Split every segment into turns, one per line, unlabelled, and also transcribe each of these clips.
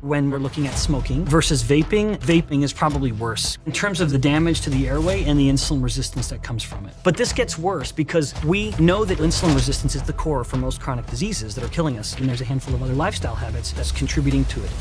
when we're looking at smoking versus vaping. Vaping is probably worse in terms of the damage to the airway and the insulin resistance that comes from it. But this gets worse because we know that insulin resistance is the core for most chronic diseases that are killing us, and there's a handful of other lifestyle habits that's contributing to it.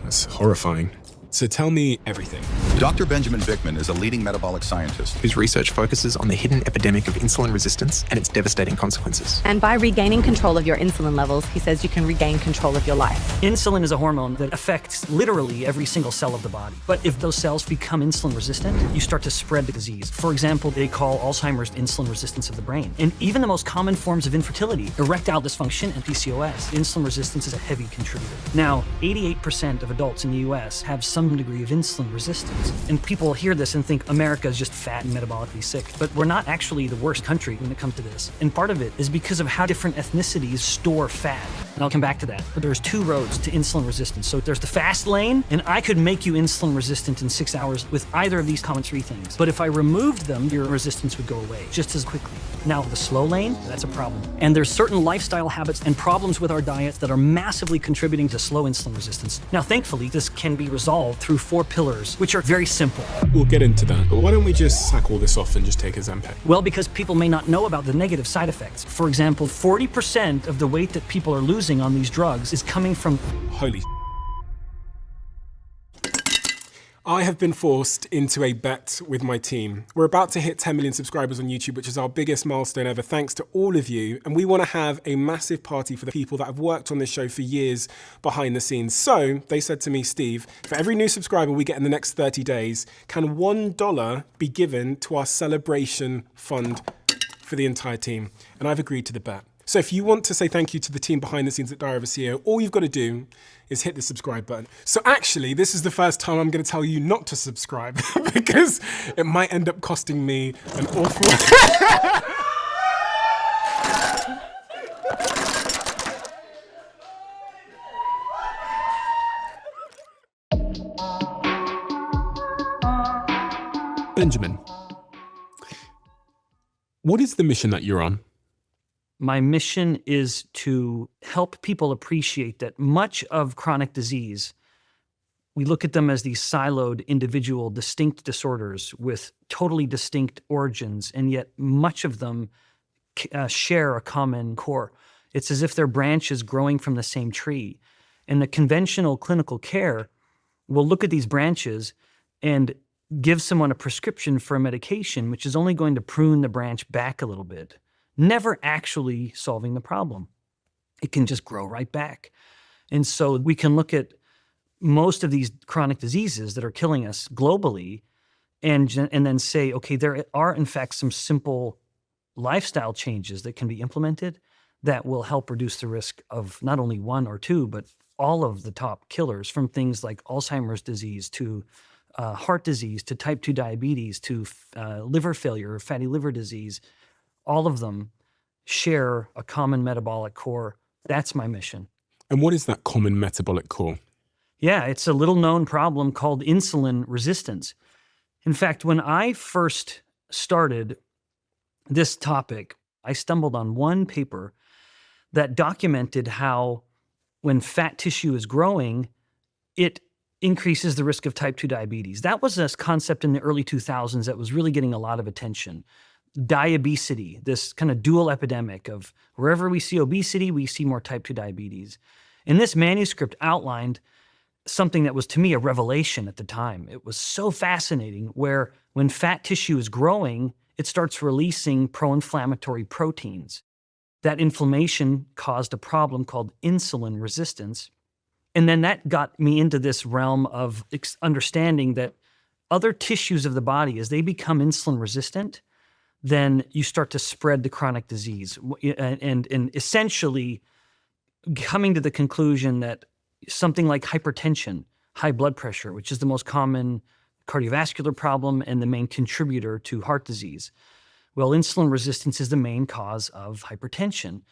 That's horrifying. So tell me everything.
Dr. Benjamin Bikman is a leading metabolic scientist
whose research focuses on the hidden epidemic of insulin resistance and its devastating consequences.
And by regaining control of your insulin levels, he says you can regain control of your life.
Insulin is a hormone that affects literally every single cell of the body. But if those cells become insulin resistant, you start to spread the disease. For example, they call Alzheimer's insulin resistance of the brain. And even the most common forms of infertility, erectile dysfunction and PCOS, insulin resistance is a heavy contributor. Now, 88% of adults in the US have some degree of insulin resistance. And people hear this and think America is just fat and metabolically sick. But we're not actually the worst country when it comes to this. And part of it is because of how different ethnicities store fat. And I'll come back to that. But there's two roads to insulin resistance. So there's the fast lane, and I could make you insulin resistant in 6 hours with either of these common three things. But if I removed them, your resistance would go away just as quickly. Now, the slow lane, that's a problem. And there's certain lifestyle habits and problems with our diets that are massively contributing to slow insulin resistance. Now, thankfully, this can be resolved through 4 pillars, which are very simple.
We'll get into that, but why don't we just sack all this off and just take Ozempic?
Well, because people may not know about the negative side effects. For example, 40% of the weight that people are losing on these drugs is coming from...
Holy I have been forced into a bet with my team. We're about to hit 10 million subscribers on YouTube, which is our biggest milestone ever, thanks to all of you. And we want to have a massive party for the people that have worked on this show for years behind the scenes. So they said to me, Steve, for every new subscriber we get in the next 30 days, can $1 be given to our celebration fund for the entire team? And I've agreed to the bet. So if you want to say thank you to the team behind the scenes at Diary of a CEO, all you've got to do is hit the subscribe button. So actually, this is the first time I'm going to tell you not to subscribe because it might end up costing me an awful... Benjamin, what is the mission that you're on?
My mission is to help people appreciate that much of chronic disease, we look at them as these siloed, individual, distinct disorders with totally distinct origins, and yet much of them share a common core. It's as if they're branches growing from the same tree. And the conventional clinical care will look at these branches and give someone a prescription for a medication, which is only going to prune the branch back a little bit, never actually solving the problem. It can just grow right back. And so we can look at most of these chronic diseases that are killing us globally and then say, okay, there are in fact some simple lifestyle changes that can be implemented that will help reduce the risk of not only 1 or 2, but all of the top killers, from things like Alzheimer's disease to heart disease to type 2 diabetes to liver failure or fatty liver disease. All of them share a common metabolic core. That's my mission.
And what is that common metabolic core?
Yeah, it's a little known problem called insulin resistance. In fact, when I first started this topic, I stumbled on one paper that documented how when fat tissue is growing, it increases the risk of type 2 diabetes. That was a concept in the early 2000s that was really getting a lot of attention. Diabesity, this kind of dual epidemic of wherever we see obesity, we see more type 2 diabetes. And this manuscript outlined something that was, to me, a revelation at the time. It was so fascinating, where when fat tissue is growing, it starts releasing pro-inflammatory proteins. That inflammation caused a problem called insulin resistance. And then that got me into this realm of understanding that other tissues of the body, as they become insulin resistant, then you start to spread the chronic disease. And essentially coming to the conclusion that something like hypertension, high blood pressure, which is the most common cardiovascular problem and the main contributor to heart disease. Well, insulin resistance is the main cause of hypertension.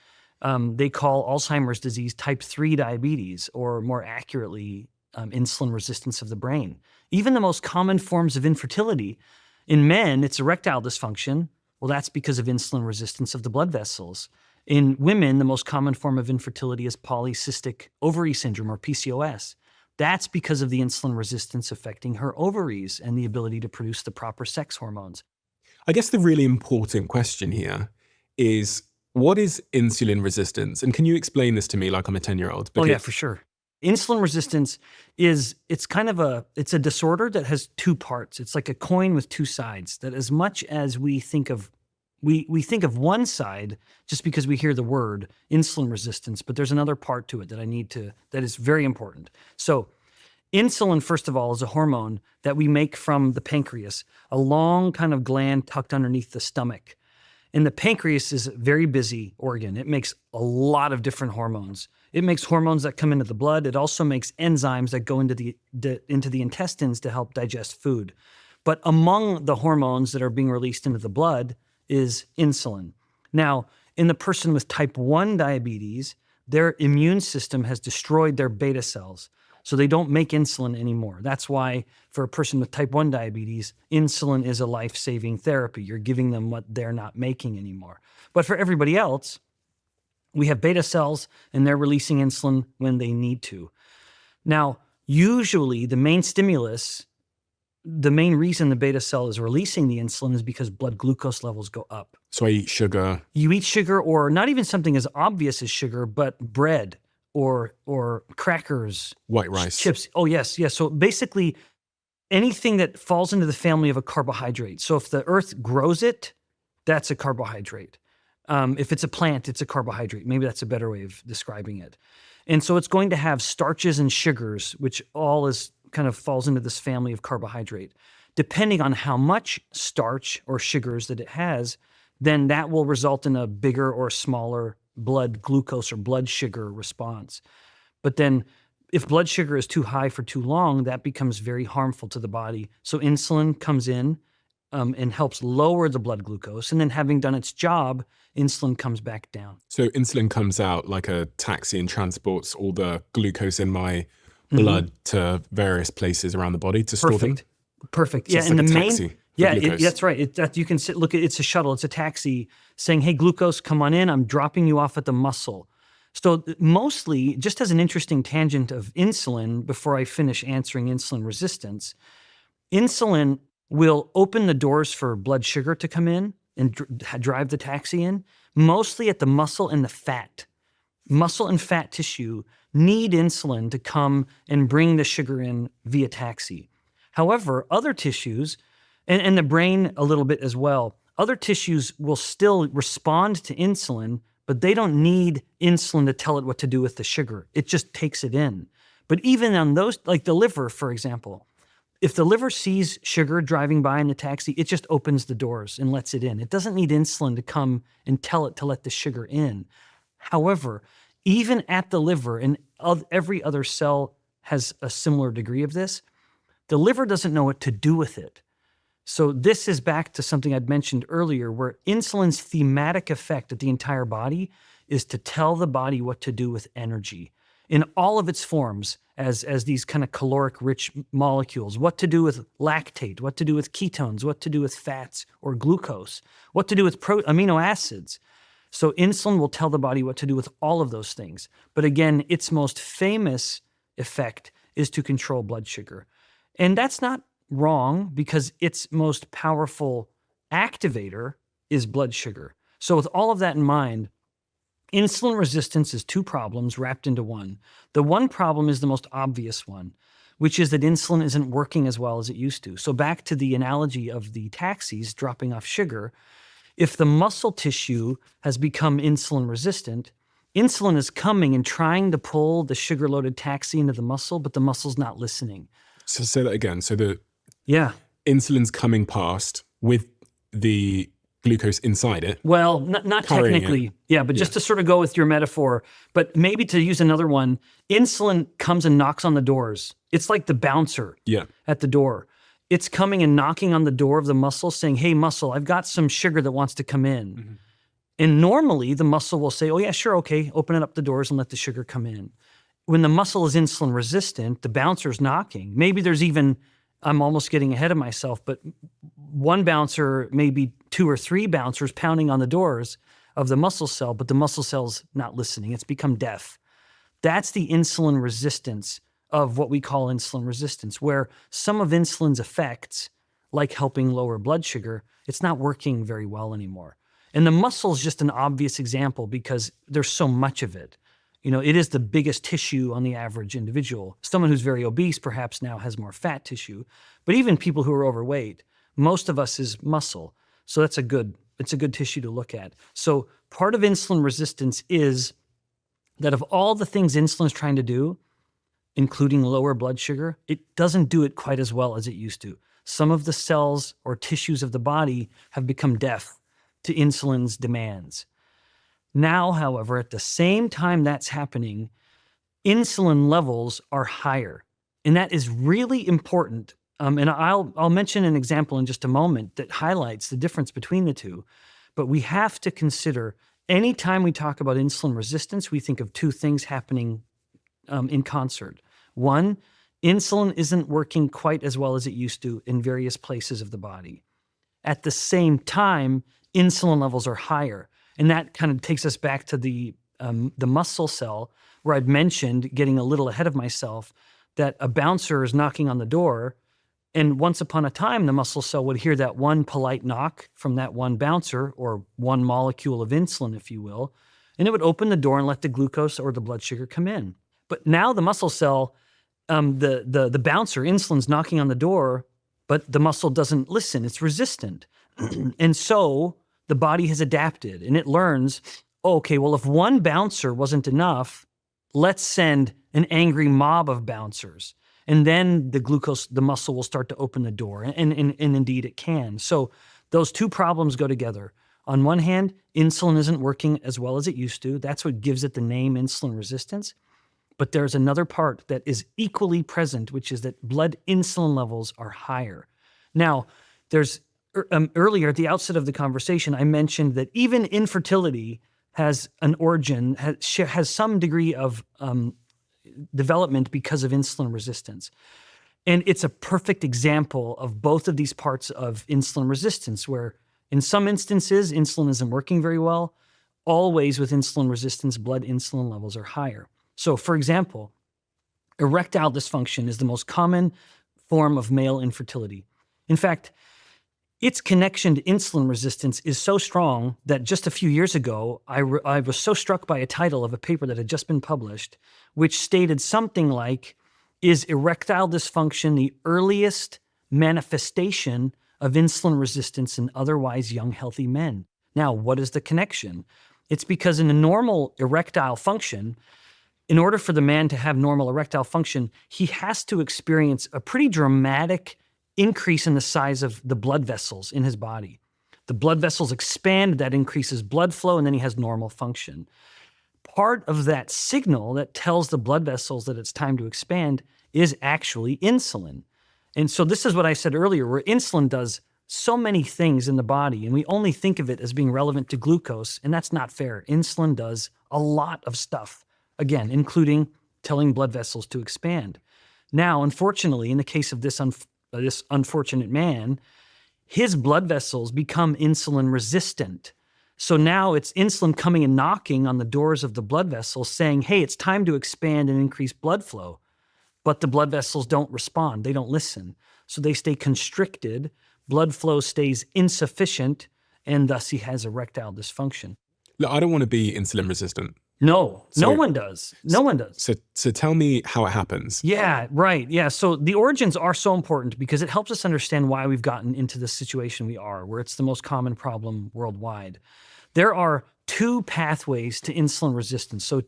They call Alzheimer's disease type 3 diabetes, or more accurately, insulin resistance of the brain. Even the most common forms of infertility, in men, it's erectile dysfunction. Well, that's because of insulin resistance of the blood vessels. In women, the most common form of infertility is polycystic ovary syndrome, or PCOS. That's because of the insulin resistance affecting her ovaries and the ability to produce the proper sex hormones.
I guess the really important question here is, what is insulin resistance? And can you explain this to me like I'm a 10-year-old?
Oh yeah, for sure. Insulin resistance it's a disorder that has two parts. It's like a coin with two sides, that as much as we think of one side just because we hear the word insulin resistance, but there's another part to it that is very important. So insulin, first of all, is a hormone that we make from the pancreas, a long kind of gland tucked underneath the stomach. And the pancreas is a very busy organ. It makes a lot of different hormones. It makes hormones that come into the blood. It also makes enzymes that go into the intestines to help digest food. But among the hormones that are being released into the blood is insulin. Now, in the person with type 1 diabetes, their immune system has destroyed their beta cells. So they don't make insulin anymore. That's why for a person with type 1 diabetes, insulin is a life-saving therapy. You're giving them what they're not making anymore. But for everybody else, we have beta cells and they're releasing insulin when they need to. Now, usually the main reason the beta cell is releasing the insulin is because blood glucose levels go up.
So I eat sugar.
You eat sugar, or not even something as obvious as sugar, but bread or crackers,
White rice.
chips. Oh, yes. So basically anything that falls into the family of a carbohydrate. So if the earth grows it, that's a carbohydrate. If it's a plant, it's a carbohydrate. Maybe that's a better way of describing it. And so it's going to have starches and sugars, which all is kind of falls into this family of carbohydrate. Depending on how much starch or sugars that it has, then that will result in a bigger or smaller blood glucose or blood sugar response. But then if blood sugar is too high for too long, that becomes very harmful to the body. So insulin comes in and helps lower the blood glucose. And then having done its job, insulin comes back down.
So insulin comes out like a taxi and transports all the glucose in my blood to various places around the body to store them?
Perfect.
So
Yeah,
it's
and
like
the
a
main...
taxi.
Yeah,
glucose.
that's right. You can look at it's a shuttle, it's a taxi saying, hey, glucose, come on in. I'm dropping you off at the muscle. So mostly, just as an interesting tangent of insulin, before I finish answering insulin resistance, insulin will open the doors for blood sugar to come in and drive the taxi in, mostly at the muscle and the fat. Muscle and fat tissue need insulin to come and bring the sugar in via taxi. However, other tissues, and the brain a little bit as well, other tissues will still respond to insulin, but they don't need insulin to tell it what to do with the sugar. It just takes it in. But even on those, like the liver, for example, if the liver sees sugar driving by in the taxi, it just opens the doors and lets it in. It doesn't need insulin to come and tell it to let the sugar in. However, even at the liver, and every other cell has a similar degree of this, the liver doesn't know what to do with it. So this is back to something I'd mentioned earlier, where insulin's thematic effect at the entire body is to tell the body what to do with energy in all of its forms as these kind of caloric-rich molecules, what to do with lactate, what to do with ketones, what to do with fats or glucose, what to do with amino acids. So insulin will tell the body what to do with all of those things. But again, its most famous effect is to control blood sugar. And that's not wrong, because its most powerful activator is blood sugar. So with all of that in mind, insulin resistance is two problems wrapped into one. The one problem is the most obvious one, which is that insulin isn't working as well as it used to. So back to the analogy of the taxis dropping off sugar, if the muscle tissue has become insulin resistant, insulin is coming and trying to pull the sugar-loaded taxi into the muscle, but the muscle's not listening.
So say that again. So the
Yeah.
insulin's coming past with the glucose inside it.
Well, not
Carrying
technically.
it.
Yeah, but just to sort of go with your metaphor, but maybe to use another one, insulin comes and knocks on the doors. It's like the bouncer
Yeah.
at the door. It's coming and knocking on the door of the muscle saying, hey, muscle, I've got some sugar that wants to come in. And normally the muscle will say, oh yeah, sure, okay, open it up the doors and let the sugar come in. When the muscle is insulin resistant, the bouncer's knocking. Maybe there's even, I'm almost getting ahead of myself, but one bouncer, maybe two or three bouncers pounding on the doors of the muscle cell, but the muscle cell's not listening. It's become deaf. That's the insulin resistance of what we call insulin resistance, where some of insulin's effects, like helping lower blood sugar, it's not working very well anymore. And the muscle is just an obvious example because there's so much of it. You know, it is the biggest tissue on the average individual. Someone who's very obese perhaps now has more fat tissue, but even people who are overweight, most of us is muscle. So it's a good tissue to look at. So part of insulin resistance is that of all the things insulin's trying to do, including lower blood sugar, it doesn't do it quite as well as it used to. Some of the cells or tissues of the body have become deaf to insulin's demands. Now, however, at the same time that's happening, insulin levels are higher. And that is really important. And I'll mention an example in just a moment that highlights the difference between the two. But we have to consider anytime we talk about insulin resistance, we think of two things happening in concert. One, insulin isn't working quite as well as it used to in various places of the body. At the same time, insulin levels are higher. And that kind of takes us back to the muscle cell where I'd mentioned, getting a little ahead of myself, that a bouncer is knocking on the door. And once upon a time, the muscle cell would hear that one polite knock from that one bouncer, or one molecule of insulin, if you will, and it would open the door and let the glucose or the blood sugar come in. But now the muscle cell, the bouncer, insulin's knocking on the door, but the muscle doesn't listen. It's resistant. And so the body has adapted and it learns, okay, well, if one bouncer wasn't enough, let's send an angry mob of bouncers. And then the muscle will start to open the door. And indeed it can. So those two problems go together. On one hand, insulin isn't working as well as it used to. That's what gives it the name insulin resistance. But there's another part that is equally present, which is that blood insulin levels are higher. Now, there's earlier at the outset of the conversation, I mentioned that even infertility has an origin, has some degree of development because of insulin resistance. And it's a perfect example of both of these parts of insulin resistance, where in some instances, insulin isn't working very well. Always with insulin resistance, blood insulin levels are higher. So for example, erectile dysfunction is the most common form of male infertility. In fact, its connection to insulin resistance is so strong that just a few years ago, I was so struck by a title of a paper that had just been published, which stated something like, is erectile dysfunction the earliest manifestation of insulin resistance in otherwise young, healthy men? Now, what is the connection? It's because in a normal erectile function, in order for the man to have normal erectile function, he has to experience a pretty dramatic increase in the size of the blood vessels in his body. The blood vessels expand, that increases blood flow, and then he has normal function. Part of that signal that tells the blood vessels that it's time to expand is actually insulin. And so this is what I said earlier, where insulin does so many things in the body, and we only think of it as being relevant to glucose, and that's not fair. Insulin does a lot of stuff, again, including telling blood vessels to expand. Now, unfortunately, in the case of this unfortunate man, his blood vessels become insulin resistant. So now it's insulin coming and knocking on the doors of the blood vessels saying, hey, it's time to expand and increase blood flow. But the blood vessels don't respond. They don't listen. So they stay constricted. Blood flow stays insufficient, and thus he has erectile dysfunction.
Look, I don't want to be insulin resistant.
No one does. No one does.
So tell me how it happens.
Yeah, right. Yeah. So the origins are so important because it helps us understand why we've gotten into the situation we are, where it's the most common problem worldwide. There are two pathways to insulin resistance. So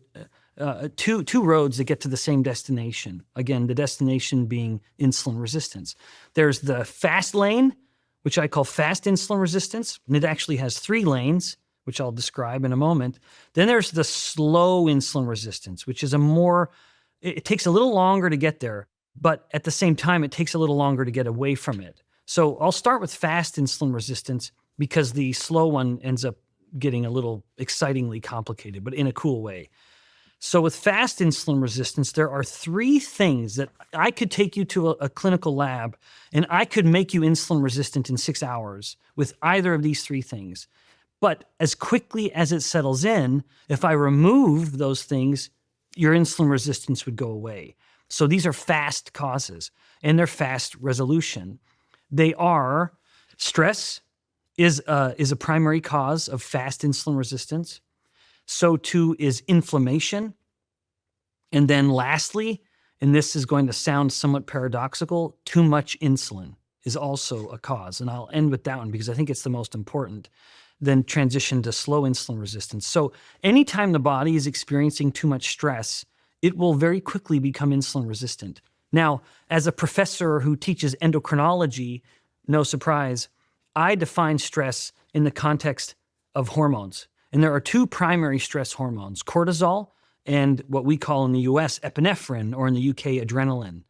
two roads that get to the same destination. Again, the destination being insulin resistance. There's the fast lane, which I call fast insulin resistance, and it actually has 3 lanes, which I'll describe in a moment. Then there's the slow insulin resistance, which is it takes a little longer to get there, but at the same time, it takes a little longer to get away from it. So I'll start with fast insulin resistance because the slow one ends up getting a little excitingly complicated, but in a cool way. So with fast insulin resistance, there are 3 things that I could take you to a clinical lab and I could make you insulin resistant in 6 hours with either of these 3 things. But as quickly as it settles in, if I remove those things, your insulin resistance would go away. So these are fast causes, and they're fast resolution. They are stress is a primary cause of fast insulin resistance. So too is inflammation. And then lastly, and this is going to sound somewhat paradoxical, too much insulin is also a cause. And I'll end with that one because I think it's the most important. Then transition to slow insulin resistance. So anytime the body is experiencing too much stress, it will very quickly become insulin resistant. Now, as a professor who teaches endocrinology, no surprise, I define stress in the context of hormones. And there are two primary stress hormones, cortisol and what we call in the US epinephrine, or in the UK adrenaline.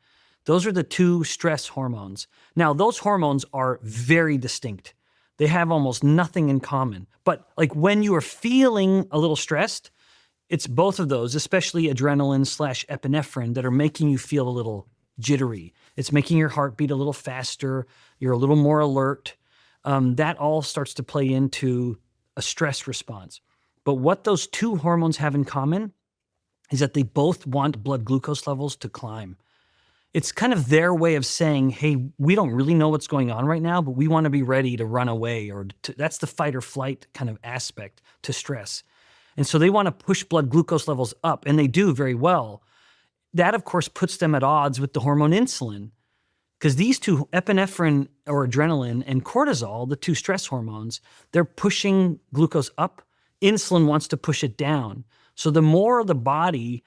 Those are the two stress hormones. Now, those hormones are very distinct. They have almost nothing in common. But like when you are feeling a little stressed, it's both of those, especially adrenaline / epinephrine, that are making you feel a little jittery. It's making your heart beat a little faster. You're a little more alert. That all starts to play into a stress response. But what those two hormones have in common is that they both want blood glucose levels to climb. It's kind of their way of saying, hey, we don't really know what's going on right now, but we want to be ready to run away, or that's the fight or flight kind of aspect to stress. And so they want to push blood glucose levels up, and they do very well. That, of course, puts them at odds with the hormone insulin, because these two, epinephrine or adrenaline and cortisol, the two stress hormones, they're pushing glucose up. Insulin wants to push it down. So the more the body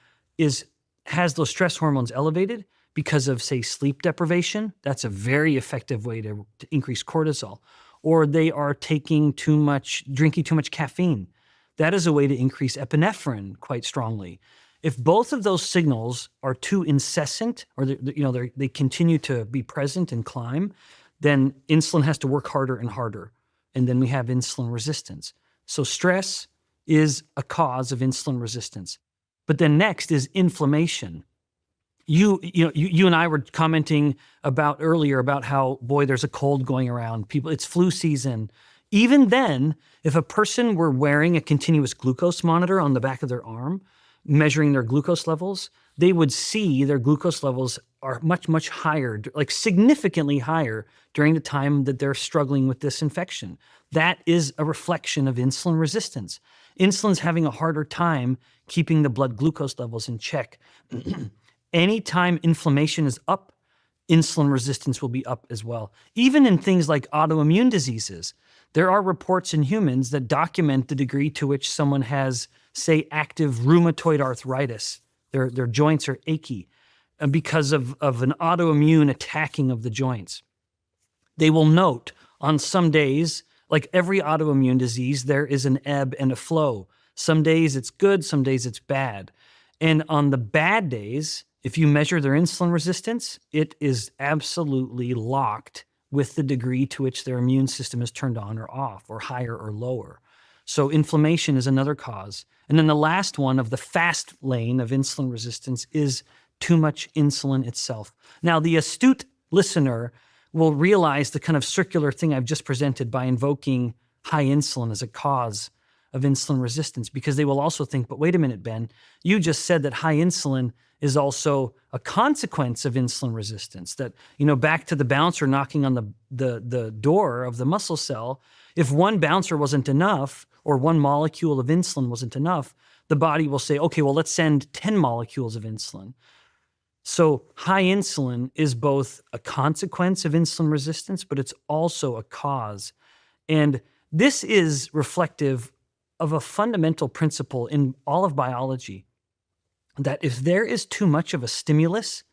has those stress hormones elevated because of, say, sleep deprivation, that's a very effective way to increase cortisol. Or they are drinking too much caffeine. That is a way to increase epinephrine quite strongly. If both of those signals are too incessant, or they continue to be present and climb, then insulin has to work harder and harder, and then we have insulin resistance. So stress is a cause of insulin resistance. But then next is inflammation. You and I were commenting about earlier about how, boy, there's a cold going around. It's flu season. Even then, if a person were wearing a continuous glucose monitor on the back of their arm, measuring their glucose levels, they would see their glucose levels are much, much higher, like significantly higher during the time that they're struggling with this infection. That is a reflection of insulin resistance. Insulin's having a harder time keeping the blood glucose levels in check. Anytime inflammation is up, insulin resistance will be up as well. Even in things like autoimmune diseases, there are reports in humans that document the degree to which someone has, say, active rheumatoid arthritis. Their joints are achy because of an autoimmune attacking of the joints. They will note on some days, like every autoimmune disease, there is an ebb and a flow. Some days it's good, some days it's bad. And on the bad days, if you measure their insulin resistance, it is absolutely locked with the degree to which their immune system is turned on or off, or higher or lower. So inflammation is another cause. And then the last one of the fast lane of insulin resistance is too much insulin itself. Now, the astute listener will realize the kind of circular thing I've just presented by invoking high insulin as a cause of insulin resistance, because they will also think, but wait a minute, Ben, you just said that high insulin is also a consequence of insulin resistance. That, back to the bouncer knocking on the door of the muscle cell, if one bouncer wasn't enough, or one molecule of insulin wasn't enough, the body will say, okay, well, let's send 10 molecules of insulin. So high insulin is both a consequence of insulin resistance, but it's also a cause. And this is reflective of a fundamental principle in all of biology, that if there is too much of a stimulus,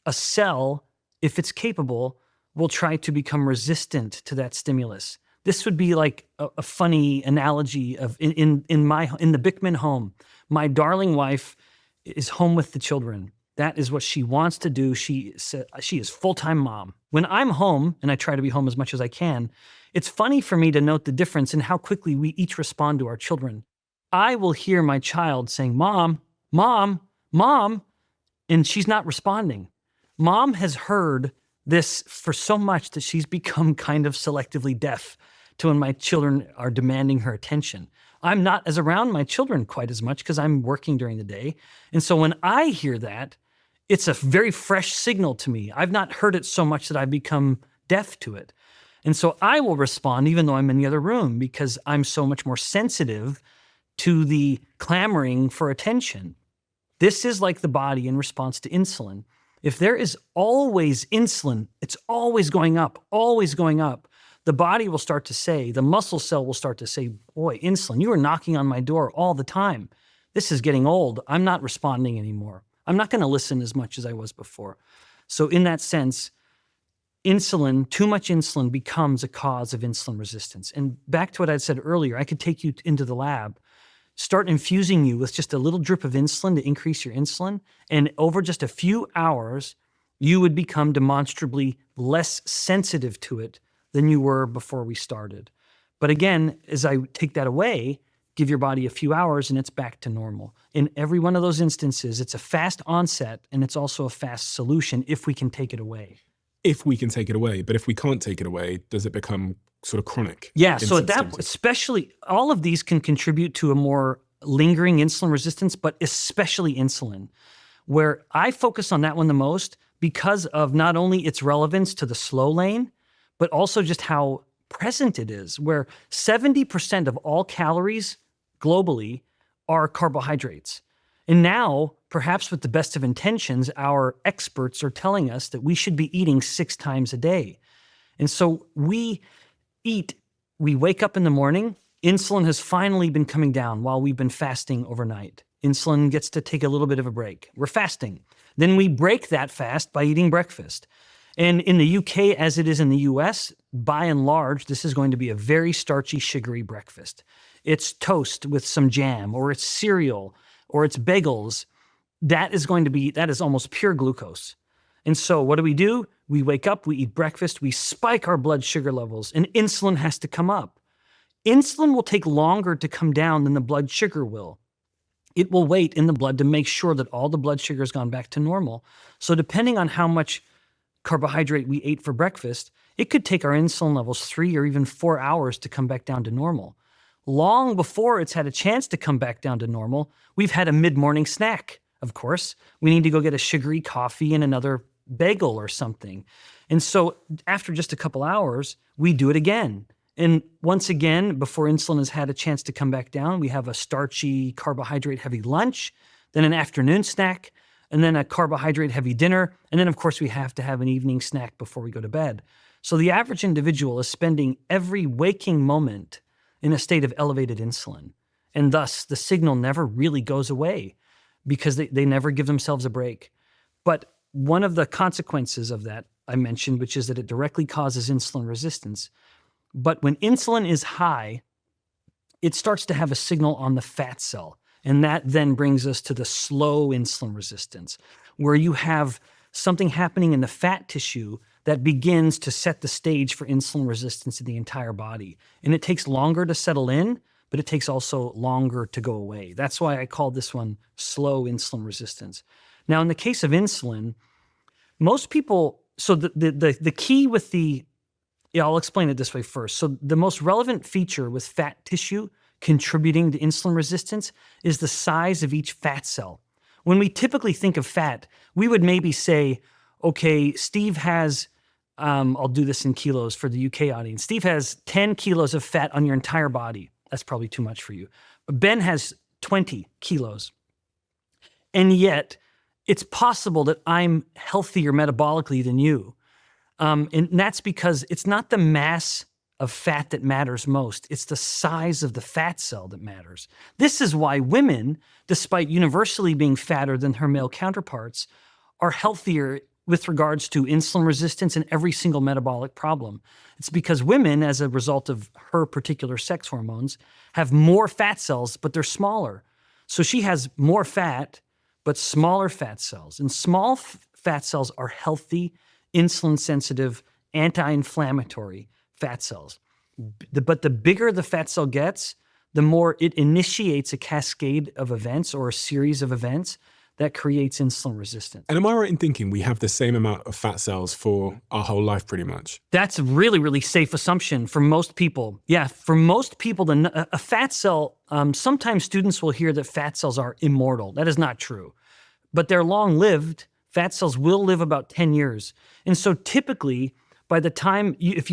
a cell, if it's capable, will try to become resistant to that stimulus. This would be like a funny analogy of in the Bikman home. My darling wife is home with the children. That is what she wants to do. She is full-time mom. When I'm home, and I try to be home as much as I can, it's funny for me to note the difference in how quickly we each respond to our children. I will hear my child saying, "Mom, Mom, Mom," and she's not responding. Mom has heard this for so much that she's become kind of selectively deaf to when my children are demanding her attention. I'm not as around my children quite as much because I'm working during the day. And so when I hear that, it's a very fresh signal to me. I've not heard it so much that I've become deaf to it. And so I will respond even though I'm in the other room because I'm so much more sensitive to the clamoring for attention. This is like the body in response to insulin. If there is always insulin, it's always going up, the body will start to say, the muscle cell will start to say, boy, insulin, you are knocking on my door all the time. This is getting old. I'm not responding anymore. I'm not going to listen as much as I was before. So in that sense, insulin, too much insulin becomes a cause of insulin resistance. And back to what I said earlier, I could take you into the lab, start infusing you with just a little drip of insulin to increase your insulin, and over just a few hours, you would become demonstrably less sensitive to it than you were before we started. But again, as I take that away, give your body a few hours and it's back to normal. In every one of those instances, it's a fast onset and it's also a fast solution if we can take it away.
If we can take it away, but if we can't take it away, does it become sort of chronic?
Yeah, so at that,
symptoms?
especially, all of these can contribute to a more lingering insulin resistance, but especially insulin, where I focus on that one the most because of not only its relevance to the slow lane, but also just how present it is, where 70% of all calories globally are carbohydrates. And now, perhaps with the best of intentions, our experts are telling us that we should be eating 6 times a day. And so we wake up in the morning, insulin has finally been coming down while we've been fasting overnight. Insulin gets to take a little bit of a break. We're fasting. Then we break that fast by eating breakfast. And in the UK, as it is in the US, by and large, this is going to be a very starchy, sugary breakfast. It's toast with some jam, or it's cereal, or it's bagels. That is almost pure glucose. And so what do? We wake up, we eat breakfast, we spike our blood sugar levels, and insulin has to come up. Insulin will take longer to come down than the blood sugar will. It will wait in the blood to make sure that all the blood sugar has gone back to normal. So depending on how much carbohydrate we ate for breakfast, it could take our insulin levels 3 or even 4 hours to come back down to normal. Long before it's had a chance to come back down to normal, we've had a mid-morning snack, of course. We need to go get a sugary coffee and another bagel or something. And so after just a couple hours, we do it again. And once again, before insulin has had a chance to come back down, we have a starchy, carbohydrate-heavy lunch, then an afternoon snack, and then a carbohydrate-heavy dinner, and then, of course, we have to have an evening snack before we go to bed. So the average individual is spending every waking moment in a state of elevated insulin, and thus the signal never really goes away because they never give themselves a break. But one of the consequences of that I mentioned, which is that it directly causes insulin resistance. But when insulin is high, it starts to have a signal on the fat cell. And that then brings us to the slow insulin resistance, where you have something happening in the fat tissue that begins to set the stage for insulin resistance in the entire body. And it takes longer to settle in, but it takes also longer to go away. That's why I call this one slow insulin resistance. Now, in the case of insulin, most people, so the key with I'll explain it this way first. So the most relevant feature with fat tissue contributing to insulin resistance is the size of each fat cell. When we typically think of fat, we would maybe say, okay, Steve has, I'll do this in kilos for the UK audience. Steve has 10 kilos of fat on your entire body. That's probably too much for you. Ben has 20 kilos. And yet, it's possible that I'm healthier metabolically than you. And that's because it's not the mass of fat that matters most. It's the size of the fat cell that matters. This is why women, despite universally being fatter than her male counterparts, are healthier with regards to insulin resistance and every single metabolic problem. It's because women, as a result of her particular sex hormones, have more fat cells, but they're smaller. So she has more fat, but smaller fat cells. And small fat cells are healthy, insulin-sensitive, anti-inflammatory fat cells. But the bigger the fat cell gets, the more it initiates a cascade of events or a series of events that creates insulin resistance.
And am I right in thinking we have the same amount of fat cells for our whole life pretty much?
That's a really, really safe assumption for most people. Yeah, for most people, a fat cell, sometimes students will hear that fat cells are immortal. That is not true. But they're long-lived. Fat cells will live about 10 years. And so typically, by the time, if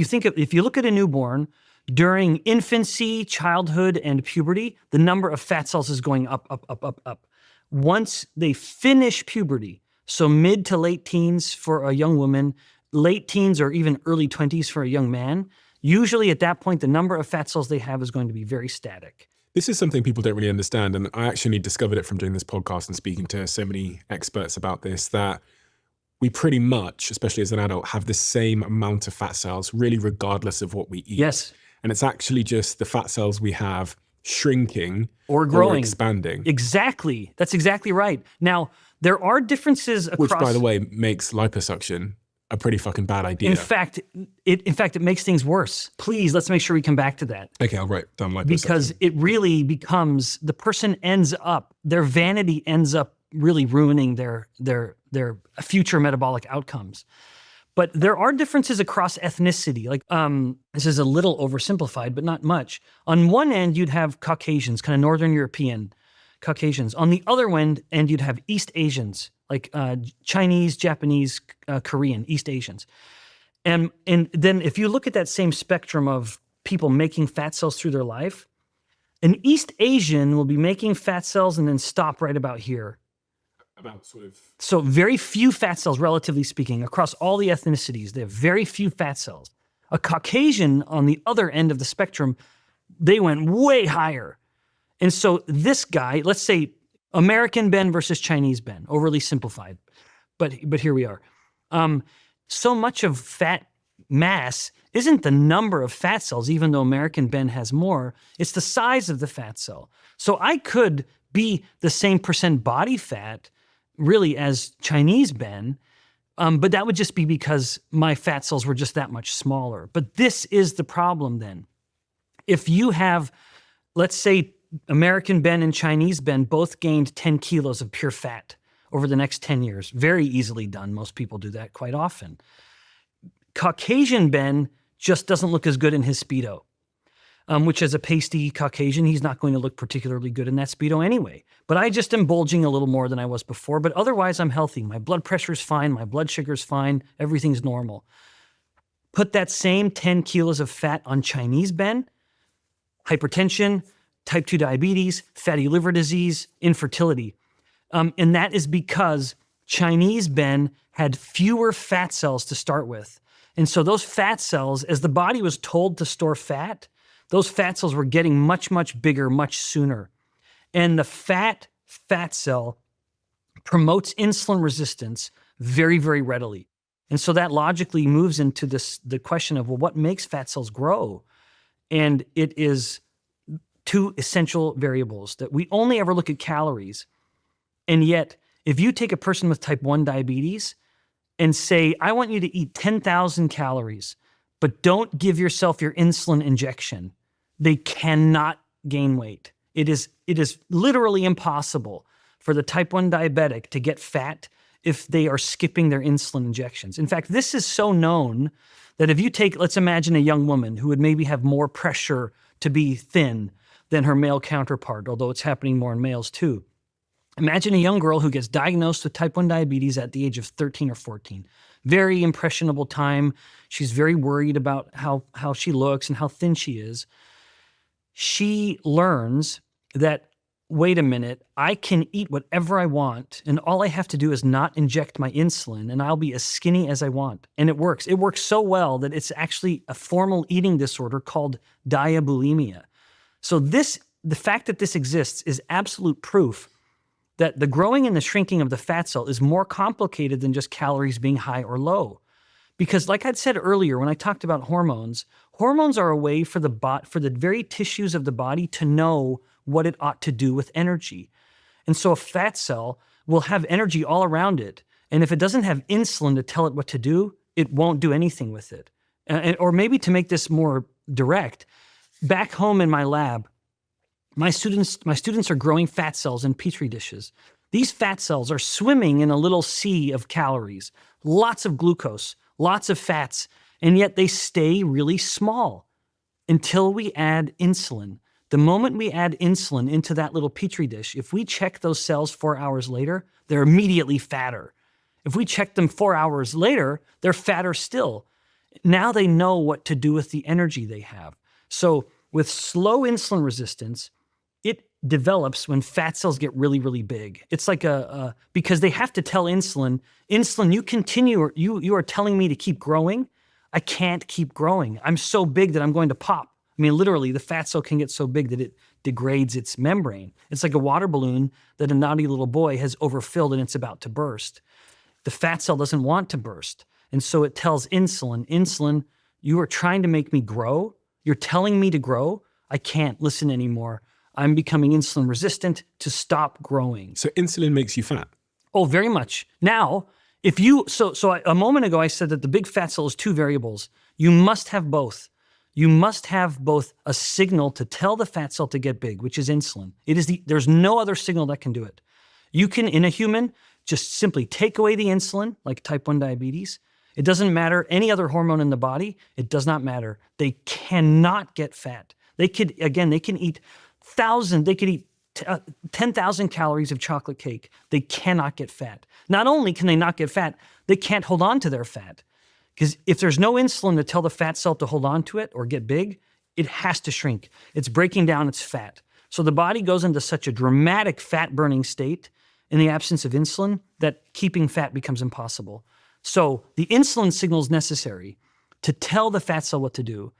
you look at a newborn, during infancy, childhood, and puberty, the number of fat cells is going up, up, up, up, up. Once they finish puberty, so mid to late teens for a young woman, late teens or even early 20s for a young man, usually at that point, the number of fat cells they have is going to be very static.
This is something people don't really understand, and I actually discovered it from doing this podcast and speaking to so many experts about this, that we pretty much, especially as an adult, have the same amount of fat cells, really regardless of what we eat.
Yes.
And it's actually just the fat cells we have shrinking
Or growing.
or expanding.
Exactly. That's exactly right. Now, there are differences across...
Which, by the way, makes liposuction a pretty fucking bad idea.
In fact, it makes things worse. Please, let's make sure we come back to that.
Okay, I'll write down liposuction.
Because it really becomes, the person ends up, their vanity ends up really ruining their future metabolic outcomes. But there are differences across ethnicity. Like, this is a little oversimplified, but not much. On one end, you'd have Caucasians, kind of Northern European Caucasians. On the other end, you'd have East Asians, like Chinese, Japanese, Korean, East Asians. And then if you look at that same spectrum of people making fat cells through their life, an East Asian will be making fat cells and then stop right about here.
About sort of...
So very few fat cells, relatively speaking, across all the ethnicities. They have very few fat cells. A Caucasian on the other end of the spectrum, they went way higher. And so this guy, let's say American Ben versus Chinese Ben, overly simplified, but here we are. So much of fat mass isn't the number of fat cells, even though American Ben has more, it's the size of the fat cell. So I could be the same percent body fat really as Chinese Ben, but that would just be because my fat cells were just that much smaller. But this is the problem then. If you have, let's say, American Ben and Chinese Ben both gained 10 kilos of pure fat over the next 10 years, very easily done. Most people do that quite often. Caucasian Ben just doesn't look as good in his Speedo, which as a pasty Caucasian, he's not going to look particularly good in that Speedo anyway. But I just am bulging a little more than I was before, but otherwise I'm healthy. My blood pressure's fine, my blood sugar's fine, everything's normal. Put that same 10 kilos of fat on Chinese Ben, hypertension, type 2 diabetes, fatty liver disease, infertility. And that is because Chinese Ben had fewer fat cells to start with. And so those fat cells, as the body was told to store fat, those fat cells were getting much, much bigger, much sooner. And the fat cell promotes insulin resistance very, very readily. And so that logically moves into the question of, well, what makes fat cells grow? And it is two essential variables that we only ever look at calories. And yet, if you take a person with type 1 diabetes and say, I want you to eat 10,000 calories, but don't give yourself your insulin injection, they cannot gain weight. It is literally impossible for the type 1 diabetic to get fat if they are skipping their insulin injections. In fact, this is so known that if you take, let's imagine a young woman who would maybe have more pressure to be thin than her male counterpart, although it's happening more in males too. Imagine a young girl who gets diagnosed with type 1 diabetes at the age of 13 or 14. Very impressionable time. She's very worried about how she looks and how thin she is. She learns that, wait a minute, I can eat whatever I want, and all I have to do is not inject my insulin, and I'll be as skinny as I want. And it works. It works so well that it's actually a formal eating disorder called diabulimia. So the fact that this exists is absolute proof that the growing and the shrinking of the fat cell is more complicated than just calories being high or low. Because like I'd said earlier, when I talked about hormones are a way for the very tissues of the body to know what it ought to do with energy. And so a fat cell will have energy all around it. And if it doesn't have insulin to tell it what to do, it won't do anything with it. Or maybe to make this more direct, back home in my lab, my students are growing fat cells in Petri dishes. These fat cells are swimming in a little sea of calories, lots of glucose, lots of fats, and yet they stay really small until we add insulin. The moment we add insulin into that little Petri dish, if we check those cells 4 hours later, they're immediately fatter. If we check them 4 hours later, they're fatter still. Now they know what to do with the energy they have. So with slow insulin resistance, it develops when fat cells get really, really big. It's like because they have to tell insulin, you are telling me to keep growing. I can't keep growing. I'm so big that I'm going to pop. I mean, literally, the fat cell can get so big that it degrades its membrane. It's like a water balloon that a naughty little boy has overfilled and it's about to burst. The fat cell doesn't want to burst. And so it tells insulin, you are trying to make me grow. You're telling me to grow. I can't listen anymore. I'm becoming insulin resistant to stop growing.
So insulin makes you fat?
Oh, very much. Now, a moment ago I said that the big fat cell is two variables. You must have both. You must have both a signal to tell the fat cell to get big, which is insulin. There's no other signal that can do it. You can, in a human, just simply take away the insulin, like type 1 diabetes. It doesn't matter any other hormone in the body. It does not matter. They cannot get fat. They could eat 10,000 calories of chocolate cake. They cannot get fat. Not only can they not get fat, they can't hold on to their fat. Because if there's no insulin to tell the fat cell to hold on to it or get big, it has to shrink. It's breaking down its fat. So the body goes into such a dramatic fat-burning state in the absence of insulin that keeping fat becomes impossible. So the insulin signal is necessary to tell the fat cell what to do.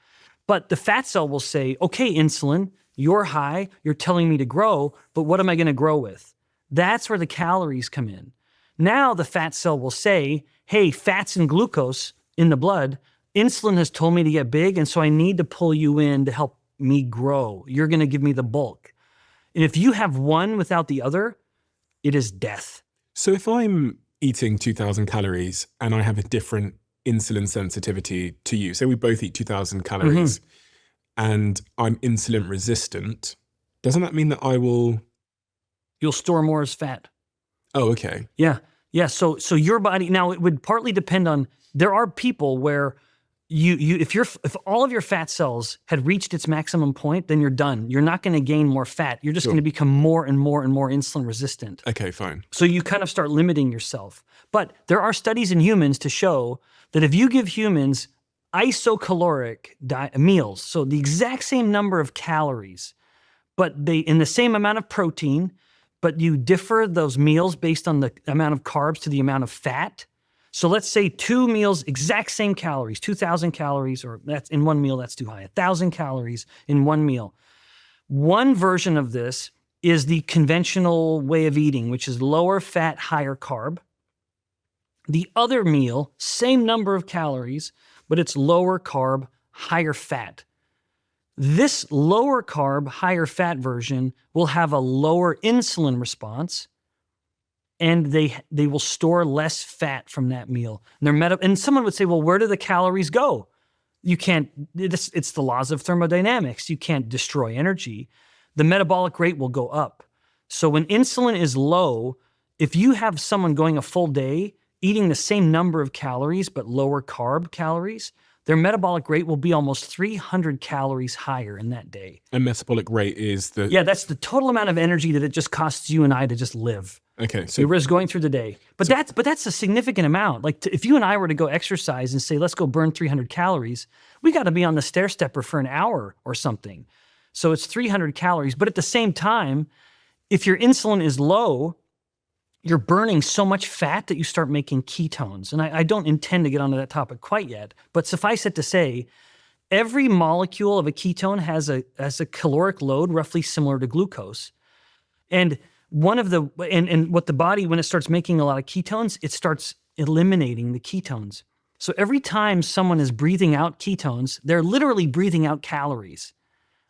But the fat cell will say, okay, insulin, you're high, you're telling me to grow, but what am I going to grow with? That's where the calories come in. Now the fat cell will say, hey, fats and glucose in the blood, insulin has told me to get big, and so I need to pull you in to help me grow. You're going to give me the bulk. And if you have one without the other, it is death.
So if I'm eating 2,000 calories and I have a different insulin sensitivity to you, say we both eat 2,000 calories and I'm insulin resistant, doesn't that mean that
You'll store more as fat.
Oh, okay.
Yeah. So your body, now it would partly depend on, there are people where if all of your fat cells had reached its maximum point, then you're done. You're not going to gain more fat. You're just going to become more and more and more insulin resistant.
Okay, fine.
So you kind of start limiting yourself. But there are studies in humans to show that if you give humans isocaloric meals, so the exact same number of calories, but they in the same amount of protein, but you differ those meals based on the amount of carbs to the amount of fat. So let's say 2 meals, exact same calories, 2,000 calories, or that's in one meal, that's too high, 1,000 calories in one meal. One version of this is the conventional way of eating, which is lower fat, higher carb. The other meal, same number of calories, but it's lower carb, higher fat. This lower carb, higher fat version will have a lower insulin response, and they will store less fat from that meal. And someone would say, well, where do the calories go? You can't, it's the laws of thermodynamics. You can't destroy energy. The metabolic rate will go up. So when insulin is low, if you have someone going a full day eating the same number of calories but lower carb calories, their metabolic rate will be almost 300 calories higher in that day.
And metabolic rate is
that's the total amount of energy that it just costs you and I to just live.
Okay, so
you risk going through the day. But that's a significant amount. Like if you and I were to go exercise and say, let's go burn 300 calories, we got to be on the stair stepper for an hour or something. So it's 300 calories. But at the same time, if your insulin is low, you're burning so much fat that you start making ketones. And I don't intend to get onto that topic quite yet, but suffice it to say, every molecule of a ketone has a caloric load roughly similar to glucose. And what the body, when it starts making a lot of ketones, it starts eliminating the ketones. So every time someone is breathing out ketones, they're literally breathing out calories.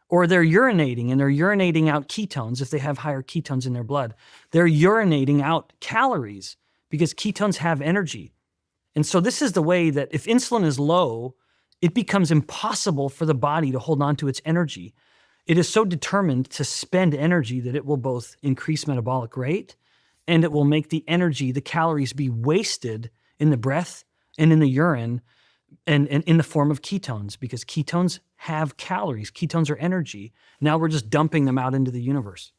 Or they're urinating, and they're urinating out ketones if they have higher ketones in their blood. They're urinating out calories because ketones have energy. And so this is the way that if insulin is low, it becomes impossible for the body to hold on to its energy. It is so determined to spend energy that it will both increase metabolic rate and it will make the energy, the calories, be wasted in the breath and in the urine and in the form of ketones, because ketones have calories. Ketones are energy. Now we're just dumping them out into the universe.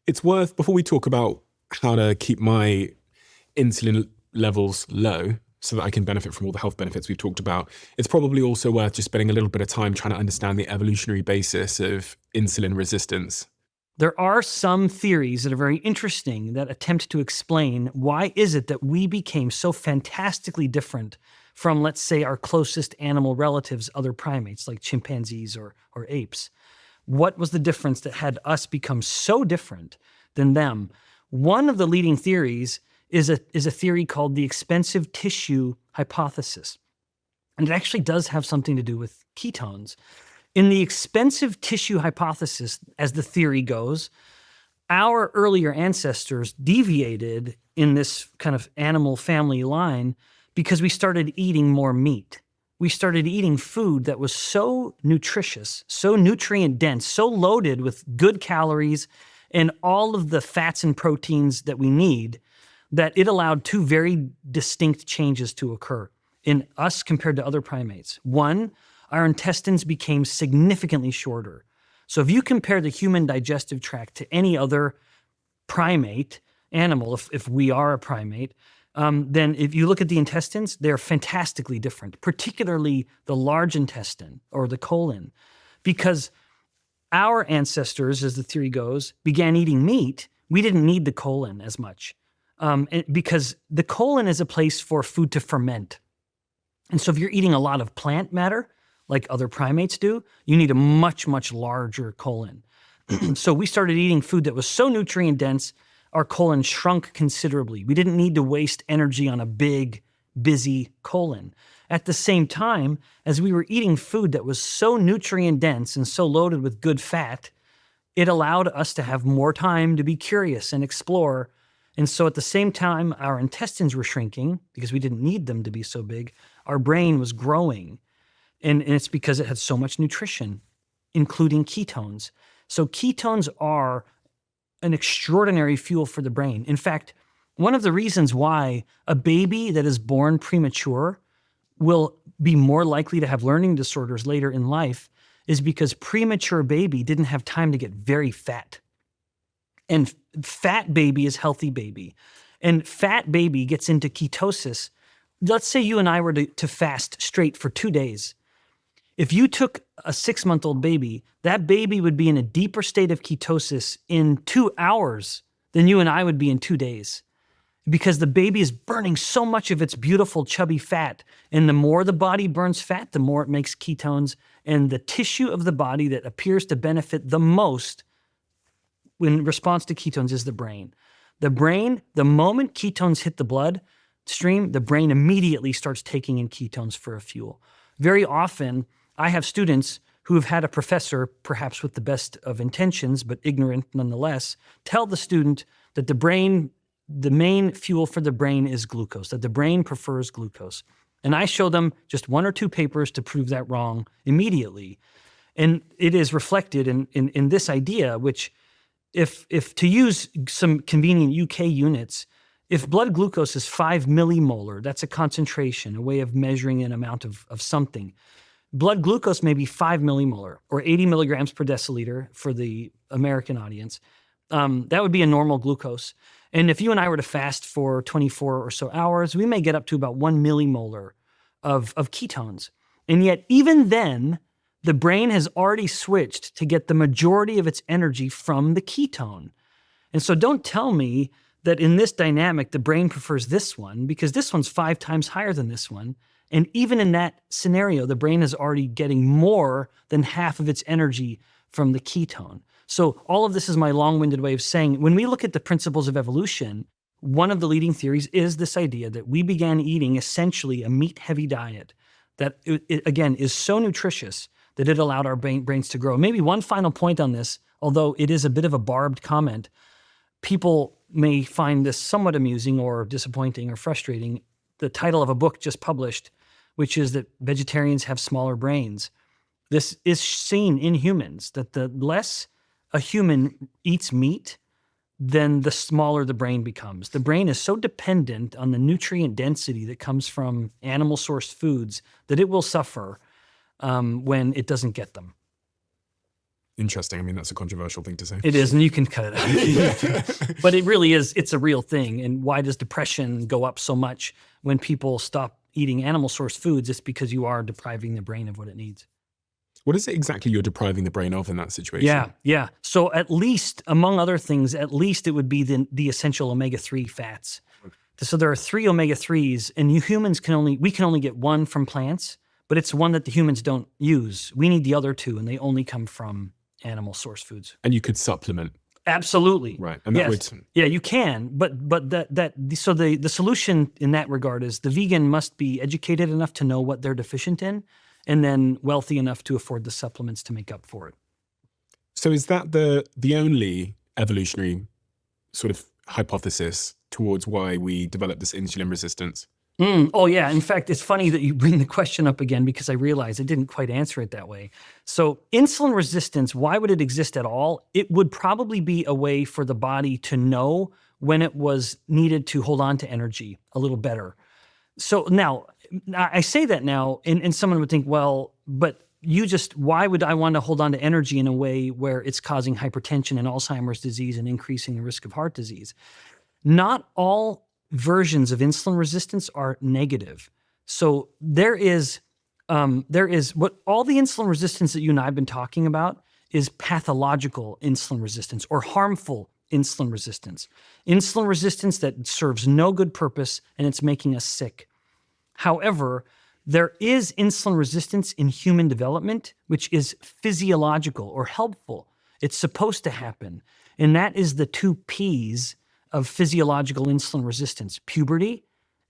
It's worth, before we talk about how to keep my insulin levels low so that I can benefit from all the health benefits we've talked about, it's probably also worth just spending a little bit of time trying to understand the evolutionary basis of insulin resistance.
There are some theories that are very interesting that attempt to explain why is it that we became so fantastically different from, let's say, our closest animal relatives, other primates like chimpanzees or apes. What was the difference that had us become so different than them? One of the leading theories is a theory called the expensive tissue hypothesis. And it actually does have something to do with ketones. In the expensive tissue hypothesis, as the theory goes, our earlier ancestors deviated in this kind of animal family line because we started eating more meat. We started eating food that was so nutritious, so nutrient dense, so loaded with good calories and all of the fats and proteins that we need, that it allowed two very distinct changes to occur in us compared to other primates. One, our intestines became significantly shorter. So if you compare the human digestive tract to any other primate animal, if we are a primate, then if you look at the intestines, they're fantastically different, particularly the large intestine or the colon, because our ancestors, as the theory goes, began eating meat. We didn't need the colon as much because the colon is a place for food to ferment. And so if you're eating a lot of plant matter, like other primates do, you need a much, much larger colon. So we started eating food that was so nutrient dense, our colon shrunk considerably. We didn't need to waste energy on a big, busy colon. At the same time, as we were eating food that was so nutrient dense and so loaded with good fat, it allowed us to have more time to be curious and explore. And so at the same time, our intestines were shrinking because we didn't need them to be so big. Our brain was growing. And it's because it had so much nutrition, including ketones. So ketones are an extraordinary fuel for the brain. In fact, one of the reasons why a baby that is born premature will be more likely to have learning disorders later in life is because premature baby didn't have time to get very fat. And fat baby is healthy baby. And fat baby gets into ketosis. Let's say you and I were to fast straight for 2 days. If you took a 6-month-old baby, that baby would be in a deeper state of ketosis in 2 hours than you and I would be in 2 days, because the baby is burning so much of its beautiful chubby fat. And the more the body burns fat, the more it makes ketones. And the tissue of the body that appears to benefit the most in response to ketones is the brain. The brain, the moment ketones hit the blood stream, the brain immediately starts taking in ketones for a fuel. Very often, I have students who have had a professor, perhaps with the best of intentions, but ignorant nonetheless, tell the student that the main fuel for the brain is glucose, that the brain prefers glucose. And I show them just 1 or 2 papers to prove that wrong immediately. And it is reflected in this idea, which if to use some convenient UK units, if blood glucose is 5 millimolar, that's a concentration, a way of measuring an amount of something. Blood glucose may be 5 millimolar or 80 milligrams per deciliter for the American audience. That would be a normal glucose. And if you and I were to fast for 24 or so hours, we may get up to about 1 millimolar of ketones. And yet, even then, the brain has already switched to get the majority of its energy from the ketone. And so don't tell me that in this dynamic, the brain prefers this one, because this one's 5 times higher than this one. And even in that scenario, the brain is already getting more than half of its energy from the ketone. So all of this is my long-winded way of saying, when we look at the principles of evolution, one of the leading theories is this idea that we began eating essentially a meat-heavy diet that, again, is so nutritious that it allowed our brains to grow. Maybe one final point on this, although it is a bit of a barbed comment. People may find this somewhat amusing or disappointing or frustrating. The title of a book just published, which is that vegetarians have smaller brains. This is seen in humans, that the less a human eats meat, then the smaller the brain becomes. The brain is so dependent on the nutrient density that comes from animal-sourced foods that it will suffer when it doesn't get them.
Interesting. I mean, that's a controversial thing to say.
It is, and you can cut it out. But it really is, it's a real thing. And why does depression go up so much when people stop eating animal source foods? It's because you are depriving the brain of what it needs.
What is it exactly you're depriving the brain of in that situation?
Yeah. So at least, among other things, at least it would be the essential omega-3 fats. So there are 3 omega-3s, and humans can only get one from plants, but it's one that the humans don't use. We need the other 2, and they only come from animal source foods.
And you could supplement.
Absolutely.
Right. And that would...
Yeah, you can. But so the solution in that regard is the vegan must be educated enough to know what they're deficient in, and then wealthy enough to afford the supplements to make up for it.
So is that the only evolutionary sort of hypothesis towards why we develop this insulin resistance?
Oh, yeah. In fact, it's funny that you bring the question up again because I realized I didn't quite answer it that way. So insulin resistance, why would it exist at all? It would probably be a way for the body to know when it was needed to hold on to energy a little better. So now, I say that now, and someone would think, well, but why would I want to hold on to energy in a way where it's causing hypertension and Alzheimer's disease and increasing the risk of heart disease? Not all versions of insulin resistance are negative. So there is what all the insulin resistance that you and I have been talking about is pathological insulin resistance or harmful insulin resistance. Insulin resistance that serves no good purpose and it's making us sick. However, there is insulin resistance in human development, which is physiological or helpful. It's supposed to happen. And that is the 2 P's of physiological insulin resistance, puberty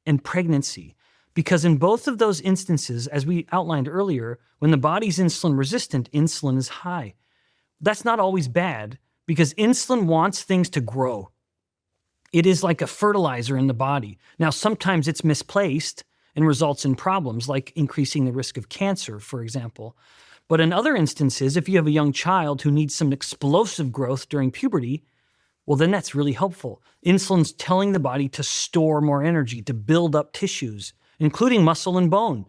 and pregnancy. Because in both of those instances, as we outlined earlier, when the body's insulin resistant, insulin is high. That's not always bad because insulin wants things to grow. It is like a fertilizer in the body. Now, sometimes it's misplaced and results in problems like increasing the risk of cancer, for example. But in other instances, if you have a young child who needs some explosive growth during puberty, well, then that's really helpful. Insulin's telling the body to store more energy, to build up tissues, including muscle and bone,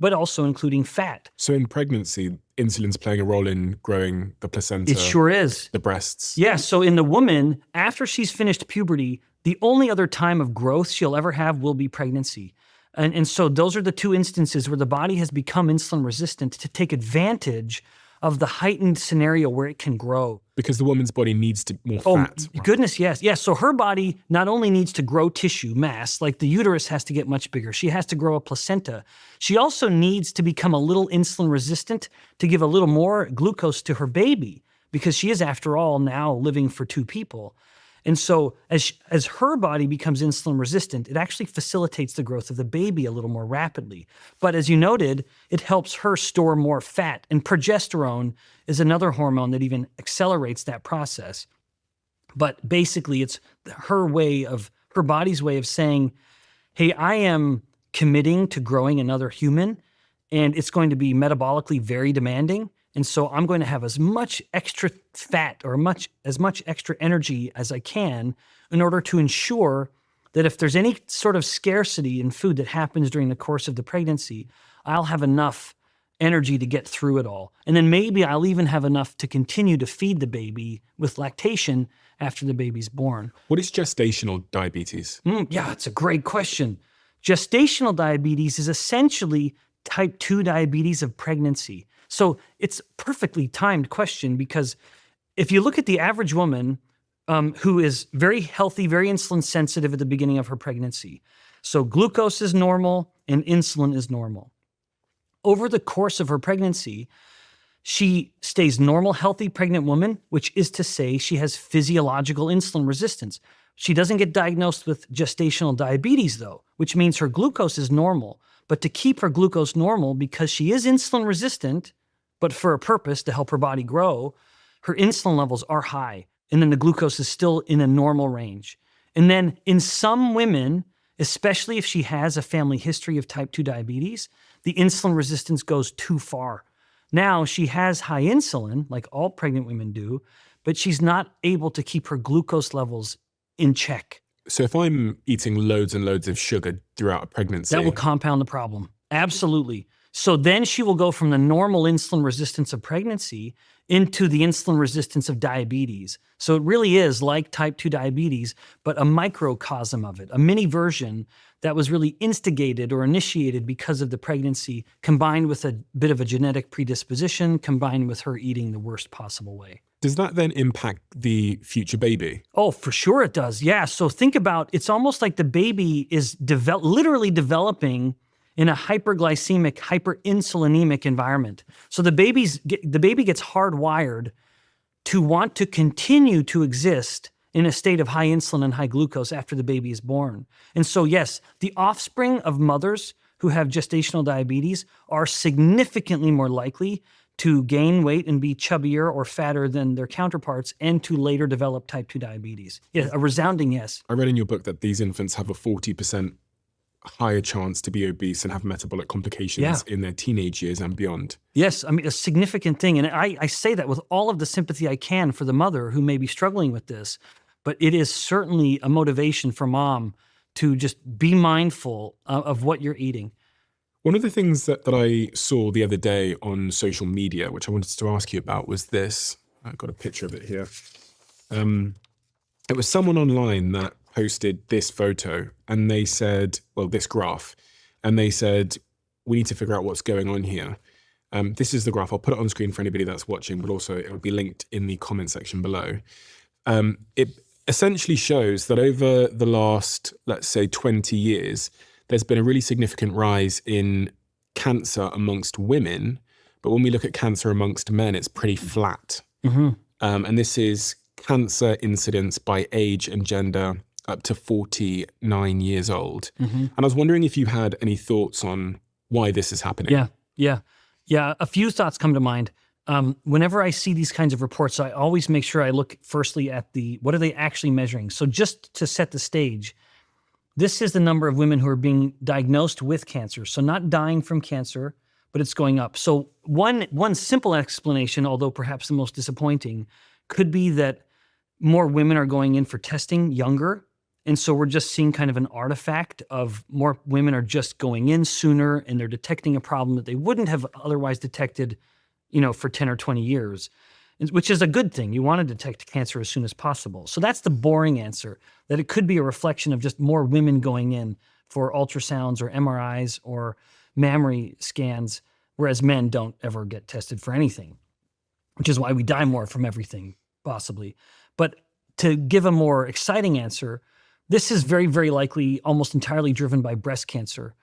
but also including fat.
So in pregnancy, insulin's playing a role in growing the placenta.
It sure is.
The breasts.
Yeah, so in the woman, after she's finished puberty, the only other time of growth she'll ever have will be pregnancy. And so those are the 2 instances where the body has become insulin resistant to take advantage of the heightened scenario where it can grow.
Because the woman's body needs more fat.
Oh, goodness, yes. Yes, so her body not only needs to grow tissue mass, like the uterus has to get much bigger. She has to grow a placenta. She also needs to become a little insulin resistant to give a little more glucose to her baby because she is, after all, now living for 2 people. And so as her body becomes insulin resistant, it actually facilitates the growth of the baby a little more rapidly. But as you noted, it helps her store more fat. And progesterone is another hormone that even accelerates that process. But basically, it's her body's way of saying, hey, I am committing to growing another human, and it's going to be metabolically very demanding. And so I'm going to have as much extra fat or as much extra energy as I can in order to ensure that if there's any sort of scarcity in food that happens during the course of the pregnancy, I'll have enough energy to get through it all. And then maybe I'll even have enough to continue to feed the baby with lactation after the baby's born.
What is gestational diabetes?
Yeah, it's a great question. Gestational diabetes is essentially type 2 diabetes of pregnancy. So it's a perfectly timed question because if you look at the average woman who is very healthy, very insulin sensitive at the beginning of her pregnancy, so glucose is normal and insulin is normal. Over the course of her pregnancy, she stays normal, healthy pregnant woman, which is to say she has physiological insulin resistance. She doesn't get diagnosed with gestational diabetes though, which means her glucose is normal. But to keep her glucose normal, because she is insulin resistant, but for a purpose to help her body grow, her insulin levels are high. And then the glucose is still in a normal range. And then in some women, especially if she has a family history of type 2 diabetes, the insulin resistance goes too far. Now she has high insulin, like all pregnant women do, but she's not able to keep her glucose levels in check.
So if I'm eating loads and loads of sugar throughout a pregnancy...
That will compound the problem. Absolutely. So then she will go from the normal insulin resistance of pregnancy into the insulin resistance of diabetes. So it really is like type 2 diabetes, but a microcosm of it, a mini version that was really instigated or initiated because of the pregnancy, combined with a bit of a genetic predisposition, combined with her eating the worst possible way.
Does that then impact the future baby?
Oh, for sure it does. Yeah. So think about, it's almost like the baby is literally developing in a hyperglycemic, hyperinsulinemic environment. So the baby gets hardwired to want to continue to exist in a state of high insulin and high glucose after the baby is born. And so yes, the offspring of mothers who have gestational diabetes are significantly more likely to gain weight and be chubbier or fatter than their counterparts and to later develop type 2 diabetes. Yeah, a resounding yes.
I read in your book that these infants have a 40% higher chance to be obese and have metabolic complications in their teenage years and beyond.
Yes, I mean, a significant thing. And I say that with all of the sympathy I can for the mother who may be struggling with this, but it is certainly a motivation for mom to just be mindful of what you're eating.
One of the things that I saw the other day on social media, which I wanted to ask you about, was this. I've got a picture of it here. It was someone online that posted this photo and they said, well, this graph, and they said, we need to figure out what's going on here. This is the graph. I'll put it on screen for anybody that's watching, but also it will be linked in the comment section below. It essentially shows that over the last, let's say, 20 years, there's been a really significant rise in cancer amongst women. But when we look at cancer amongst men, it's pretty flat.
Mm-hmm.
And this is cancer incidence by age and gender up to 49 years old.
Mm-hmm.
And I was wondering if you had any thoughts on why this is happening.
Yeah. A few thoughts come to mind. Whenever I see these kinds of reports, I always make sure I look firstly at what are they actually measuring? So just to set the stage, this is the number of women who are being diagnosed with cancer. So not dying from cancer, but it's going up. So one simple explanation, although perhaps the most disappointing, could be that more women are going in for testing younger. And so we're just seeing kind of an artifact of more women are just going in sooner and they're detecting a problem that they wouldn't have otherwise detected, for 10 or 20 years, which is a good thing. You want to detect cancer as soon as possible. So that's the boring answer, that it could be a reflection of just more women going in for ultrasounds or MRIs or mammary scans, whereas men don't ever get tested for anything, which is why we die more from everything, possibly. But to give a more exciting answer, this is very, very likely almost entirely driven by breast cancer.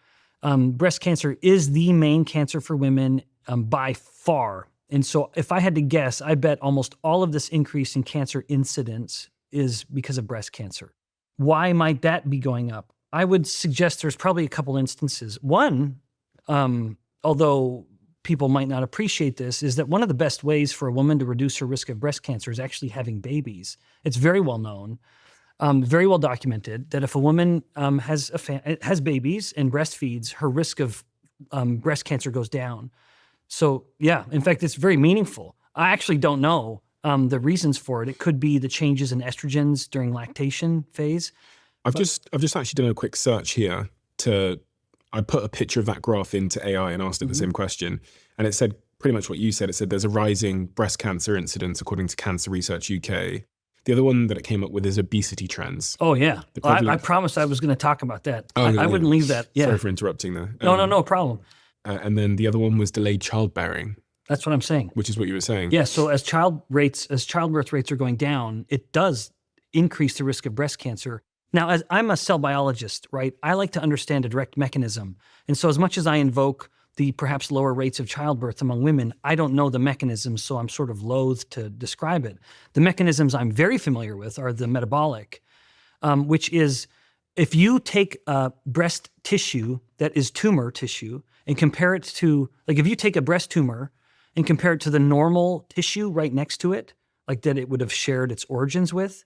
Breast cancer is the main cancer for women by far. And so if I had to guess, I bet almost all of this increase in cancer incidence is because of breast cancer. Why might that be going up? I would suggest there's probably a couple instances. One, although people might not appreciate this, is that one of the best ways for a woman to reduce her risk of breast cancer is actually having babies. It's very well known, very well documented, that if a woman has babies and breastfeeds, her risk of breast cancer goes down. So yeah, in fact, it's very meaningful. I actually don't know the reasons for it. It could be the changes in estrogens during lactation phase.
I've just actually done a quick search here I put a picture of that graph into AI and asked it the same question. And it said pretty much what you said. It said there's a rising breast cancer incidence according to Cancer Research UK. The other one that it came up with is obesity trends.
Oh, yeah. I promised I was going to talk about that. I wouldn't leave that. Yeah.
Sorry for interrupting there.
No problem.
And then the other one was delayed childbearing.
That's what I'm saying.
Which is what you were saying.
Yeah, so as childbirth rates are going down, it does increase the risk of breast cancer. Now, as I'm a cell biologist, right, I like to understand a direct mechanism. And so as much as I invoke the perhaps lower rates of childbirth among women, I don't know the mechanisms, so I'm sort of loath to describe it. The mechanisms I'm very familiar with are the metabolic, which is if you take breast tissue that is tumor tissue and compare it to, like if you take a breast tumor and compare it to the normal tissue right next to it, like that it would have shared its origins with,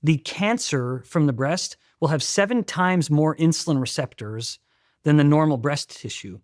the cancer from the breast will have 7 times more insulin receptors than the normal breast tissue.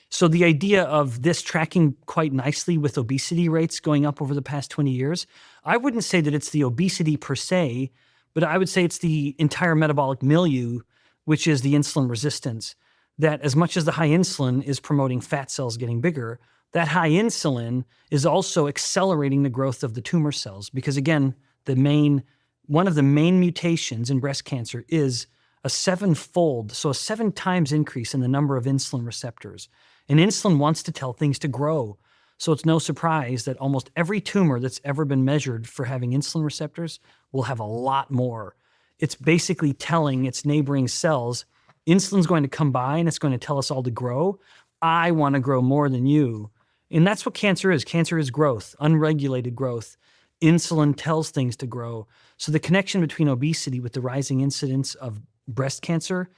So the idea of this tracking quite nicely with obesity rates going up over the past 20 years, I wouldn't say that it's the obesity per se, but I would say it's the entire metabolic milieu, which is the insulin resistance, that as much as the high insulin is promoting fat cells getting bigger, that high insulin is also accelerating the growth of the tumor cells. Because again, one of the main mutations in breast cancer is a 7-fold, so a 7 times increase in the number of insulin receptors. And insulin wants to tell things to grow. So it's no surprise that almost every tumor that's ever been measured for having insulin receptors will have a lot more. It's basically telling its neighboring cells, insulin's going to come by and it's going to tell us all to grow. I want to grow more than you. And that's what cancer is. Cancer is growth, unregulated growth. Insulin tells things to grow. So the connection between obesity with the rising incidence of breast cancer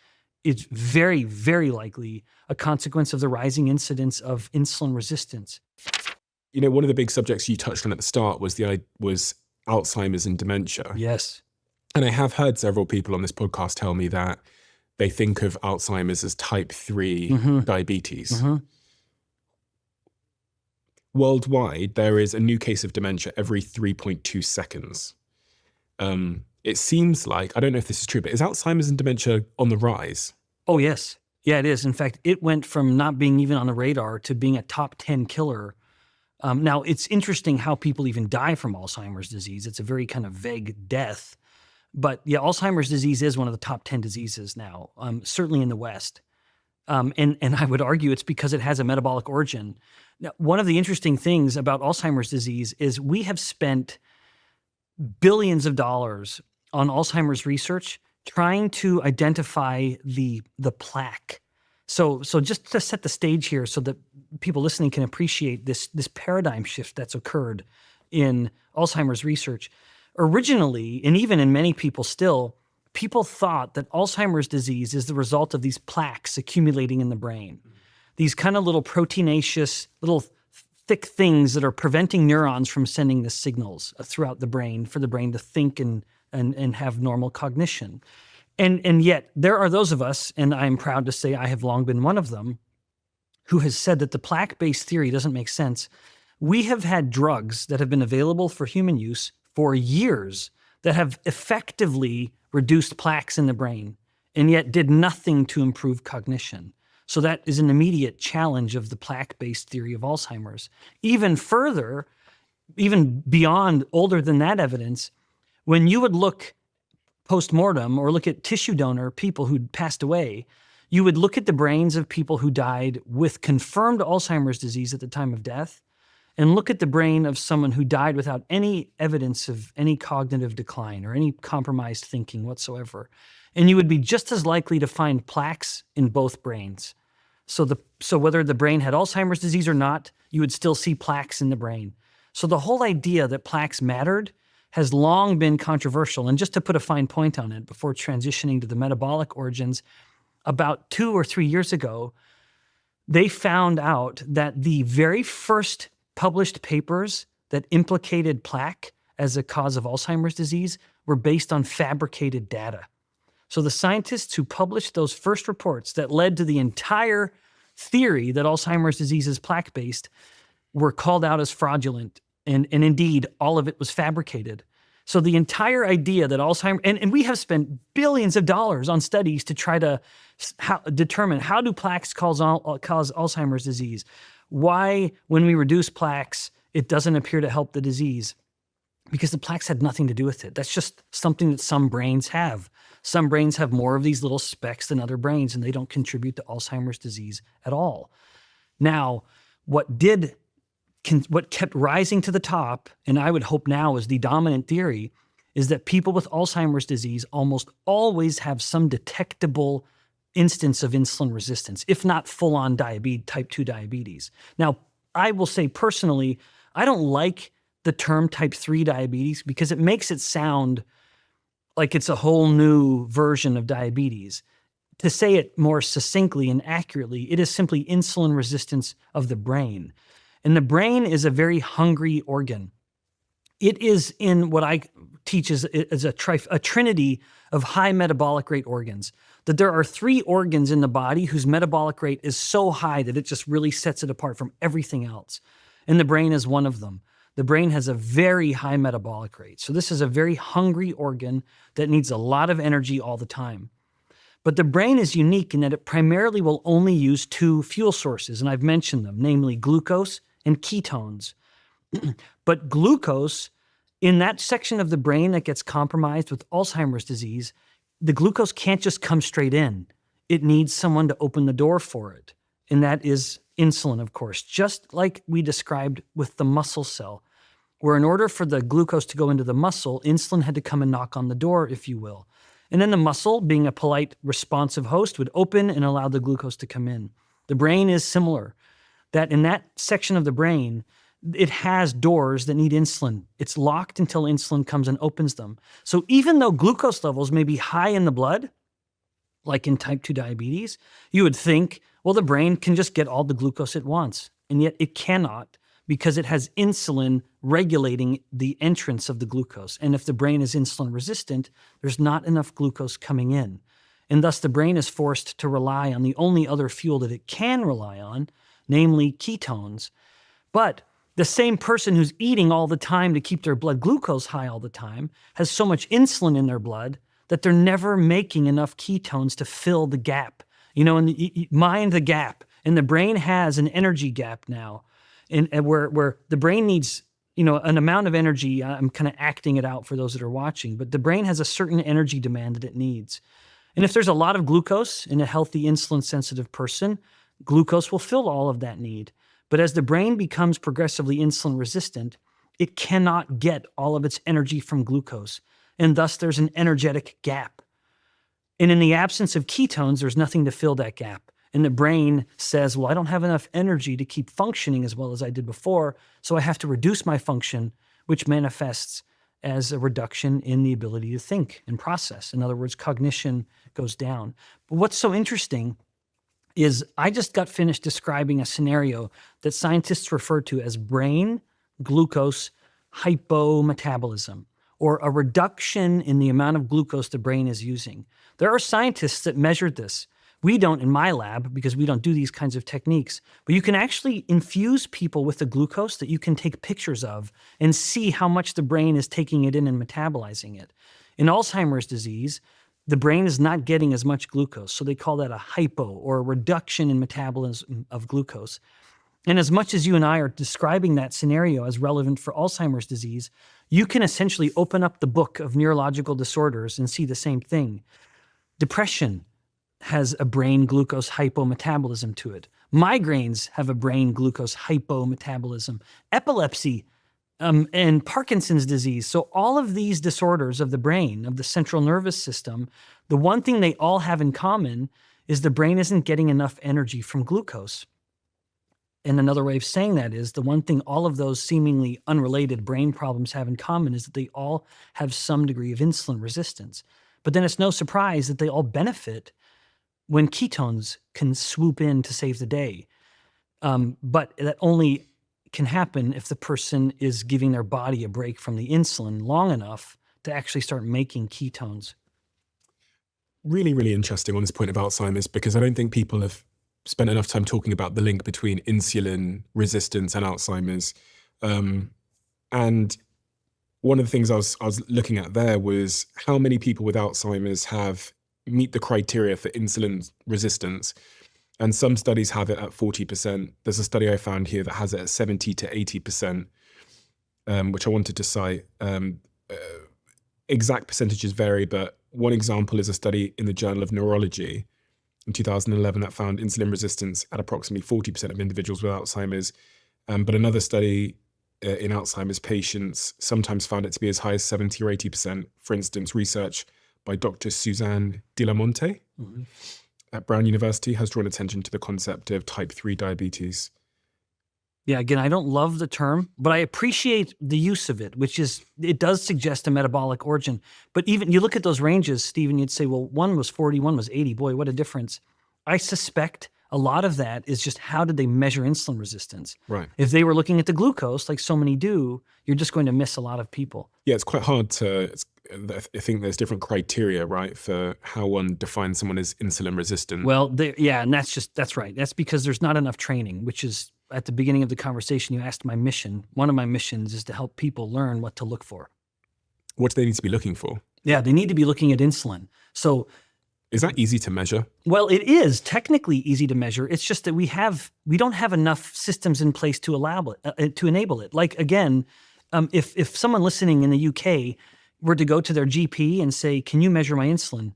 is very, very likely a consequence of the rising incidence of insulin resistance.
You know, one of the big subjects you touched on at the start was Alzheimer's and dementia.
Yes.
And I have heard several people on this podcast tell me that they think of Alzheimer's as type 3 diabetes. Worldwide, there is a new case of dementia every 3.2 seconds. It seems like, I don't know if this is true, but is Alzheimer's and dementia on the rise?
Oh, yes. Yeah, it is. In fact, it went from not being even on the radar to being a top 10 killer. Now, it's interesting how people even die from Alzheimer's disease. It's a very kind of vague death. But yeah, Alzheimer's disease is one of the top 10 diseases now, certainly in the West. And I would argue it's because it has a metabolic origin. Now, one of the interesting things about Alzheimer's disease is we have spent billions of dollars on Alzheimer's research trying to identify the plaque. So just to set the stage here so that people listening can appreciate this paradigm shift that's occurred in Alzheimer's research. Originally, and even in many people still, people thought that Alzheimer's disease is the result of these plaques accumulating in the brain. These kind of little proteinaceous, little thick things that are preventing neurons from sending the signals throughout the brain for the brain to think and have normal cognition. And yet there are those of us, and I'm proud to say I have long been one of them, who has said that the plaque-based theory doesn't make sense. We have had drugs that have been available for human use for years that have effectively reduced plaques in the brain and yet did nothing to improve cognition. So that is an immediate challenge of the plaque-based theory of Alzheimer's. Even further, even beyond older than that evidence, when you would look post-mortem or look at tissue donor people who'd passed away, you would look at the brains of people who died with confirmed Alzheimer's disease at the time of death and look at the brain of someone who died without any evidence of any cognitive decline or any compromised thinking whatsoever. And you would be just as likely to find plaques in both brains. So whether the brain had Alzheimer's disease or not, you would still see plaques in the brain. So the whole idea that plaques mattered has long been controversial. And just to put a fine point on it before transitioning to the metabolic origins, about 2 or 3 years ago, they found out that the very first published papers that implicated plaque as a cause of Alzheimer's disease were based on fabricated data. So the scientists who published those first reports that led to the entire theory that Alzheimer's disease is plaque-based were called out as fraudulent. And indeed, all of it was fabricated. So the entire idea that Alzheimer's, and we have spent billions of dollars on studies to try to determine how do plaques cause Alzheimer's disease? Why, when we reduce plaques, it doesn't appear to help the disease? Because the plaques had nothing to do with it. That's just something that some brains have. Some brains have more of these little specks than other brains, and they don't contribute to Alzheimer's disease at all. Now, what kept rising to the top, and I would hope now is the dominant theory, is that people with Alzheimer's disease almost always have some detectable instance of insulin resistance, if not full-on diabetes, type 2 diabetes. Now, I will say personally, I don't like the term type 3 diabetes because it makes it sound like it's a whole new version of diabetes. To say it more succinctly and accurately, it is simply insulin resistance of the brain. And the brain is a very hungry organ. It is in what I teach is a trinity of high metabolic rate organs. That there are 3 organs in the body whose metabolic rate is so high that it just really sets it apart from everything else. And the brain is one of them. The brain has a very high metabolic rate. So this is a very hungry organ that needs a lot of energy all the time. But the brain is unique in that it primarily will only use two fuel sources, and I've mentioned them, namely glucose and ketones. But glucose, in that section of the brain that gets compromised with Alzheimer's disease, the glucose can't just come straight in. It needs someone to open the door for it. And that is insulin, of course, just like we described with the muscle cell, where in order for the glucose to go into the muscle, insulin had to come and knock on the door, if you will. And then the muscle, being a polite, responsive host, would open and allow the glucose to come in. The brain is similar, that in that section of the brain, it has doors that need insulin. It's locked until insulin comes and opens them. So even though glucose levels may be high in the blood, like in type 2 diabetes, you would think, well, the brain can just get all the glucose it wants. And yet it cannot, because it has insulin regulating the entrance of the glucose. And if the brain is insulin resistant, there's not enough glucose coming in. And thus the brain is forced to rely on the only other fuel that it can rely on, namely ketones. But the same person who's eating all the time to keep their blood glucose high all the time has so much insulin in their blood that they're never making enough ketones to fill the gap. You know, and mind the gap. And the brain has an energy gap now, and where the brain needs, you know, an amount of energy. I'm kind of acting it out for those that are watching, but the brain has a certain energy demand that it needs. And if there's a lot of glucose in a healthy insulin-sensitive person, glucose will fill all of that need. But as the brain becomes progressively insulin resistant, it cannot get all of its energy from glucose. And thus there's an energetic gap. And in the absence of ketones, there's nothing to fill that gap. And the brain says, well, I don't have enough energy to keep functioning as well as I did before, so I have to reduce my function, which manifests as a reduction in the ability to think and process. In other words, cognition goes down. But what's so interesting is I just got finished describing a scenario that scientists refer to as brain glucose hypometabolism, or a reduction in the amount of glucose the brain is using. There are scientists that measured this. We don't in my lab because we don't do these kinds of techniques, but you can actually infuse people with the glucose that you can take pictures of and see how much the brain is taking it in and metabolizing it. In Alzheimer's disease, the brain is not getting as much glucose, so they call that a hypo, or a reduction in metabolism of glucose. And as much as you and I are describing that scenario as relevant for Alzheimer's disease, you can essentially open up the book of neurological disorders and see the same thing. Depression has a brain glucose hypometabolism to it. Migraines have a brain glucose hypometabolism. Epilepsy and Parkinson's disease. So all of these disorders of the brain, of the central nervous system, the one thing they all have in common is the brain isn't getting enough energy from glucose. And another way of saying that is the one thing all of those seemingly unrelated brain problems have in common is that they all have some degree of insulin resistance. But then it's no surprise that they all benefit when ketones can swoop in to save the day. But that only can happen if the person is giving their body a break from the insulin long enough to actually start making ketones.
Really, really interesting on this point of Alzheimer's, because I don't think people have spent enough time talking about the link between insulin resistance and Alzheimer's. And one of the things I was looking at there was how many people with Alzheimer's meet the criteria for insulin resistance. And some studies have it at 40%. There's a study I found here that has it at 70 to 80%, which I wanted to cite. Exact percentages vary, but one example is a study in the Journal of Neurology in 2011 that found insulin resistance at approximately 40% of individuals with Alzheimer's. But another study in Alzheimer's patients sometimes found it to be as high as 70 or 80%. For instance, research by Dr. Suzanne Dilamonte at Brown University has drawn attention to the concept of type 3 diabetes.
Yeah, again, I don't love the term, but I appreciate the use of it, which is, it does suggest a metabolic origin. But even you look at those ranges, Stephen, you'd say, well, one was 40, one was 80. Boy, what a difference. I suspect a lot of that is just how did they measure insulin resistance?
Right.
If they were looking at the glucose, like so many do, you're just going to miss a lot of people.
Yeah, it's quite hard I think there's different criteria, right, for how one defines someone as insulin resistant.
Well, and that's right. That's because there's not enough training, which is, at the beginning of the conversation, you asked my mission. One of my missions is to help people learn what to look for.
What do they need to be looking for?
Yeah, they need to be looking at insulin. So
Is that easy to measure?
Well, it is technically easy to measure. It's just that we don't have enough systems in place to enable it. Like, again, if someone listening in the UK were to go to their GP and say, "Can you measure my insulin?"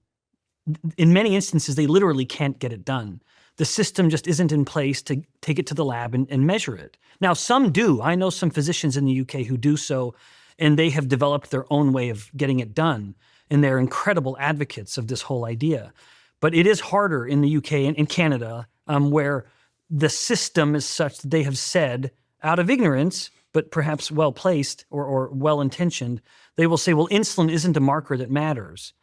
In many instances, they literally can't get it done. The system just isn't in place to take it to the lab and measure it. Now, some do. I know some physicians in the UK who do so, and they have developed their own way of getting it done. And they're incredible advocates of this whole idea. But it is harder in the UK and in Canada, where the system is such that they have said, out of ignorance, but perhaps well-placed or well-intentioned, they will say, well, insulin isn't a marker that matters.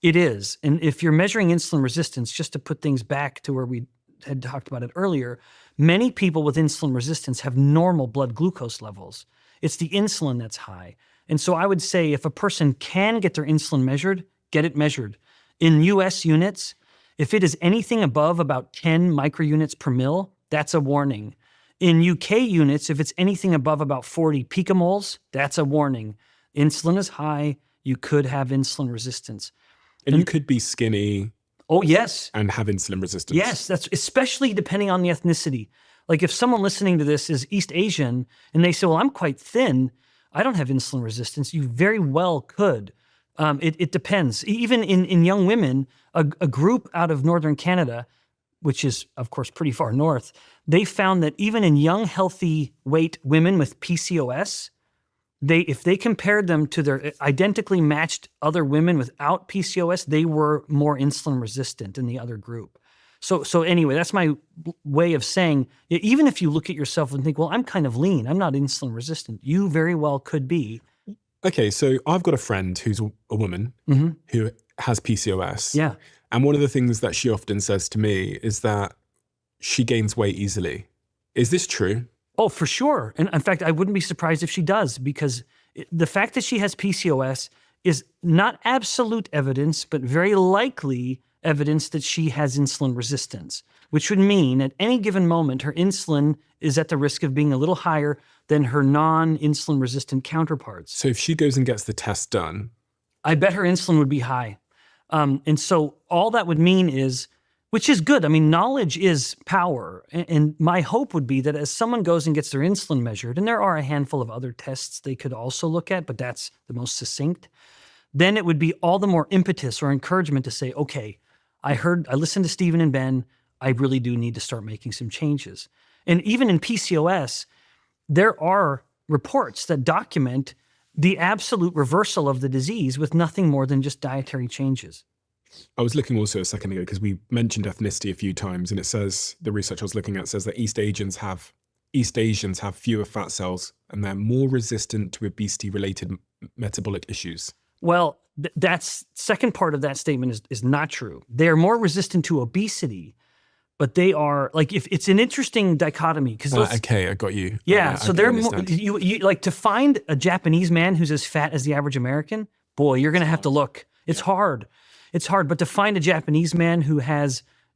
It is. And if you're measuring insulin resistance, just to put things back to where we had talked about it earlier, many people with insulin resistance have normal blood glucose levels. It's the insulin that's high. And so I would say if a person can get their insulin measured, get it measured. In US units, if it is anything above about 10 microunits per mil, that's a warning. In UK units, if it's anything above about 40 picomoles, that's a warning. Insulin is high, you could have insulin resistance.
And you could be skinny.
Oh, yes.
And have insulin resistance.
Yes, that's especially depending on the ethnicity. Like if someone listening to this is East Asian and they say, well, I'm quite thin, I don't have insulin resistance. You very well could. It depends. Even in young women, a group out of Northern Canada, which is, of course, pretty far north, they found that even in young, healthy weight women with PCOS, if they compared them to their identically matched other women without PCOS, they were more insulin resistant in the other group. So anyway, that's my way of saying, even if you look at yourself and think, well, I'm kind of lean, I'm not insulin resistant, you very well could be.
Okay, so I've got a friend who's a woman who has PCOS.
Yeah.
And one of the things that she often says to me is that she gains weight easily. Is this true?
Oh, for sure. And in fact, I wouldn't be surprised if she does, because the fact that she has PCOS is not absolute evidence, but very likely evidence that she has insulin resistance, which would mean at any given moment, her insulin is at the risk of being a little higher than her non-insulin resistant counterparts.
So if she goes and gets the test done,
I bet her insulin would be high. And so all that would mean is, which is good. I mean, knowledge is power. And my hope would be that as someone goes and gets their insulin measured, and there are a handful of other tests they could also look at, but that's the most succinct, then it would be all the more impetus or encouragement to say, okay, I listened to Stephen and Ben, I really do need to start making some changes. And even in PCOS, there are reports that document the absolute reversal of the disease with nothing more than just dietary changes.
I was looking also a second ago because we mentioned ethnicity a few times, and it says, the research I was looking at says that East Asians have fewer fat cells and they're more resistant to obesity-related metabolic issues.
Well, that's second part of that statement is not true. They're more resistant to obesity, but they are like, if it's an interesting dichotomy because
okay, I got you.
Yeah, so they're more,
understand.
you like to find a Japanese man who's as fat as the average American. Boy, you're going to have to look. It's hard. It's hard, but to find a Japanese man who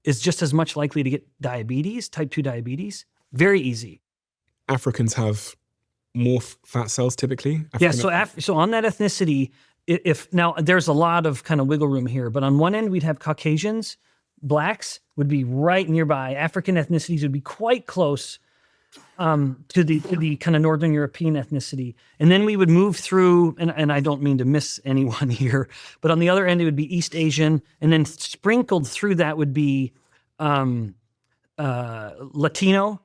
is just as much likely to get diabetes, type 2 diabetes, very easy.
Africans have more fat cells typically.
Yeah, so on that ethnicity, if now there's a lot of kind of wiggle room here, but on one end we'd have Caucasians, blacks would be right nearby. African ethnicities would be quite close to the kind of Northern European ethnicity. And then we would move through, and I don't mean to miss anyone here, but on the other end, it would be East Asian. And then sprinkled through that would be Latino.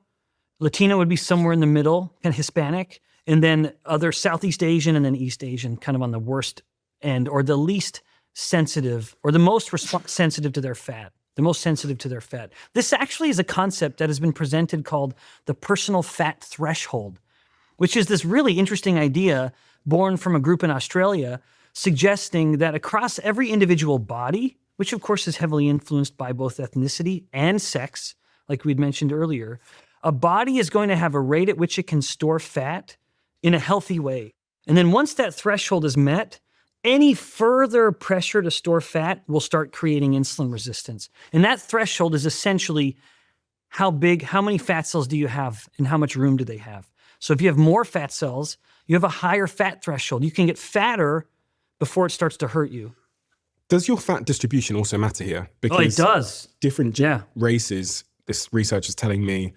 Latino would be somewhere in the middle, kind of Hispanic. And then other Southeast Asian and then East Asian, kind of on the worst end, or the least sensitive, or the most sensitive to their fat. The most sensitive to their fat. This actually is a concept that has been presented called the personal fat threshold, which is this really interesting idea born from a group in Australia suggesting that across every individual body, which of course is heavily influenced by both ethnicity and sex, like we'd mentioned earlier, a body is going to have a rate at which it can store fat in a healthy way. And then once that threshold is met, any further pressure to store fat will start creating insulin resistance. And that threshold is essentially how many fat cells do you have and how much room do they have? So if you have more fat cells, you have a higher fat threshold. You can get fatter before it starts to hurt you.
Does your fat distribution also matter here?
It does.
Different
Yeah.
races, this research is telling me,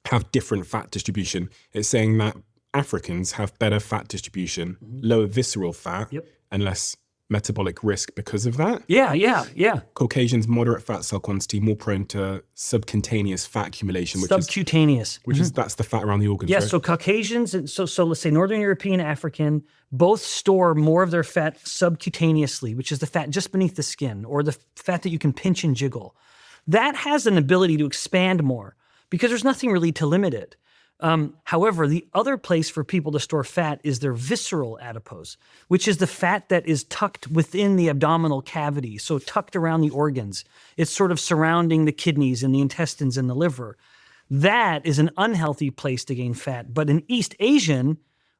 have different fat distribution. It's saying that Africans have better fat distribution, lower visceral fat, and less metabolic risk because of that.
Yeah.
Caucasians, moderate fat cell quantity, more prone to subcutaneous fat accumulation,
Subcutaneous.
that's the fat around the organs,
Yeah,
right?
so Caucasians, so let's say Northern European, African, both store more of their fat subcutaneously, which is the fat just beneath the skin, or the fat that you can pinch and jiggle. That has an ability to expand more because there's nothing really to limit it. However, the other place for people to store fat is their visceral adipose, which is the fat that is tucked within the abdominal cavity, so tucked around the organs. It's sort of surrounding the kidneys and the intestines and the liver. That is an unhealthy place to gain fat. But an East Asian,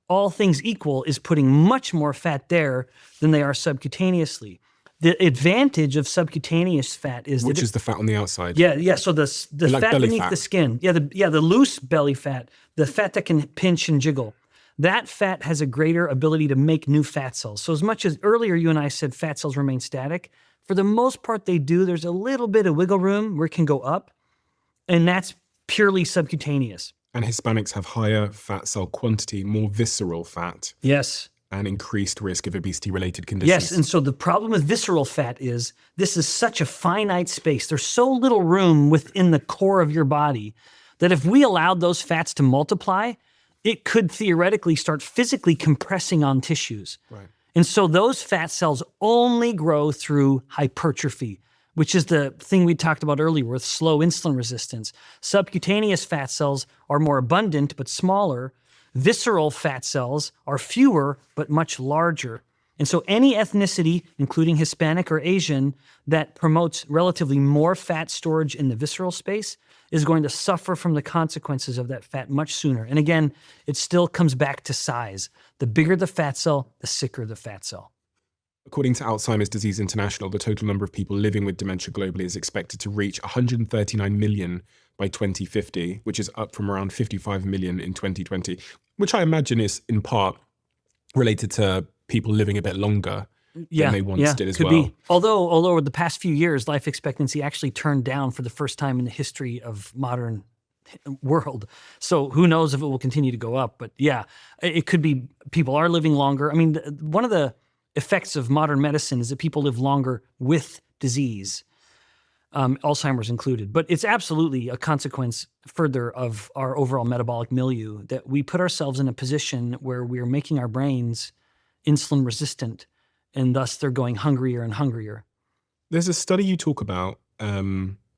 all things equal, is putting much more fat there than they are subcutaneously. The advantage of subcutaneous fat is
Which is the fat on the outside.
Yeah. So the
Like
fat
belly
beneath
fat.
the skin, the loose belly fat, the fat that can pinch and jiggle, that fat has a greater ability to make new fat cells. So as much as earlier you and I said fat cells remain static, for the most part they do. There's a little bit of wiggle room where it can go up, and that's purely subcutaneous.
And Hispanics have higher fat cell quantity, more visceral fat,
Yes.
and increased risk of obesity-related conditions.
Yes, and so the problem with visceral fat is this is such a finite space. There's so little room within the core of your body that if we allowed those fats to multiply, it could theoretically start physically compressing on tissues.
Right.
And so those fat cells only grow through hypertrophy, which is the thing we talked about earlier with slow insulin resistance. Subcutaneous fat cells are more abundant but smaller. Visceral fat cells are fewer but much larger. And so any ethnicity, including Hispanic or Asian, that promotes relatively more fat storage in the visceral space is going to suffer from the consequences of that fat much sooner. And again, it still comes back to size. The bigger the fat cell, the sicker the fat cell.
According to Alzheimer's Disease International, the total number of people living with dementia globally is expected to reach 139 million by 2050, which is up from around 55 million in 2020, which I imagine is in part related to people living a bit longer than they once did as
could
well.
be. Although over the past few years, life expectancy actually turned down for the first time in the history of modern world. So who knows if it will continue to go up. But yeah, it could be people are living longer. I mean, one of the effects of modern medicine is that people live longer with disease, Alzheimer's included. But it's absolutely a consequence further of our overall metabolic milieu that we put ourselves in a position where we're making our brains insulin resistant, and thus they're going hungrier and hungrier.
There's a study you talk about,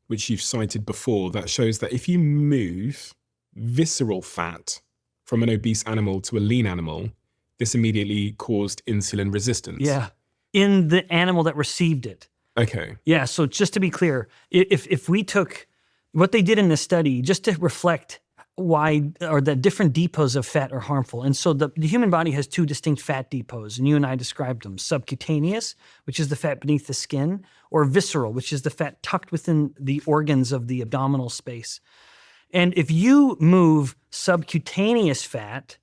which you've cited before, that shows that if you move visceral fat from an obese animal to a lean animal, this immediately caused insulin resistance.
Yeah, in the animal that received it.
Okay.
Yeah, so just to be clear, if we took what they did in this study just to reflect why or that different depots of fat are harmful. And so the human body has two distinct fat depots, and you and I described them: subcutaneous, which is the fat beneath the skin, or visceral, which is the fat tucked within the organs of the abdominal space. And if you move subcutaneous fat,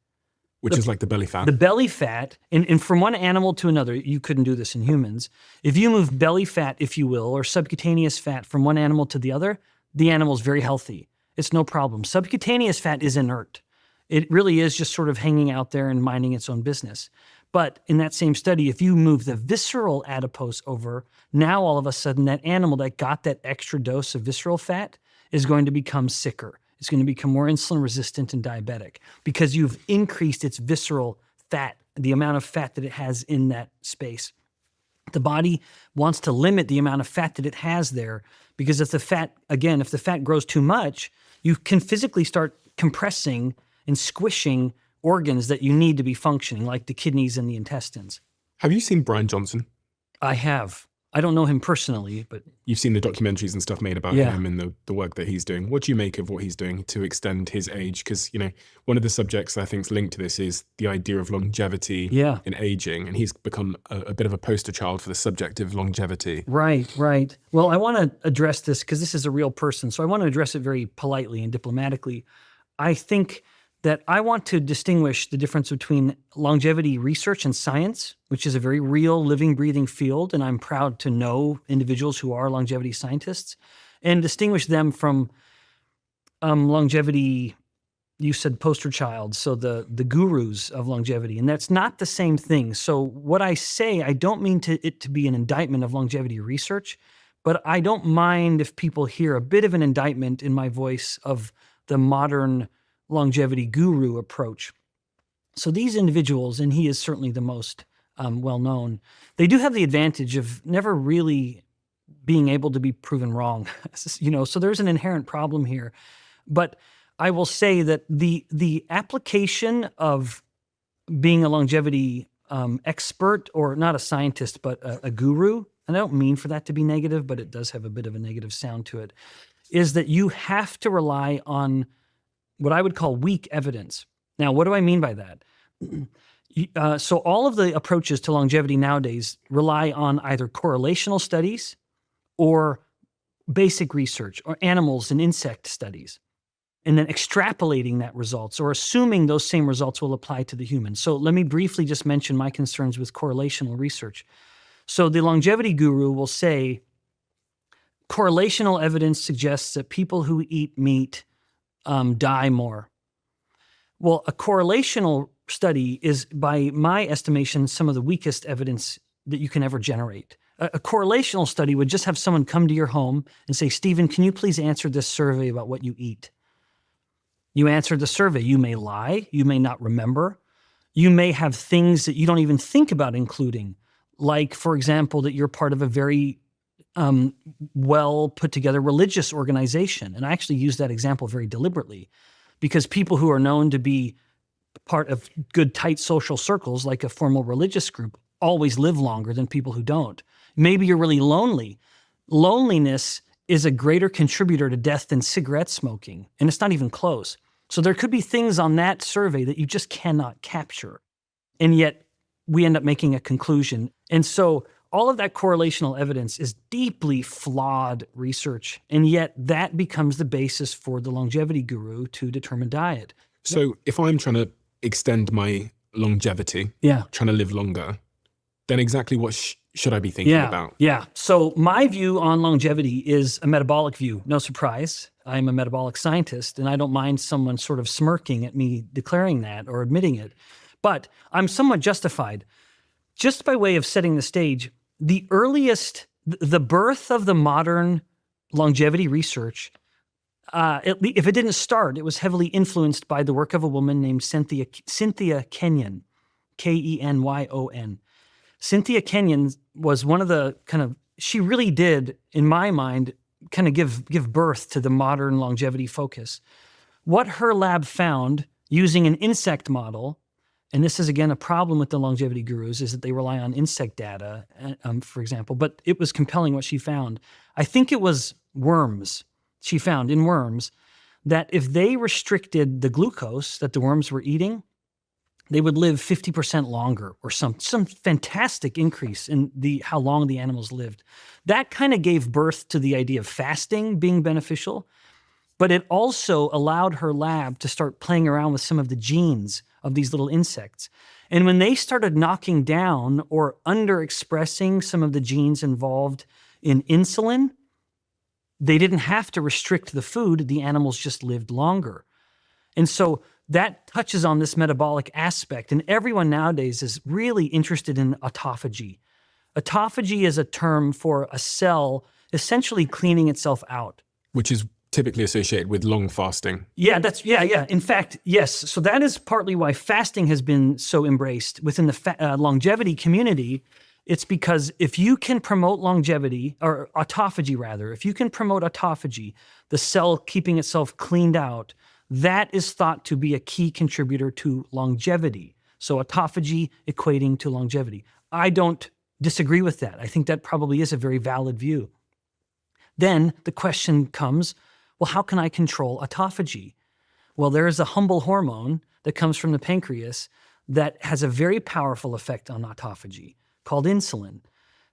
Which is like the belly fat.
the belly fat, and from one animal to another, you couldn't do this in humans. If you move belly fat, if you will, or subcutaneous fat from one animal to the other, the animal's very healthy. It's no problem. Subcutaneous fat is inert. It really is just sort of hanging out there and minding its own business. But in that same study, if you move the visceral adipose over, now all of a sudden that animal that got that extra dose of visceral fat is going to become sicker. It's going to become more insulin resistant and diabetic because you've increased its visceral fat, the amount of fat that it has in that space. The body wants to limit the amount of fat that it has there because if the fat grows too much, you can physically start compressing and squishing organs that you need to be functioning, like the kidneys and the intestines.
Have you seen Brian Johnson?
I have. I don't know him personally, but
You've seen the documentaries and stuff made about him and the work that he's doing. What do you make of what he's doing to extend his age? Because, one of the subjects I think is linked to this is the idea of longevity in aging. And he's become a bit of a poster child for the subject of longevity.
Right. Well, I want to address this because this is a real person. So I want to address it very politely and diplomatically. I think that I want to distinguish the difference between longevity research and science, which is a very real, living, breathing field, and I'm proud to know individuals who are longevity scientists, and distinguish them from longevity, you said poster child, so the gurus of longevity, and that's not the same thing. So what I say, I don't mean it to be an indictment of longevity research, but I don't mind if people hear a bit of an indictment in my voice of the modern longevity guru approach. So these individuals, and he is certainly the most well-known, they do have the advantage of never really being able to be proven wrong. So there's an inherent problem here. But I will say that the application of being a longevity expert, or not a scientist, but a guru, and I don't mean for that to be negative, but it does have a bit of a negative sound to it, is that you have to rely on what I would call weak evidence. Now, what do I mean by that? So all of the approaches to longevity nowadays rely on either correlational studies or basic research or animals and insect studies, and then extrapolating that results or assuming those same results will apply to the human. So let me briefly just mention my concerns with correlational research. So the longevity guru will say, correlational evidence suggests that people who eat meat die more. Well, a correlational study is, by my estimation, some of the weakest evidence that you can ever generate. A correlational study would just have someone come to your home and say, Stephen, can you please answer this survey about what you eat? You answered the survey. You may lie. You may not remember. You may have things that you don't even think about including, like, for example, that you're part of a very well put together religious organization. And I actually use that example very deliberately, because people who are known to be part of good, tight social circles, like a formal religious group, always live longer than people who don't. Maybe you're really lonely. Loneliness is a greater contributor to death than cigarette smoking, and it's not even close. So there could be things on that survey that you just cannot capture, and yet we end up making a conclusion. And so all of that correlational evidence is deeply flawed research, and yet that becomes the basis for the longevity guru to determine diet.
So if I'm trying to extend my longevity, trying to live longer, then exactly what should I be thinking about?
Yeah. So my view on longevity is a metabolic view. No surprise. I'm a metabolic scientist, and I don't mind someone sort of smirking at me declaring that or admitting it. But I'm somewhat justified. Just by way of setting the stage, the birth of the modern longevity research, if it didn't start, it was heavily influenced by the work of a woman named Cynthia Kenyon, Kenyon. Cynthia Kenyon was one of the she really did, in my mind, kind of give birth to the modern longevity focus. What her lab found using an insect model, and this is again a problem with the longevity gurus, is that they rely on insect data, for example, but it was compelling what she found. I think it was worms. She found in worms that if they restricted the glucose that the worms were eating, they would live 50% longer, or some fantastic increase in how long the animals lived. That kind of gave birth to the idea of fasting being beneficial, but it also allowed her lab to start playing around with some of the genes of these little insects. And when they started knocking down or underexpressing some of the genes involved in insulin, they didn't have to restrict the food. The animals just lived longer. And so that touches on this metabolic aspect. And everyone nowadays is really interested in autophagy. Autophagy is a term for a cell essentially cleaning itself out.
Which is typically associated with long fasting.
Yeah. In fact, yes. So that is partly why fasting has been so embraced within the longevity community. It's because if you can promote longevity, or autophagy rather, if you can promote autophagy, the cell keeping itself cleaned out, that is thought to be a key contributor to longevity. So autophagy equating to longevity. I don't disagree with that. I think that probably is a very valid view. Then the question comes, well, how can I control autophagy? Well, there is a humble hormone that comes from the pancreas that has a very powerful effect on autophagy, called insulin.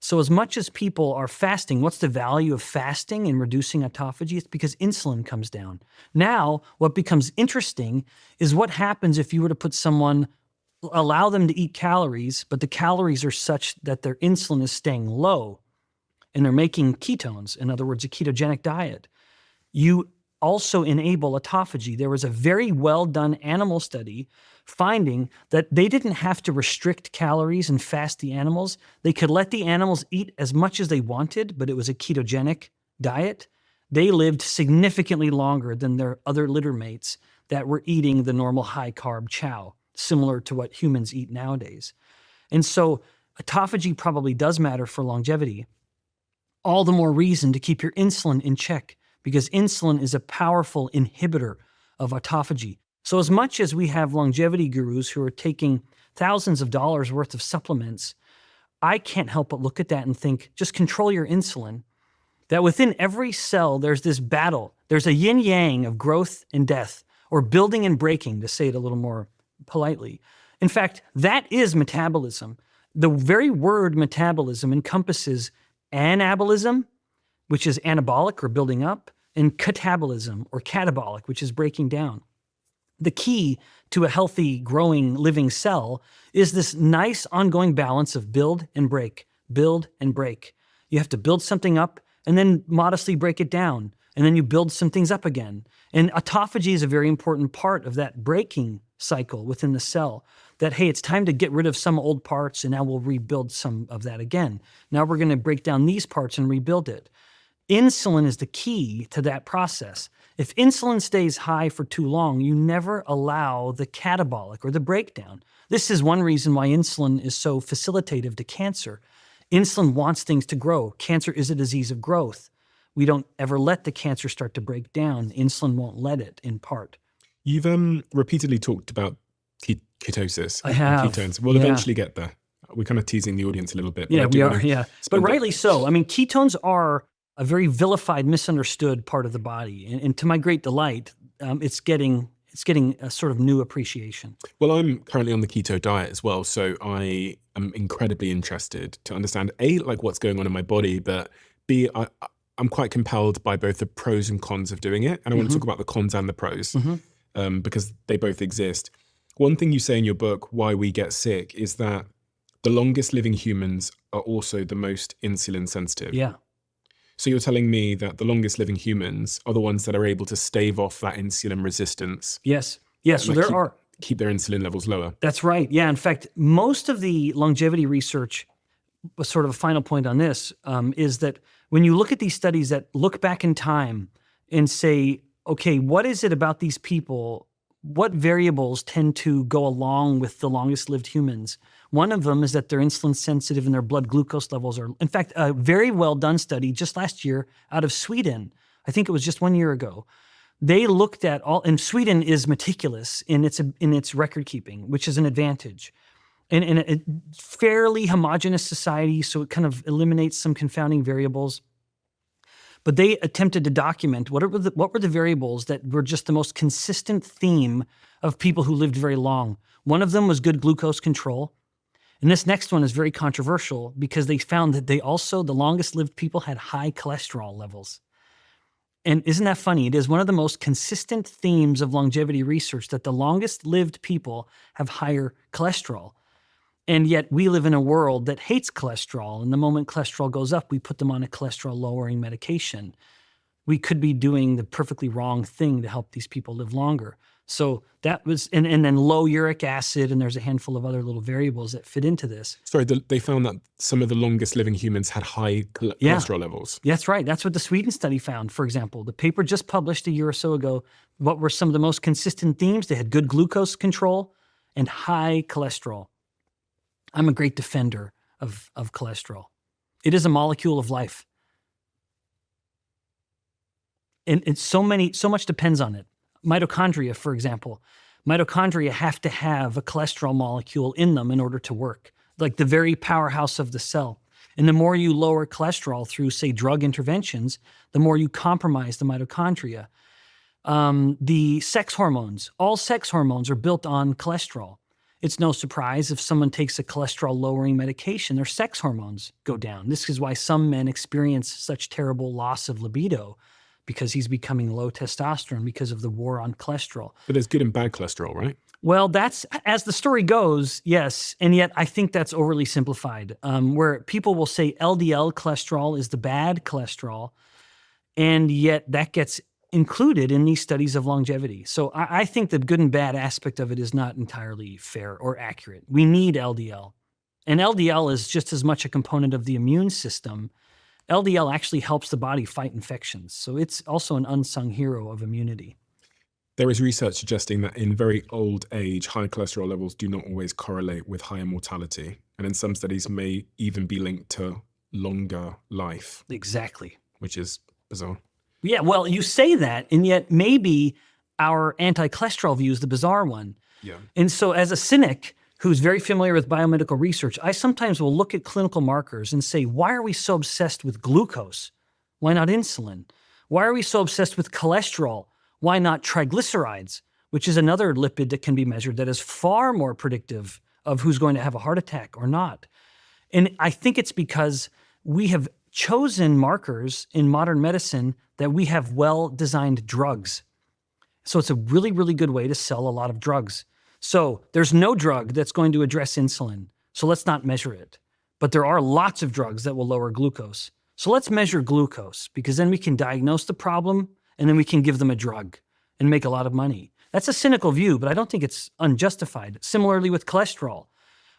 So as much as people are fasting, what's the value of fasting and reducing autophagy? It's because insulin comes down. Now, what becomes interesting is what happens if you were to put someone, allow them to eat calories, but the calories are such that their insulin is staying low and they're making ketones, in other words, a ketogenic diet. You also enable autophagy. There was a very well done animal study finding that they didn't have to restrict calories and fast the animals. They could let the animals eat as much as they wanted, but it was a ketogenic diet. They lived significantly longer than their other litter mates that were eating the normal high-carb chow, similar to what humans eat nowadays. And so autophagy probably does matter for longevity. All the more reason to keep your insulin in check, because insulin is a powerful inhibitor of autophagy. So as much as we have longevity gurus who are taking thousands of dollars worth of supplements, I can't help but look at that and think, just control your insulin. That within every cell, there's this battle. There's a yin-yang of growth and death, or building and breaking, to say it a little more politely. In fact, that is metabolism. The very word metabolism encompasses anabolism, which is anabolic or building up, and catabolism or catabolic, which is breaking down. The key to a healthy, growing, living cell is this nice ongoing balance of build and break, build and break. You have to build something up and then modestly break it down, and then you build some things up again. And autophagy is a very important part of that breaking cycle within the cell, that, hey, it's time to get rid of some old parts and now we'll rebuild some of that again. Now we're going to break down these parts and rebuild it. Insulin is the key to that process. If insulin stays high for too long, you never allow the catabolic or the breakdown. This is one reason why insulin is so facilitative to cancer. Insulin wants things to grow. Cancer is a disease of growth. We don't ever let the cancer start to break down. Insulin won't let it, in part.
You've repeatedly talked about ketosis.
I have.
Ketones. We'll eventually get there. We're kind of teasing the audience a little bit.
Yeah, we are. Yeah, but rightly so. I mean, ketones are a very vilified, misunderstood part of the body, and to my great delight, it's getting a sort of new appreciation.
Well, I'm currently on the keto diet as well, so I am incredibly interested to understand A, like what's going on in my body, but B, I'm quite compelled by both the pros and cons of doing it, and I want to talk about the cons and the pros because they both exist. One thing you say in your book, Why We Get Sick, is that the longest living humans are also the most insulin sensitive.
Yeah.
So you're telling me that the longest living humans are the ones that are able to stave off that insulin resistance.
Yes. Yes. So
keep their insulin levels lower.
That's right. Yeah. In fact, most of the longevity research, was sort of a final point on this, is that when you look at these studies that look back in time and say, okay, what is it about these people? What variables tend to go along with the longest lived humans? One of them is that they're insulin sensitive and their blood glucose levels are, in fact, a very well done study just last year out of Sweden. I think it was just 1 year ago. They looked at all, and Sweden is meticulous in its record keeping, which is an advantage. In a fairly homogeneous society, so it kind of eliminates some confounding variables. But they attempted to document what were the variables that were just the most consistent theme of people who lived very long. One of them was good glucose control. And this next one is very controversial because they found that the longest lived people had high cholesterol levels. And isn't that funny? It is one of the most consistent themes of longevity research that the longest lived people have higher cholesterol. And yet we live in a world that hates cholesterol. And the moment cholesterol goes up, we put them on a cholesterol-lowering medication. We could be doing the perfectly wrong thing to help these people live longer. So that was, and then low uric acid, and there's a handful of other little variables that fit into this.
Sorry, they found that some of the longest living humans had high cholesterol levels.
That's right. That's what the Sweden study found, for example. The paper just published a year or so ago. What were some of the most consistent themes? They had good glucose control and high cholesterol. I'm a great defender of cholesterol. It is a molecule of life. And so much depends on it. Mitochondria, for example. Mitochondria have to have a cholesterol molecule in them in order to work, like the very powerhouse of the cell. And the more you lower cholesterol through, say, drug interventions, the more you compromise the mitochondria. The sex hormones, all sex hormones are built on cholesterol. It's no surprise if someone takes a cholesterol-lowering medication, their sex hormones go down. This is why some men experience such terrible loss of libido, because he's becoming low testosterone because of the war on cholesterol.
But there's good and bad cholesterol, right?
Well, that's, as the story goes, yes. And yet I think that's overly simplified, where people will say LDL cholesterol is the bad cholesterol, and yet that gets included in these studies of longevity. So I think the good and bad aspect of it is not entirely fair or accurate. We need LDL. And LDL is just as much a component of the immune system. LDL actually helps the body fight infections. So it's also an unsung hero of immunity.
There is research suggesting that in very old age, high cholesterol levels do not always correlate with higher mortality. And in some studies may even be linked to longer life.
Exactly.
Which is bizarre.
Yeah, well, you say that, and yet maybe our anti-cholesterol view is the bizarre one.
Yeah.
And so as a cynic who's very familiar with biomedical research, I sometimes will look at clinical markers and say, why are we so obsessed with glucose? Why not insulin? Why are we so obsessed with cholesterol? Why not triglycerides, which is another lipid that can be measured that is far more predictive of who's going to have a heart attack or not? And I think it's because we have chosen markers in modern medicine that we have well-designed drugs. So it's a really, really good way to sell a lot of drugs. So there's no drug that's going to address insulin, so let's not measure it. But there are lots of drugs that will lower glucose. So let's measure glucose, because then we can diagnose the problem and then we can give them a drug and make a lot of money. That's a cynical view, but I don't think it's unjustified. Similarly with cholesterol.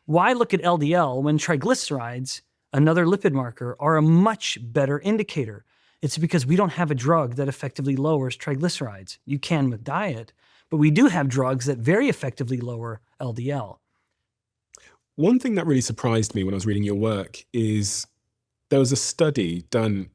Why look at LDL when triglycerides, another lipid marker, are a much better indicator? It's because we don't have a drug that effectively lowers triglycerides. You can with diet, but we do have drugs that very effectively lower LDL.
One thing that really surprised me when I was reading your work is there was a study done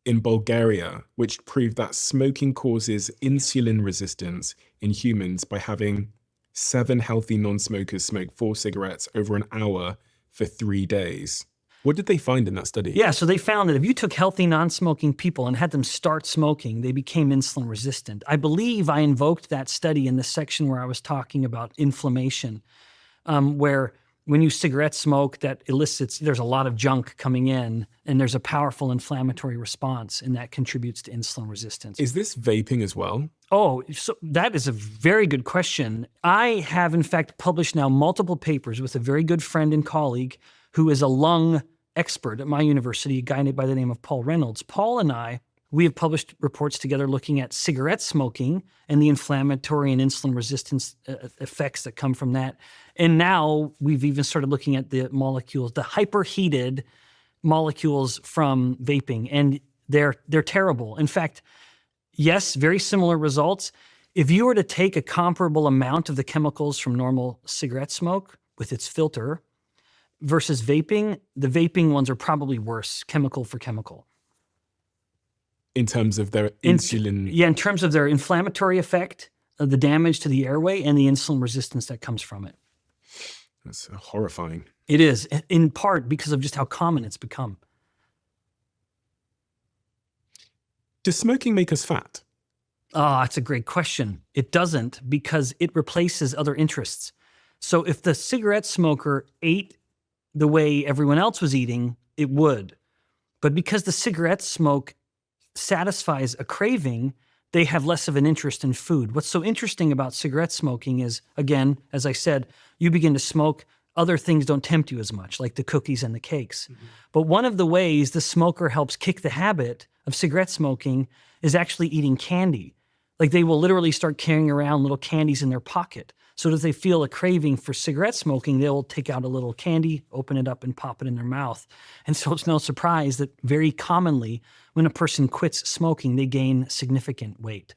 in Bulgaria which proved that smoking causes insulin resistance in humans by having 7 healthy non-smokers smoke 4 cigarettes over an hour for 3 days. What did they find in that study?
Yeah, so they found that if you took healthy non-smoking people and had them start smoking, they became insulin resistant. I believe I invoked that study in the section where I was talking about inflammation, where when you cigarette smoke, that elicits, there's a lot of junk coming in, and there's a powerful inflammatory response, and that contributes to insulin resistance.
Is this vaping as well?
Oh, so that is a very good question. I have, in fact, published now multiple papers with a very good friend and colleague who is a lung expert at my university, a guy by the name of Paul Reynolds. Paul and I, we have published reports together looking at cigarette smoking and the inflammatory and insulin resistance effects that come from that. And now we've even started looking at the molecules, the hyperheated molecules from vaping, and they're terrible. In fact, yes, very similar results. If you were to take a comparable amount of the chemicals from normal cigarette smoke with its filter versus vaping, the vaping ones are probably worse, chemical for chemical.
In terms of their insulin?
Yeah, in terms of their inflammatory effect, the damage to the airway, and the insulin resistance that comes from it.
That's horrifying.
It is, in part because of just how common it's become.
Does smoking make us fat?
That's a great question. It doesn't, because it replaces other interests. So if the cigarette smoker ate the way everyone else was eating, it would. But because the cigarette smoke satisfies a craving, they have less of an interest in food. What's so interesting about cigarette smoking is, again, as I said, you begin to smoke, other things don't tempt you as much, like the cookies and the cakes. Mm-hmm. But one of the ways the smoker helps kick the habit of cigarette smoking is actually eating candy. Like they will literally start carrying around little candies in their pocket. So that if they feel a craving for cigarette smoking, they'll take out a little candy, open it up, and pop it in their mouth. And so it's no surprise that very commonly, when a person quits smoking, they gain significant weight.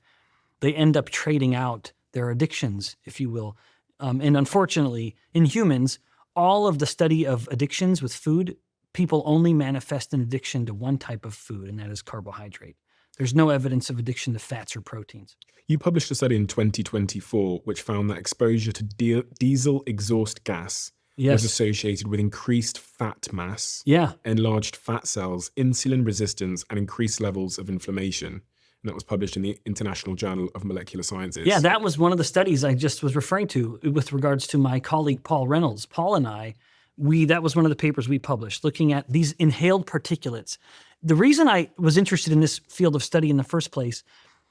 They end up trading out their addictions, if you will. And unfortunately, in humans, all of the study of addictions with food, people only manifest an addiction to one type of food, and that is carbohydrate. There's no evidence of addiction to fats or proteins.
You published a study in 2024 which found that exposure to diesel exhaust gas was associated with increased fat mass, enlarged fat cells, insulin resistance, and increased levels of inflammation. And that was published in the International Journal of Molecular Sciences.
Yeah, that was one of the studies I just was referring to with regards to my colleague, Paul Reynolds. Paul and I, that was one of the papers we published looking at these inhaled particulates. The reason I was interested in this field of study in the first place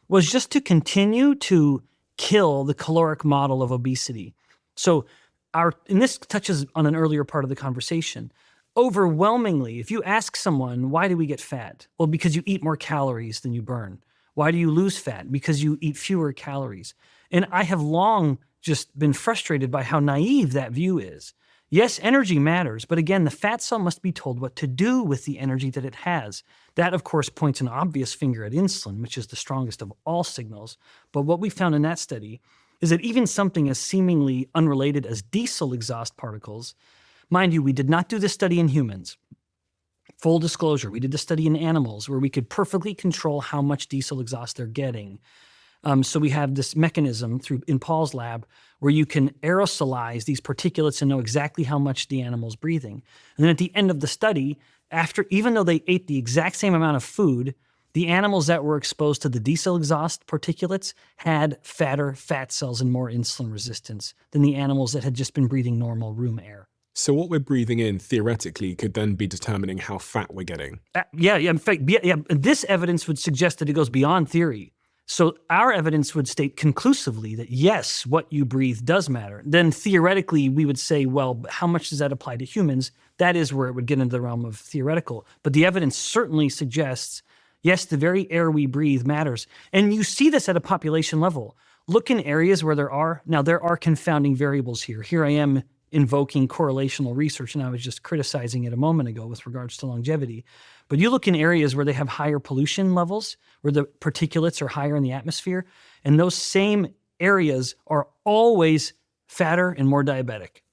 was just to continue to kill the caloric model of obesity. So and this touches on an earlier part of the conversation. Overwhelmingly, if you ask someone, why do we get fat? Well, because you eat more calories than you burn. Why do you lose fat? Because you eat fewer calories. And I have long just been frustrated by how naive that view is. Yes, energy matters, but again, the fat cell must be told what to do with the energy that it has. That, of course, points an obvious finger at insulin, which is the strongest of all signals. But what we found in that study is that even something as seemingly unrelated as diesel exhaust particles, mind you, we did not do this study in humans. Full disclosure, we did the study in animals where we could perfectly control how much diesel exhaust they're getting. So we have this mechanism in Paul's lab where you can aerosolize these particulates and know exactly how much the animal's breathing. And then at the end of the study, even though they ate the exact same amount of food, the animals that were exposed to the diesel exhaust particulates had fatter fat cells and more insulin resistance than the animals that had just been breathing normal room air.
So what we're breathing in theoretically could then be determining how fat we're getting.
Yeah. In fact, this evidence would suggest that it goes beyond theory. So our evidence would state conclusively that yes, what you breathe does matter. Then theoretically, we would say, well, how much does that apply to humans? That is where it would get into the realm of theoretical. But the evidence certainly suggests, yes, the very air we breathe matters. And you see this at a population level. Look in areas where there are confounding variables here. Here I am invoking correlational research, and I was just criticizing it a moment ago with regards to longevity. But you look in areas where they have higher pollution levels, where the particulates are higher in the atmosphere, and those same areas are always fatter and more diabetic.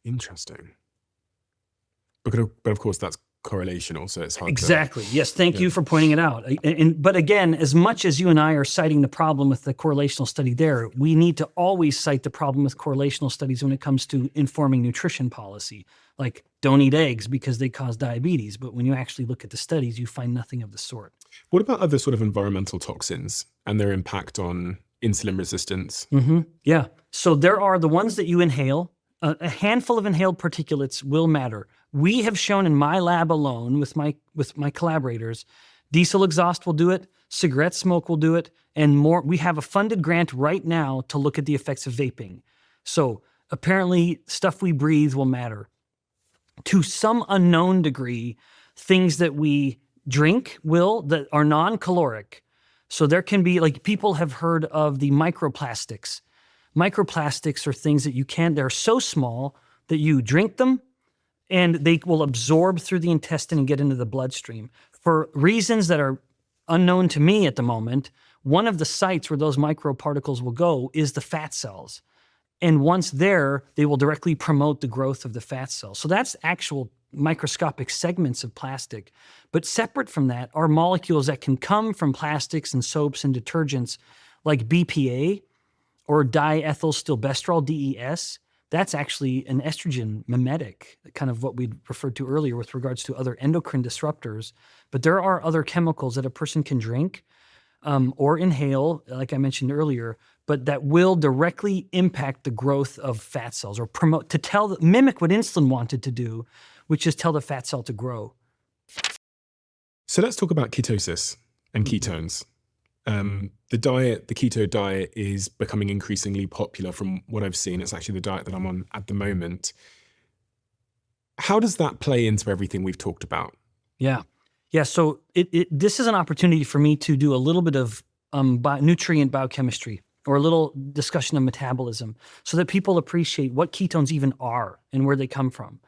Interesting. But of course, that's correlational, so it's hard
Exactly. Yes, thank you for pointing it out. But again, as much as you and I are citing the problem with the correlational study there, we need to always cite the problem with correlational studies when it comes to informing nutrition policy. Like, don't eat eggs because they cause diabetes. But when you actually look at the studies, you find nothing of the sort.
What about other sort of environmental toxins and their impact on insulin resistance?
Yeah. So there are the ones that you inhale. A handful of inhaled particulates will matter. We have shown in my lab alone with my collaborators, diesel exhaust will do it, cigarette smoke will do it, and more. We have a funded grant right now to look at the effects of vaping. So apparently stuff we breathe will matter. To some unknown degree, things that we drink that are non-caloric. So there can be, like, people have heard of the microplastics. Microplastics are things that they're so small that you drink them and they will absorb through the intestine and get into the bloodstream. For reasons that are unknown to me at the moment, one of the sites where those microparticles will go is the fat cells. And once there, they will directly promote the growth of the fat cells. So that's actual microscopic segments of plastic. But separate from that are molecules that can come from plastics and soaps and detergents like BPA, or diethylstilbestrol, DES. That's actually an estrogen mimetic, kind of what we referred to earlier with regards to other endocrine disruptors. But there are other chemicals that a person can drink or inhale, like I mentioned earlier, but that will directly impact the growth of fat cells or mimic what insulin wanted to do, which is tell the fat cell to grow.
So let's talk about ketosis and ketones. The keto diet is becoming increasingly popular from what I've seen. It's actually the diet that I'm on at the moment. How does that play into everything we've talked about?
Yeah. So this is an opportunity for me to do a little bit of nutrient biochemistry or a little discussion of metabolism so that people appreciate what ketones even are and where they come from.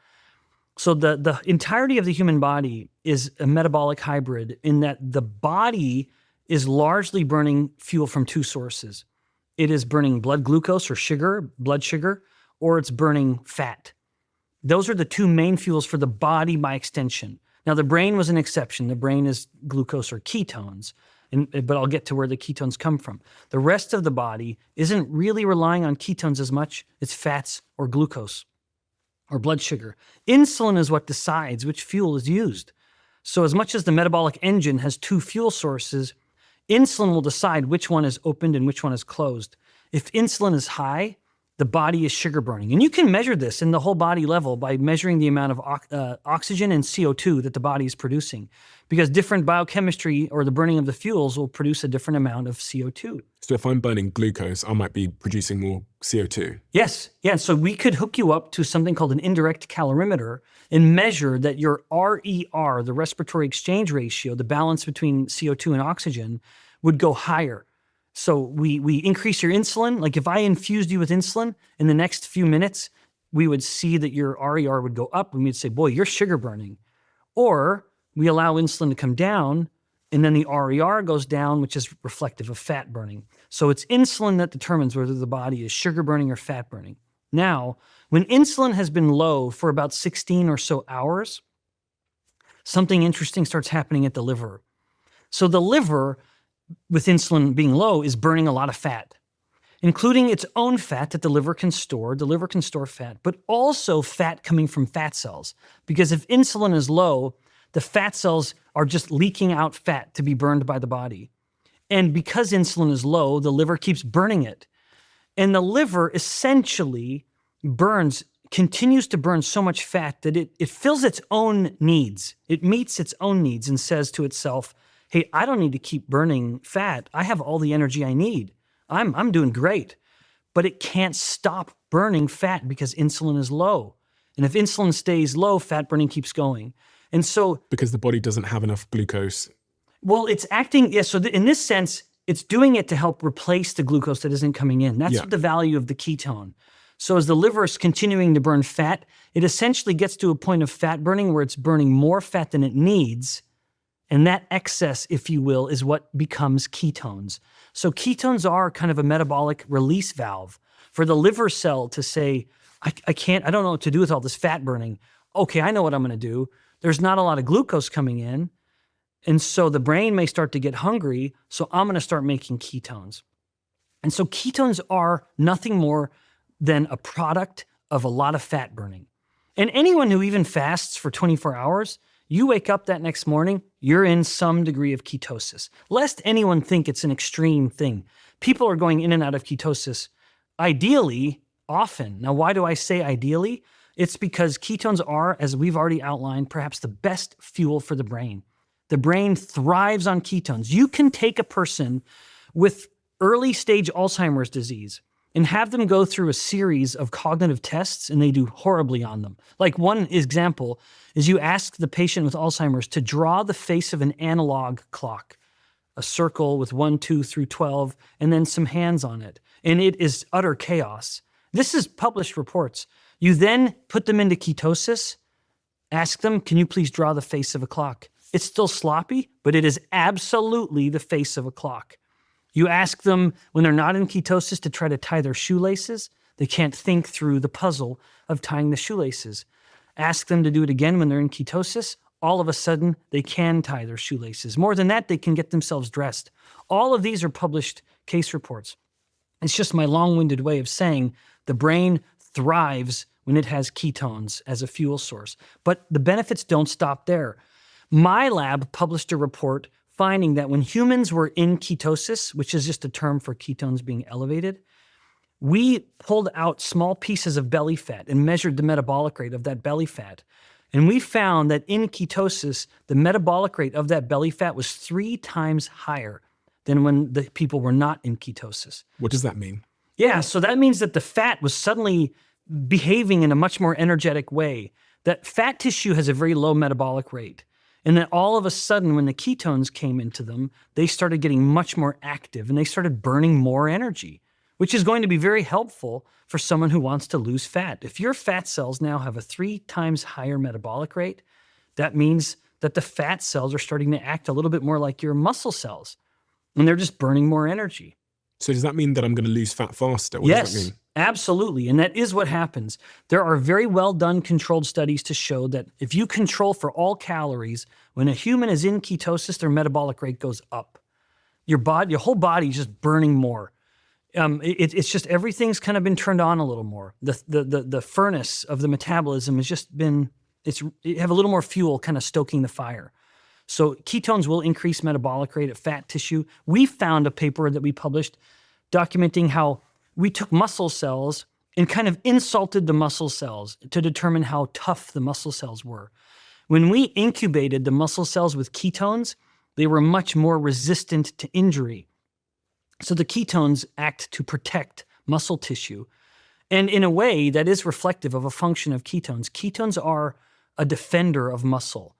So the entirety of the human body is a metabolic hybrid in that the body is largely burning fuel from two sources. It is burning blood glucose or blood sugar, or it's burning fat. Those are the two main fuels for the body by extension. Now, the brain was an exception. The brain is glucose or ketones, but I'll get to where the ketones come from. The rest of the body isn't really relying on ketones as much. It's fats or glucose or blood sugar. Insulin is what decides which fuel is used. So as much as the metabolic engine has two fuel sources, insulin will decide which one is opened and which one is closed. If insulin is high, the body is sugar burning. And you can measure this in the whole body level by measuring the amount of oxygen and CO2 that the body is producing, because different biochemistry or the burning of the fuels will produce a different amount of CO2.
So if I'm burning glucose, I might be producing more CO2.
Yes. Yeah. So we could hook you up to something called an indirect calorimeter and measure that your RER, the respiratory exchange ratio, the balance between CO2 and oxygen, would go higher. So we increase your insulin. Like if I infused you with insulin in the next few minutes, we would see that your RER would go up and we'd say, boy, you're sugar burning. Or we allow insulin to come down and then the RER goes down, which is reflective of fat burning. So it's insulin that determines whether the body is sugar burning or fat burning. Now, when insulin has been low for about 16 or so hours, something interesting starts happening at the liver. So the liver, with insulin being low, is burning a lot of fat, including its own fat that the liver can store. The liver can store fat, but also fat coming from fat cells. Because if insulin is low, the fat cells are just leaking out fat to be burned by the body. And because insulin is low, the liver keeps burning it. And the liver essentially continues to burn so much fat that it fills its own needs. It meets its own needs and says to itself, hey, I don't need to keep burning fat. I have all the energy I need. I'm doing great. But it can't stop burning fat because insulin is low. And if insulin stays low, fat burning keeps going. And so...
Because the body doesn't have enough glucose.
Well, it's acting... Yeah, so in this sense, it's doing it to help replace the glucose that isn't coming in. That's the value of the ketone. So as the liver is continuing to burn fat, it essentially gets to a point of fat burning where it's burning more fat than it needs. And that excess, if you will, is what becomes ketones. So ketones are kind of a metabolic release valve for the liver cell to say, I don't know what to do with all this fat burning. Okay, I know what I'm going to do. There's not a lot of glucose coming in. And so the brain may start to get hungry. So I'm going to start making ketones. And so ketones are nothing more than a product of a lot of fat burning. And anyone who even fasts for 24 hours, you wake up that next morning, you're in some degree of ketosis. Lest anyone think it's an extreme thing. People are going in and out of ketosis ideally often. Now, why do I say ideally? It's because ketones are, as we've already outlined, perhaps the best fuel for the brain. The brain thrives on ketones. You can take a person with early stage Alzheimer's disease and have them go through a series of cognitive tests, and they do horribly on them. Like one example is you ask the patient with Alzheimer's to draw the face of an analog clock, a circle with 1, 2 through 12, and then some hands on it. And it is utter chaos. This is published reports. You then put them into ketosis, ask them, can you please draw the face of a clock? It's still sloppy, but it is absolutely the face of a clock. You ask them when they're not in ketosis to try to tie their shoelaces. They can't think through the puzzle of tying the shoelaces. Ask them to do it again when they're in ketosis. All of a sudden, they can tie their shoelaces. More than that, they can get themselves dressed. All of these are published case reports. It's just my long-winded way of saying the brain thrives when it has ketones as a fuel source. But the benefits don't stop there. My lab published a report finding that when humans were in ketosis, which is just a term for ketones being elevated, we pulled out small pieces of belly fat and measured the metabolic rate of that belly fat. And we found that in ketosis, the metabolic rate of that belly fat was 3 times higher than when the people were not in ketosis.
What does that mean?
Yeah, so that means that the fat was suddenly behaving in a much more energetic way. That fat tissue has a very low metabolic rate. And then all of a sudden, when the ketones came into them, they started getting much more active and they started burning more energy, which is going to be very helpful for someone who wants to lose fat. If your fat cells now have a 3 times higher metabolic rate, that means that the fat cells are starting to act a little bit more like your muscle cells, and they're just burning more energy.
So does that mean that I'm going to lose fat faster? What does that mean?
Absolutely. And that is what happens. There are very well done controlled studies to show that if you control for all calories, when a human is in ketosis, their metabolic rate goes up. Your whole body is just burning more. It's just everything's kind of been turned on a little more. The furnace of the metabolism has just been, you have a little more fuel kind of stoking the fire. So ketones will increase metabolic rate at fat tissue. We found a paper that we published documenting how we took muscle cells and kind of insulted the muscle cells to determine how tough the muscle cells were. When we incubated the muscle cells with ketones, they were much more resistant to injury. So the ketones act to protect muscle tissue. And in a way, that is reflective of a function of ketones. Ketones are a defender of muscle.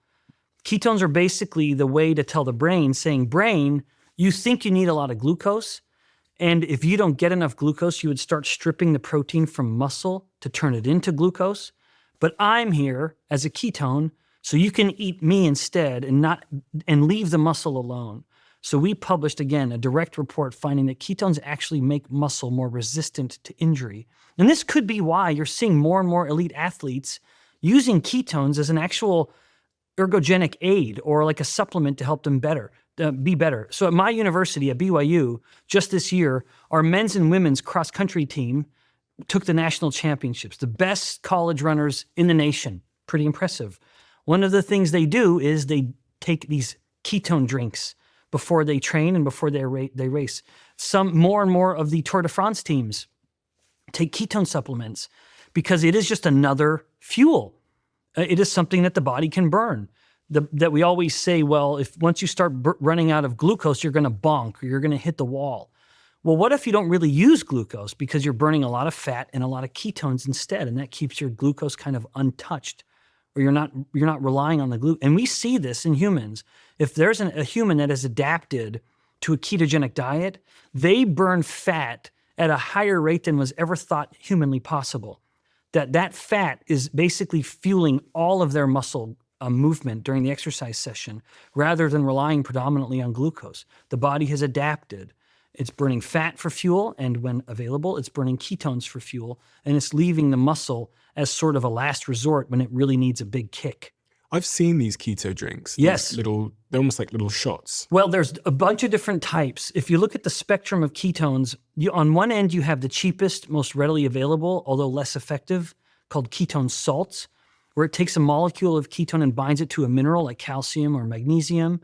Ketones are basically the way to tell the brain, saying, brain, you think you need a lot of glucose, and if you don't get enough glucose, you would start stripping the protein from muscle to turn it into glucose. But I'm here as a ketone, so you can eat me instead and leave the muscle alone. So we published, again, a direct report finding that ketones actually make muscle more resistant to injury. And this could be why you're seeing more and more elite athletes using ketones as an actual ergogenic aid or like a supplement to help them be better. So at my university, at BYU, just this year, our men's and women's cross-country team took the national championships, the best college runners in the nation. Pretty impressive. One of the things they do is they take these ketone drinks before they train and before they race. Some more and more of the Tour de France teams take ketone supplements because it is just another fuel. It is something that the body can burn. That we always say, well, if once you start running out of glucose, you're going to bonk or you're going to hit the wall. Well, what if you don't really use glucose because you're burning a lot of fat and a lot of ketones instead, and that keeps your glucose kind of untouched, or you're not relying on the glucose. And we see this in humans. If there's a human that has adapted to a ketogenic diet, they burn fat at a higher rate than was ever thought humanly possible. That fat is basically fueling all of their muscle movement during the exercise session rather than relying predominantly on glucose. The body has adapted. It's burning fat for fuel, and when available, it's burning ketones for fuel, and it's leaving the muscle as sort of a last resort when it really needs a big kick.
I've seen these keto drinks.
Yes.
They're almost like little shots.
Well, there's a bunch of different types. If you look at the spectrum of ketones, on one end, you have the cheapest, most readily available, although less effective, called ketone salts, where it takes a molecule of ketone and binds it to a mineral like calcium or magnesium.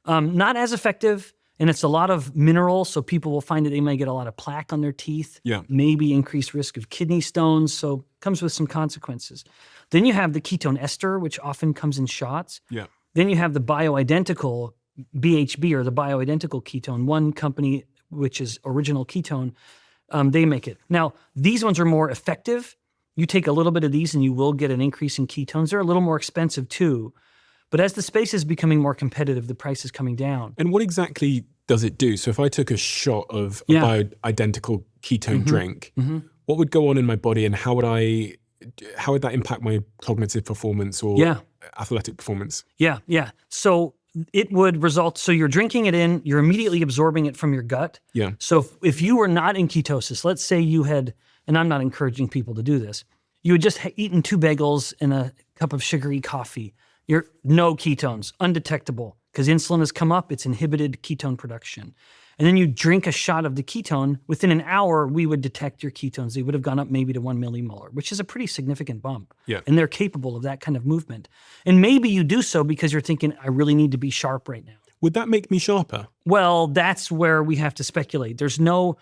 Not as effective, and it's a lot of minerals, so people will find that they may get a lot of plaque on their teeth, maybe increased risk of kidney stones, so comes with some consequences. Then you have the ketone ester, which often comes in shots.
Yeah.
Then you have the bioidentical BHB, or the bioidentical ketone. One company, which is Original Ketone, they make it. Now, these ones are more effective. You take a little bit of these and you will get an increase in ketones. They're a little more expensive too. But as the space is becoming more competitive, the price is coming down.
And what exactly does it do? So if I took a shot of a bioidentical ketone drink, what would go on in my body, and how would that impact my cognitive performance or athletic performance?
Yeah. So it would result, so you're drinking it in, you're immediately absorbing it from your gut.
Yeah.
So if you were not in ketosis, let's say you had, and I'm not encouraging people to do this, you had just eaten 2 bagels and a cup of sugary coffee. You're no ketones, undetectable, because insulin has come up, it's inhibited ketone production. And then you drink a shot of the ketone, within an hour, we would detect your ketones. They would have gone up maybe to 1 millimolar, which is a pretty significant bump.
Yeah.
And they're capable of that kind of movement. And maybe you do so because you're thinking, I really need to be sharp right now.
Would that make me sharper?
Well, that's where we have to speculate. There's no...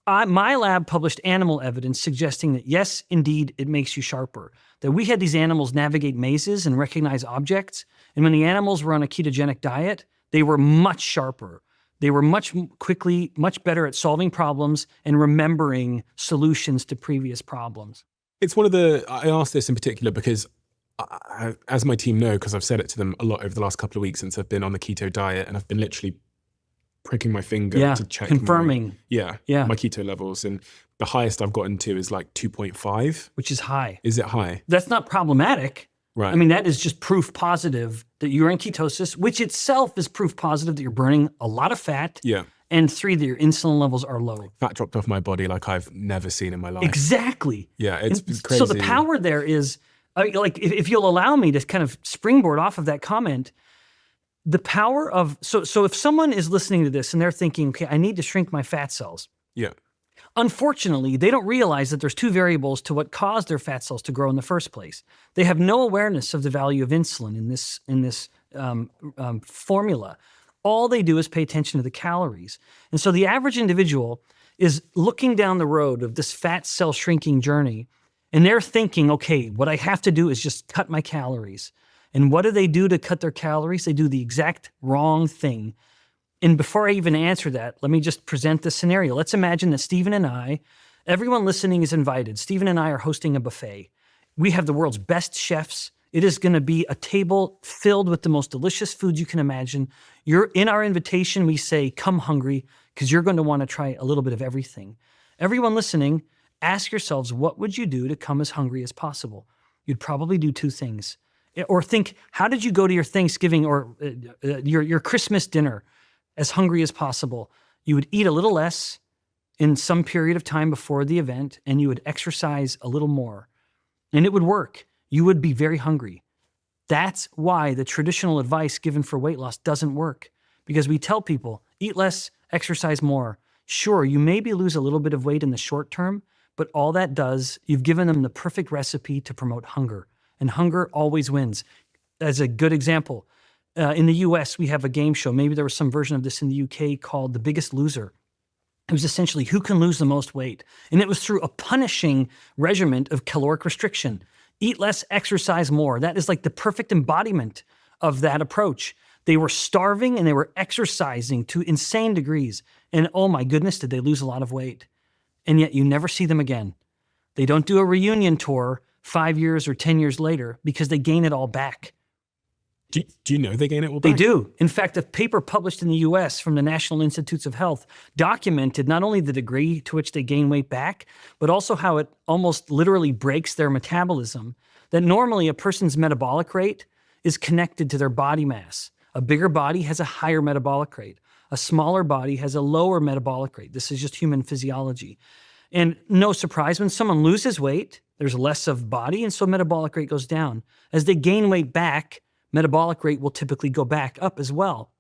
my lab published animal evidence suggesting that, yes, indeed, it makes you sharper. That we had these animals navigate mazes and recognize objects. And when the animals were on a ketogenic diet, they were much sharper. They were much better at solving problems and remembering solutions to previous problems.
It's I asked this in particular because as my team know, because I've said it to them a lot over the last couple of weeks since I've been on the keto diet, and I've been literally pricking my finger to check
confirming
my keto levels, and the highest I've gotten to is like 2.5,
which is high.
Is it high?
That's not problematic.
Right.
I mean, that is just proof positive that you're in ketosis, which itself is proof positive that you're burning a lot of fat.
Yeah.
And 3, that your insulin levels are low.
Fat dropped off my body like I've never seen in my life.
Exactly.
Yeah, it's crazy.
So the power there is, like, if you'll allow me to kind of springboard off of that comment, the power of, so if someone is listening to this and they're thinking, okay, I need to shrink my fat cells.
Yeah.
Unfortunately, they don't realize that there's 2 variables to what caused their fat cells to grow in the first place. They have no awareness of the value of insulin in this formula. All they do is pay attention to the calories. And so the average individual is looking down the road of this fat cell shrinking journey, and they're thinking, okay, what I have to do is just cut my calories. And what do they do to cut their calories? They do the exact wrong thing. And before I even answer that, let me just present the scenario. Let's imagine that Stephen and I, everyone listening is invited. Stephen and I are hosting a buffet. We have the world's best chefs. It is going to be a table filled with the most delicious foods you can imagine. You're in our invitation, we say, come hungry, because you're going to want to try a little bit of everything. Everyone listening, ask yourselves, what would you do to come as hungry as possible? You'd probably do two things. Or think, how did you go to your Thanksgiving or your Christmas dinner as hungry as possible? You would eat a little less in some period of time before the event, and you would exercise a little more. And it would work. You would be very hungry. That's why the traditional advice given for weight loss doesn't work, because we tell people, eat less, exercise more. Sure, you maybe lose a little bit of weight in the short term, but all that does, you've given them the perfect recipe to promote hunger. And hunger always wins. As a good example, in the US, we have a game show. Maybe there was some version of this in the UK called The Biggest Loser. It was essentially who can lose the most weight. And it was through a punishing regimen of caloric restriction. Eat less, exercise more. That is like the perfect embodiment of that approach. They were starving and they were exercising to insane degrees. And oh my goodness, did they lose a lot of weight. And yet you never see them again. They don't do a reunion tour 5 years or 10 years later because they gain it all back.
Do you know they gain it all back?
They do. In fact, a paper published in the US from the National Institutes of Health documented not only the degree to which they gain weight back, but also how it almost literally breaks their metabolism. That normally a person's metabolic rate is connected to their body mass. A bigger body has a higher metabolic rate. A smaller body has a lower metabolic rate. This is just human physiology. And no surprise, when someone loses weight, there's less of body, and so metabolic rate goes down. As they gain weight back, metabolic rate will typically go back up as well,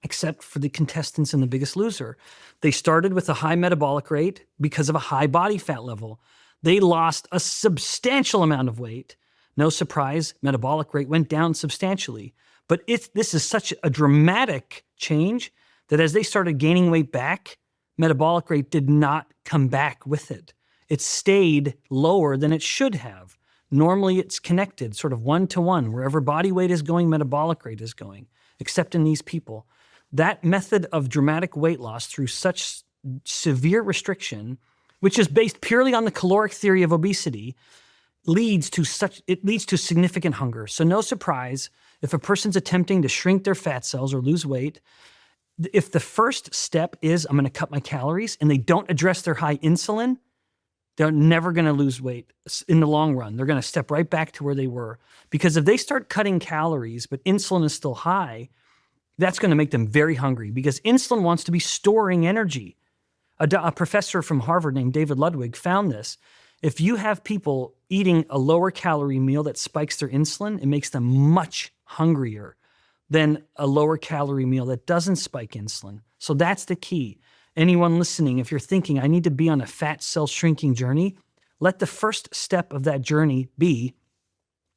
except for the contestants in The Biggest Loser. They started with a high metabolic rate because of a high body fat level. They lost a substantial amount of weight. No surprise, metabolic rate went down substantially. But this is such a dramatic change that as they started gaining weight back, metabolic rate did not come back with it. It stayed lower than it should have. Normally, it's connected, sort of one-to-one. Wherever body weight is going, metabolic rate is going, except in these people. That method of dramatic weight loss through such severe restriction, which is based purely on the caloric theory of obesity, leads to significant hunger. So no surprise, if a person's attempting to shrink their fat cells or lose weight, if the first step is, I'm going to cut my calories, and they don't address their high insulin, they're never going to lose weight in the long run. They're going to step right back to where they were. Because if they start cutting calories, but insulin is still high, that's going to make them very hungry because insulin wants to be storing energy. A professor from Harvard named David Ludwig found this. If you have people eating a lower calorie meal that spikes their insulin, it makes them much hungrier than a lower calorie meal that doesn't spike insulin. So that's the key. Anyone listening, if you're thinking, I need to be on a fat cell shrinking journey, let the first step of that journey be,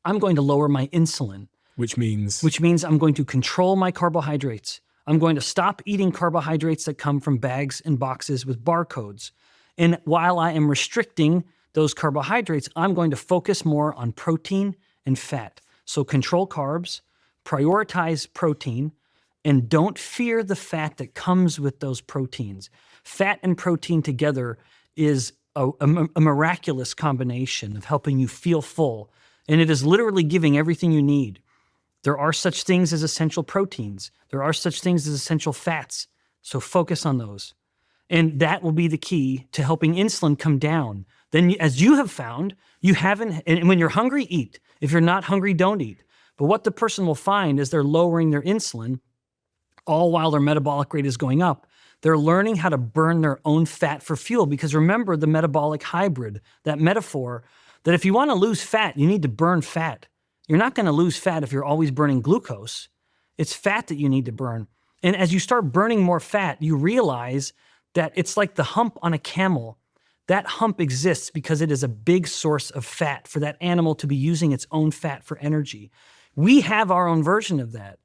I'm going to lower my insulin.
Which means
I'm going to control my carbohydrates. I'm going to stop eating carbohydrates that come from bags and boxes with barcodes. And while I am restricting those carbohydrates, I'm going to focus more on protein and fat. So control carbs, prioritize protein, and don't fear the fat that comes with those proteins. Fat and protein together is a miraculous combination of helping you feel full. And it is literally giving everything you need. There are such things as essential proteins. There are such things as essential fats. So focus on those. And that will be the key to helping insulin come down. Then, as you have found, and when you're hungry, eat. If you're not hungry, don't eat. But what the person will find is they're lowering their insulin, all while their metabolic rate is going up. They're learning how to burn their own fat for fuel because remember the metabolic hybrid, that metaphor that if you want to lose fat, you need to burn fat. You're not going to lose fat if you're always burning glucose. It's fat that you need to burn. And as you start burning more fat, you realize that it's like the hump on a camel. That hump exists because it is a big source of fat for that animal to be using its own fat for energy. We have our own version of that.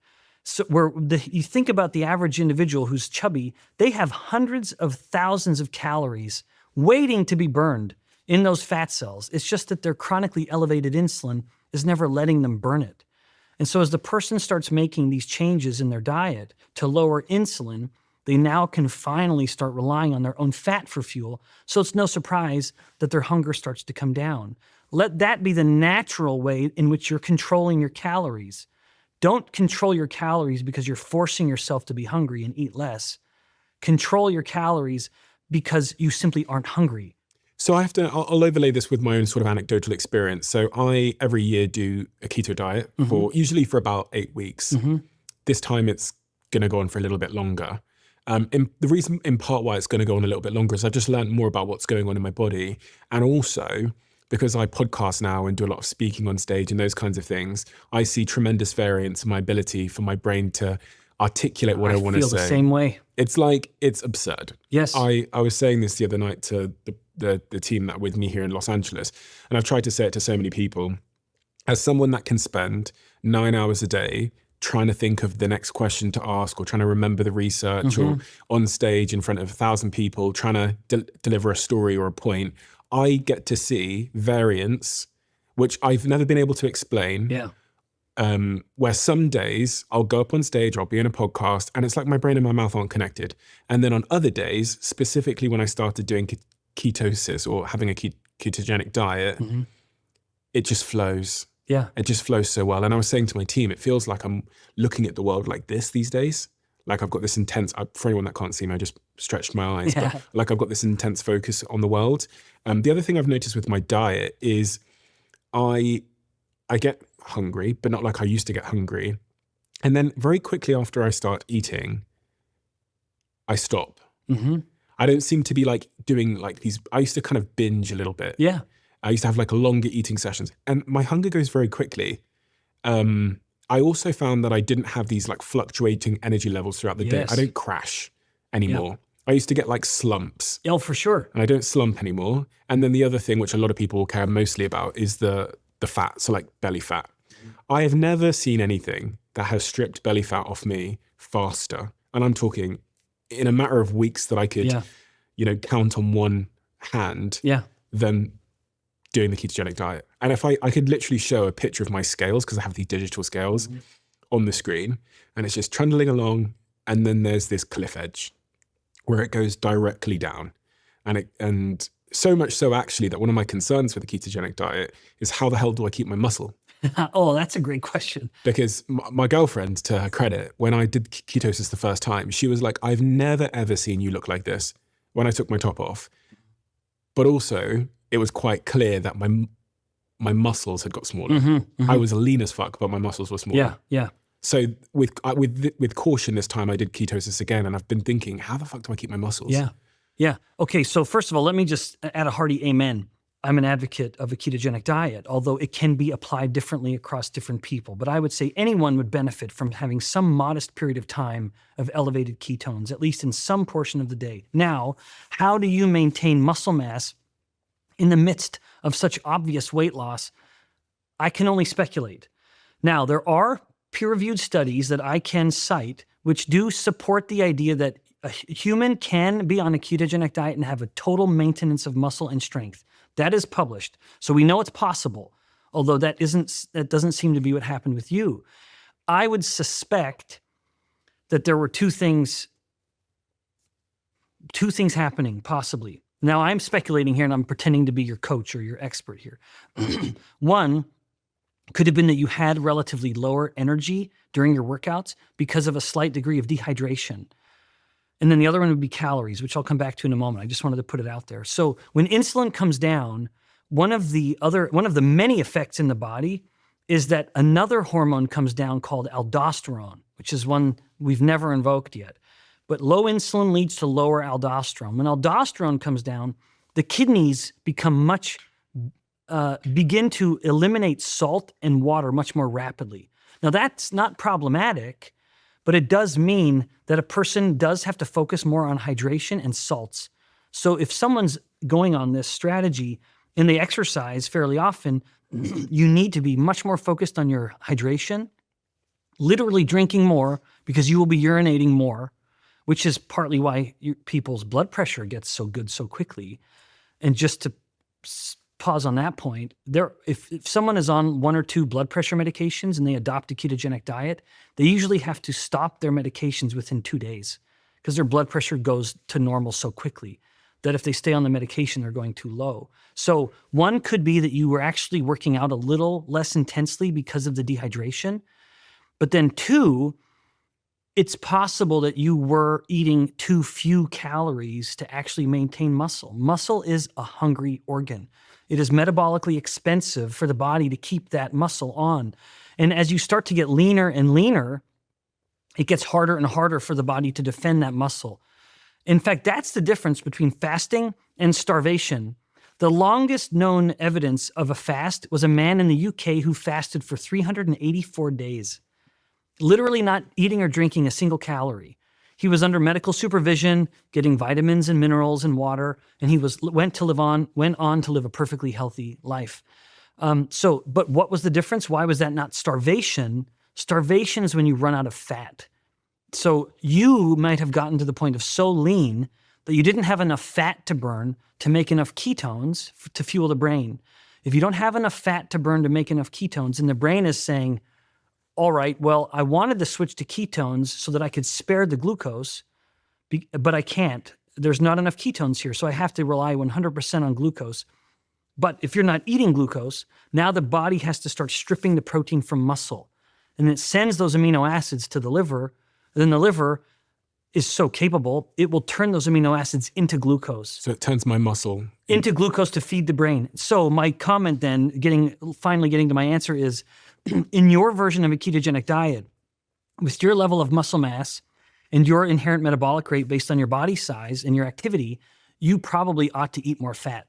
So you think about the average individual who's chubby, they have hundreds of thousands of calories waiting to be burned in those fat cells. It's just that their chronically elevated insulin is never letting them burn it. And so as the person starts making these changes in their diet to lower insulin, they now can finally start relying on their own fat for fuel. So it's no surprise that their hunger starts to come down. Let that be the natural way in which you're controlling your calories. Don't control your calories because you're forcing yourself to be hungry and eat less. Control your calories because you simply aren't hungry.
So I'll overlay this with my own sort of anecdotal experience. So I, every year, do a keto diet usually for about 8 weeks. This time it's going to go on for a little bit longer. The reason in part why it's going to go on a little bit longer is I've just learned more about what's going on in my body. And also because I podcast now and do a lot of speaking on stage and those kinds of things, I see tremendous variance in my ability for my brain to articulate what I want to say.
I feel the same way.
It's absurd.
Yes.
I was saying this the other night to the team that with me here in Los Angeles, and I've tried to say it to so many people. As someone that can spend 9 hours a day trying to think of the next question to ask or trying to remember the research or on stage in front of 1,000 people trying to deliver a story or a point, I get to see variance, which I've never been able to explain.
Yeah.
Where some days I'll go up on stage or I'll be in a podcast and it's like my brain and my mouth aren't connected. And then on other days, specifically when I started doing ketosis or having a ketogenic diet, it just flows.
Yeah.
It just flows so well. And I was saying to my team, it feels like I'm looking at the world like this these days. Like I've got this intense, for anyone that can't see me, I just stretched my eyes, but like I've got this intense focus on the world. The other thing I've noticed with my diet is I get hungry, but not like I used to get hungry. And then very quickly after I start eating, I stop. I don't seem to be like doing like these, I used to kind of binge a little bit.
Yeah.
I used to have like longer eating sessions and my hunger goes very quickly. I also found that I didn't have these like fluctuating energy levels throughout the day. I don't crash anymore. I used to get like slumps.
Oh, for sure.
And I don't slump anymore. And then the other thing, which a lot of people care mostly about, is the fat, so like belly fat. I have never seen anything that has stripped belly fat off me faster. And I'm talking in a matter of weeks that I could, count on one hand than doing the ketogenic diet. And if I could literally show a picture of my scales, because I have these digital scales on the screen, and it's just trundling along, and then there's this cliff edge where it goes directly down. And so much so actually that one of my concerns with the ketogenic diet is how the hell do I keep my muscle?
Oh, that's a great question.
Because my girlfriend, to her credit, when I did ketosis the first time, she was like, I've never ever seen you look like this when I took my top off. But also it was quite clear that my muscles had got smaller. I was lean as fuck, but my muscles were smaller.
Yeah.
So with caution this time, I did ketosis again, and I've been thinking, how the fuck do I keep my muscles?
Yeah. Okay, so first of all, let me just add a hearty amen. I'm an advocate of a ketogenic diet, although it can be applied differently across different people. But I would say anyone would benefit from having some modest period of time of elevated ketones, at least in some portion of the day. Now, how do you maintain muscle mass in the midst of such obvious weight loss? I can only speculate. Now, there are peer-reviewed studies that I can cite which do support the idea that a human can be on a ketogenic diet and have a total maintenance of muscle and strength. That is published. So we know it's possible, although that doesn't seem to be what happened with you. I would suspect that there were two things happening, possibly. Now, I'm speculating here, and I'm pretending to be your coach or your expert here. One could have been that you had relatively lower energy during your workouts because of a slight degree of dehydration. And then the other one would be calories, which I'll come back to in a moment. I just wanted to put it out there. So when insulin comes down, one of the many effects in the body is that another hormone comes down called aldosterone, which is one we've never invoked yet. But low insulin leads to lower aldosterone. When aldosterone comes down, the kidneys begin to eliminate salt and water much more rapidly. Now, that's not problematic, but it does mean that a person does have to focus more on hydration and salts. So if someone's going on this strategy and they exercise fairly often, you need to be much more focused on your hydration, literally drinking more because you will be urinating more, which is partly why people's blood pressure gets so good so quickly. And just to pause on that point, if someone is on 1 or 2 blood pressure medications and they adopt a ketogenic diet, they usually have to stop their medications within 2 days because their blood pressure goes to normal so quickly that if they stay on the medication, they're going too low. So one could be that you were actually working out a little less intensely because of the dehydration. But then 2, it's possible that you were eating too few calories to actually maintain muscle. Muscle is a hungry organ. It is metabolically expensive for the body to keep that muscle on. And as you start to get leaner and leaner, it gets harder and harder for the body to defend that muscle. In fact, that's the difference between fasting and starvation. The longest known evidence of a fast was a man in the UK who fasted for 384 days. Literally not eating or drinking a single calorie. He was under medical supervision, getting vitamins and minerals and water, and he went on to live a perfectly healthy life. But what was the difference? Why was that not starvation? Starvation is when you run out of fat. So you might have gotten to the point of so lean that you didn't have enough fat to burn to make enough ketones to fuel the brain. If you don't have enough fat to burn to make enough ketones, and the brain is saying, all right, well, I wanted to switch to ketones so that I could spare the glucose, but I can't. There's not enough ketones here, so I have to rely 100% on glucose. But if you're not eating glucose, now the body has to start stripping the protein from muscle. And it sends those amino acids to the liver. Then the liver is so capable, it will turn those amino acids into glucose.
So it turns my muscle
into glucose to feed the brain. So my comment then, finally getting to my answer is, in your version of a ketogenic diet, with your level of muscle mass and your inherent metabolic rate based on your body size and your activity, you probably ought to eat more fat.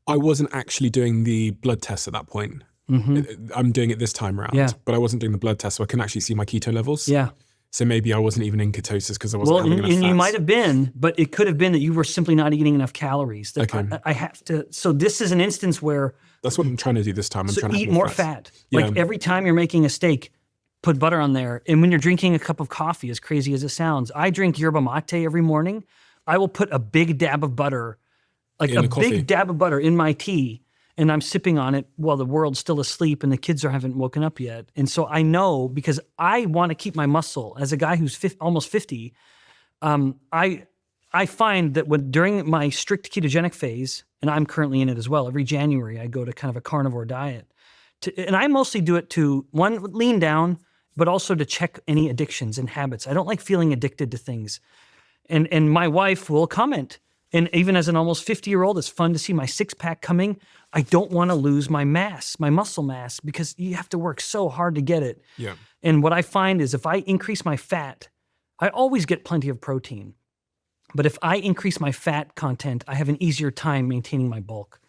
I wasn't actually doing the blood test at that point. I'm doing it this time around, but I wasn't doing the blood test, so I can actually see my keto levels.
Yeah.
So maybe I wasn't even in ketosis because I wasn't having enough fats.
You might have been, but it could have been that you were simply not eating enough calories.
Okay.
I have to. So this is an instance where
that's what I'm trying to do this time. I'm trying to
eat more fat. Like every time you're making a steak, put butter on there. And when you're drinking a cup of coffee, as crazy as it sounds, I drink yerba mate every morning. I will put a big dab of butter, big dab of butter in my tea, and I'm sipping on it while the world's still asleep and the kids haven't woken up yet. And so I know, because I want to keep my muscle. As a guy who's almost 50, I find that during my strict ketogenic phase, and I'm currently in it as well, every January I go to kind of a carnivore diet. And I mostly do it to, one, lean down, but also to check any addictions and habits. I don't like feeling addicted to things. And my wife will comment. And even as an almost 50-year-old, it's fun to see my six-pack coming. I don't want to lose my mass, my muscle mass, because you have to work so hard to get it.
Yeah.
And what I find is if I increase my fat, I always get plenty of protein. But if I increase my fat content, I have an easier time maintaining my bulk.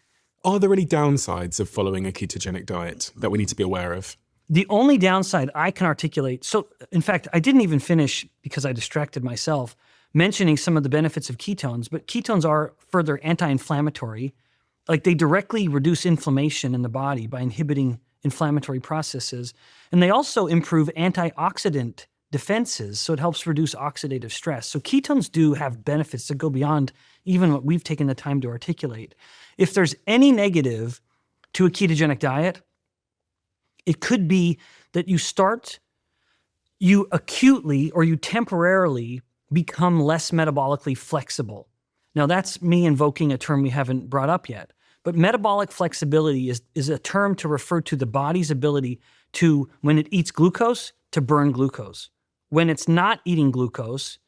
Are there any downsides of following a ketogenic diet that we need to be aware of?
The only downside I can articulate, so in fact, I didn't even finish because I distracted myself, mentioning some of the benefits of ketones, but ketones are further anti-inflammatory. Like they directly reduce inflammation in the body by inhibiting inflammatory processes. And they also improve antioxidant defenses, so it helps reduce oxidative stress. So ketones do have benefits that go beyond even what we've taken the time to articulate. If there's any negative to a ketogenic diet, it could be that you acutely or you temporarily become less metabolically flexible. Now that's me invoking a term we haven't brought up yet, but metabolic flexibility is a term to refer to the body's ability to, when it eats glucose, to burn glucose. When it's not eating glucose,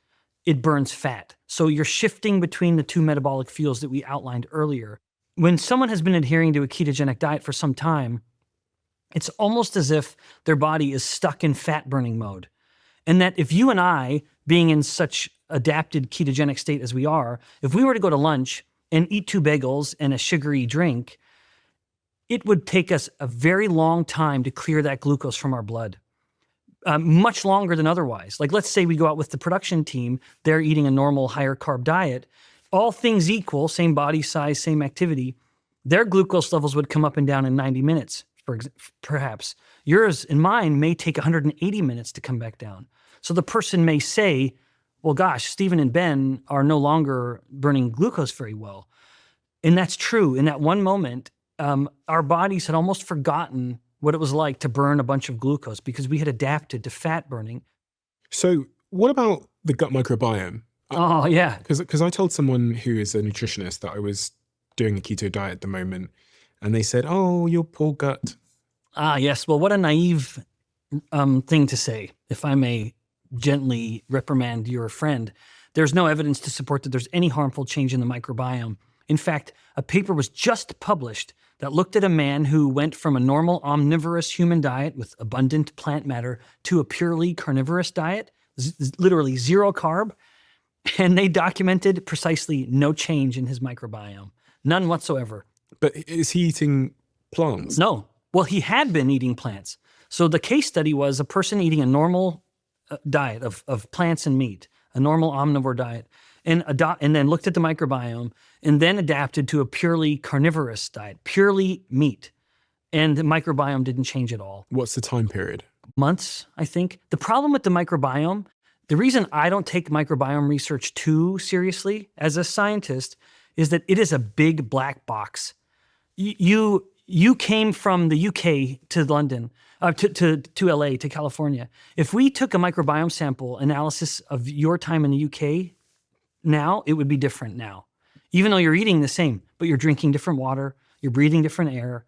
it burns fat. So you're shifting between the two metabolic fuels that we outlined earlier. When someone has been adhering to a ketogenic diet for some time, it's almost as if their body is stuck in fat burning mode. And that if you and I, being in such adapted ketogenic state as we are, if we were to go to lunch and eat 2 bagels and a sugary drink, it would take us a very long time to clear that glucose from our blood. Much longer than otherwise. Like let's say we go out with the production team, they're eating a normal higher carb diet. All things equal, same body size, same activity, their glucose levels would come up and down in 90 minutes perhaps. Yours and mine may take 180 minutes to come back down. So the person may say, well, gosh, Stephen and Ben are no longer burning glucose very well. And that's true. In that one moment, our bodies had almost forgotten what it was like to burn a bunch of glucose because we had adapted to fat burning.
So what about the gut microbiome?
Oh, yeah.
Because I told someone who is a nutritionist that I was doing a keto diet at the moment, and they said, oh, your poor gut.
Ah, yes. Well, what a naive thing to say, if I may gently reprimand your friend. There's no evidence to support that there's any harmful change in the microbiome. In fact, a paper was just published that looked at a man who went from a normal omnivorous human diet with abundant plant matter to a purely carnivorous diet, literally zero carb, and they documented precisely no change in his microbiome. None whatsoever.
But is he eating plants?
No. Well, he had been eating plants. So the case study was a person eating a normal diet of plants and meat, a normal omnivore diet, and then looked at the microbiome and then adapted to a purely carnivorous diet, purely meat. And the microbiome didn't change at all.
What's the time period?
Months, I think. The problem with the microbiome, the reason I don't take microbiome research too seriously as a scientist is that it is a big black box. You came from the UK to London, to LA, to California. If we took a microbiome sample analysis of your time in the UK now, it would be different now. Even though you're eating the same, but you're drinking different water, you're breathing different air.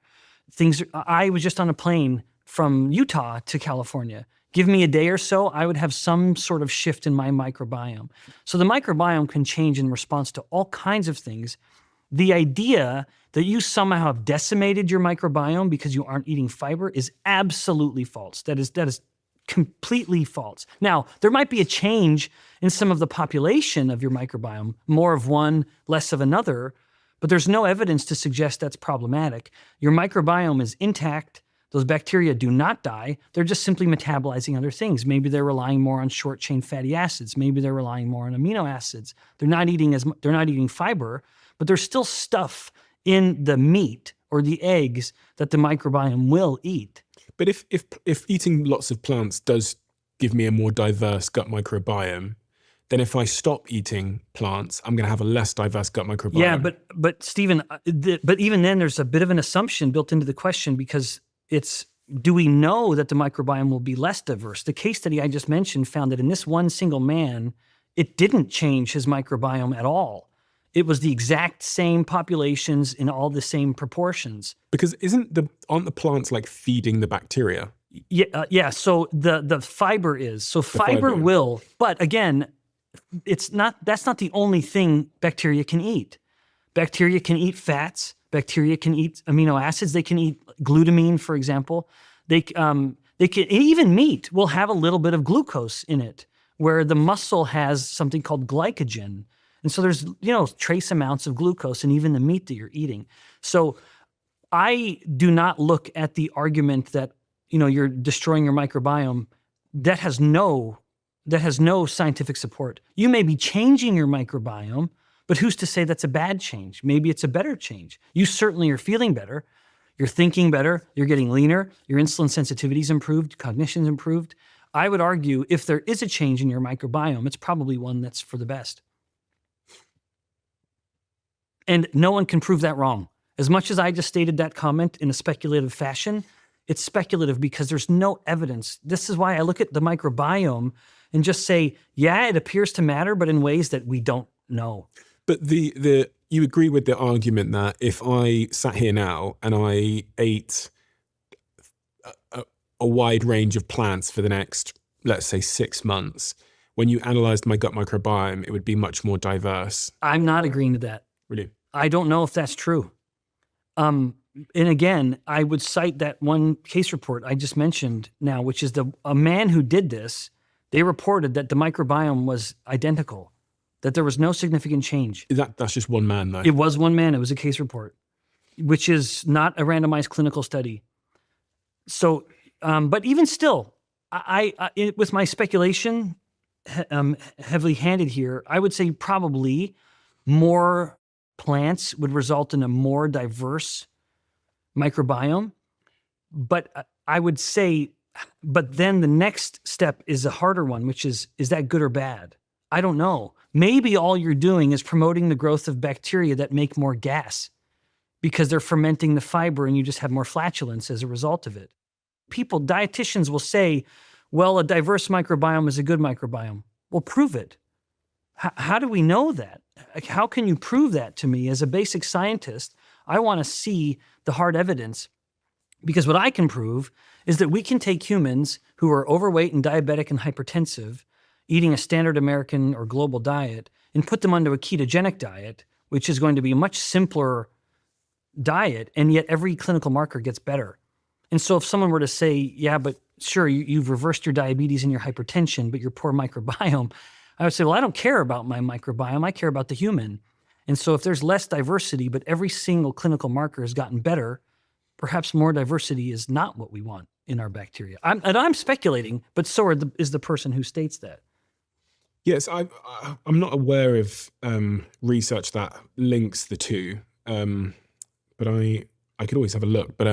I was just on a plane from Utah to California. Give me a day or so, I would have some sort of shift in my microbiome. So the microbiome can change in response to all kinds of things. The idea that you somehow have decimated your microbiome because you aren't eating fiber is absolutely false. That is completely false. Now, there might be a change in some of the population of your microbiome, more of one, less of another, but there's no evidence to suggest that's problematic. Your microbiome is intact. Those bacteria do not die. They're just simply metabolizing other things. Maybe they're relying more on short-chain fatty acids. Maybe they're relying more on amino acids. They're not eating fiber, but there's still stuff in the meat or the eggs that the microbiome will eat.
But if eating lots of plants does give me a more diverse gut microbiome, then if I stop eating plants, I'm going to have a less diverse gut microbiome.
Yeah, but Stephen, but even then there's a bit of an assumption built into the question because do we know that the microbiome will be less diverse? The case study I just mentioned found that in this one single man, it didn't change his microbiome at all. It was the exact same populations in all the same proportions.
Because aren't the plants like feeding the bacteria?
Yeah. So the fiber is. So fiber will, but again, that's not the only thing bacteria can eat. Bacteria can eat fats. Bacteria can eat amino acids. They can eat glutamine, for example. They can even meat will have a little bit of glucose in it, where the muscle has something called glycogen. And so there's, trace amounts of glucose in even the meat that you're eating. So I do not look at the argument that, you're destroying your microbiome. That has no scientific support. You may be changing your microbiome, but who's to say that's a bad change? Maybe it's a better change. You certainly are feeling better. You're thinking better. You're getting leaner. Your insulin sensitivity's improved. Cognition's improved. I would argue if there is a change in your microbiome, it's probably one that's for the best. And no one can prove that wrong. As much as I just stated that comment in a speculative fashion, it's speculative because there's no evidence. This is why I look at the microbiome and just say, yeah, it appears to matter, but in ways that we don't know.
But you agree with the argument that if I sat here now and I ate a wide range of plants for the next, let's say, 6 months, when you analyzed my gut microbiome, it would be much more diverse.
I'm not agreeing to that.
Really?
I don't know if that's true. And again, I would cite that one case report I just mentioned now, which is a man who did this. They reported that the microbiome was identical, that there was no significant change.
That's just one man, though.
It was one man. It was a case report, which is not a randomized clinical study. So, but even still, with my speculation heavily handed here, I would say probably more plants would result in a more diverse microbiome. But I would say, but then the next step is a harder one, which is that good or bad? I don't know. Maybe all you're doing is promoting the growth of bacteria that make more gas because they're fermenting the fiber and you just have more flatulence as a result of it. Dietitians will say, well, a diverse microbiome is a good microbiome. Well, prove it. How do we know that? How can you prove that to me? As a basic scientist, I want to see the hard evidence, because what I can prove is that we can take humans who are overweight and diabetic and hypertensive, eating a standard American or global diet, and put them onto a ketogenic diet, which is going to be a much simpler diet, and yet every clinical marker gets better. And so if someone were to say, yeah, but sure, you've reversed your diabetes and your hypertension, but your poor microbiome, I would say, well, I don't care about my microbiome. I care about the human. And so if there's less diversity, but every single clinical marker has gotten better, perhaps more diversity is not what we want in our bacteria. I'm speculating, but so is the person who states that.
Yes, I'm not aware of research that links the two, but I could always have a look. But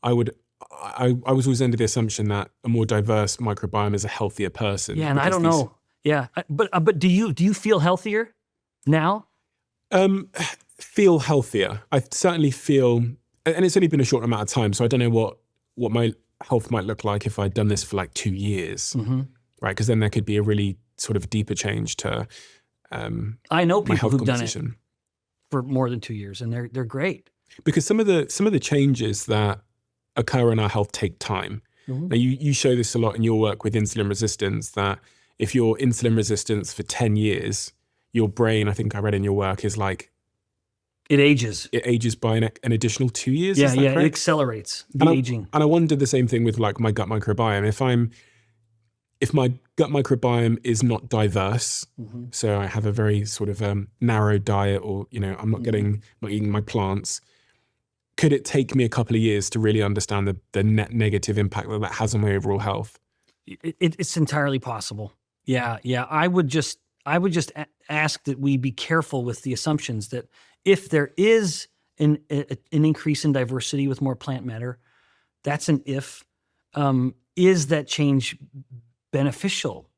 I was always under the assumption that a more diverse microbiome is a healthier person.
Yeah, and I don't know. Yeah, but do you feel healthier now?
Feel healthier. I certainly feel, and it's only been a short amount of time, so I don't know what my health might look like if I'd done this for like 2 years, right? Because then there could be a really sort of deeper change to
I know
my
people
health
who've done it
composition.
for more than 2 years, and they're great.
Because some of the changes that occur in our health take time. Now you show this a lot in your work with insulin resistance, that if you're insulin resistant for 10 years, your brain, I think I read in your work, is like...
It ages.
It ages by an additional 2 years?
Yeah,
is that
it
correct?
accelerates the aging.
And I wonder the same thing with like my gut microbiome. If my gut microbiome is not diverse, so I have a very sort of narrow diet, or, I'm not eating my plants, could it take me a couple of years to really understand the net negative impact that has on my overall health?
It's entirely possible. Yeah. I would just ask that we be careful with the assumptions that if there is an increase in diversity with more plant matter, that's an if. Is that change beneficial?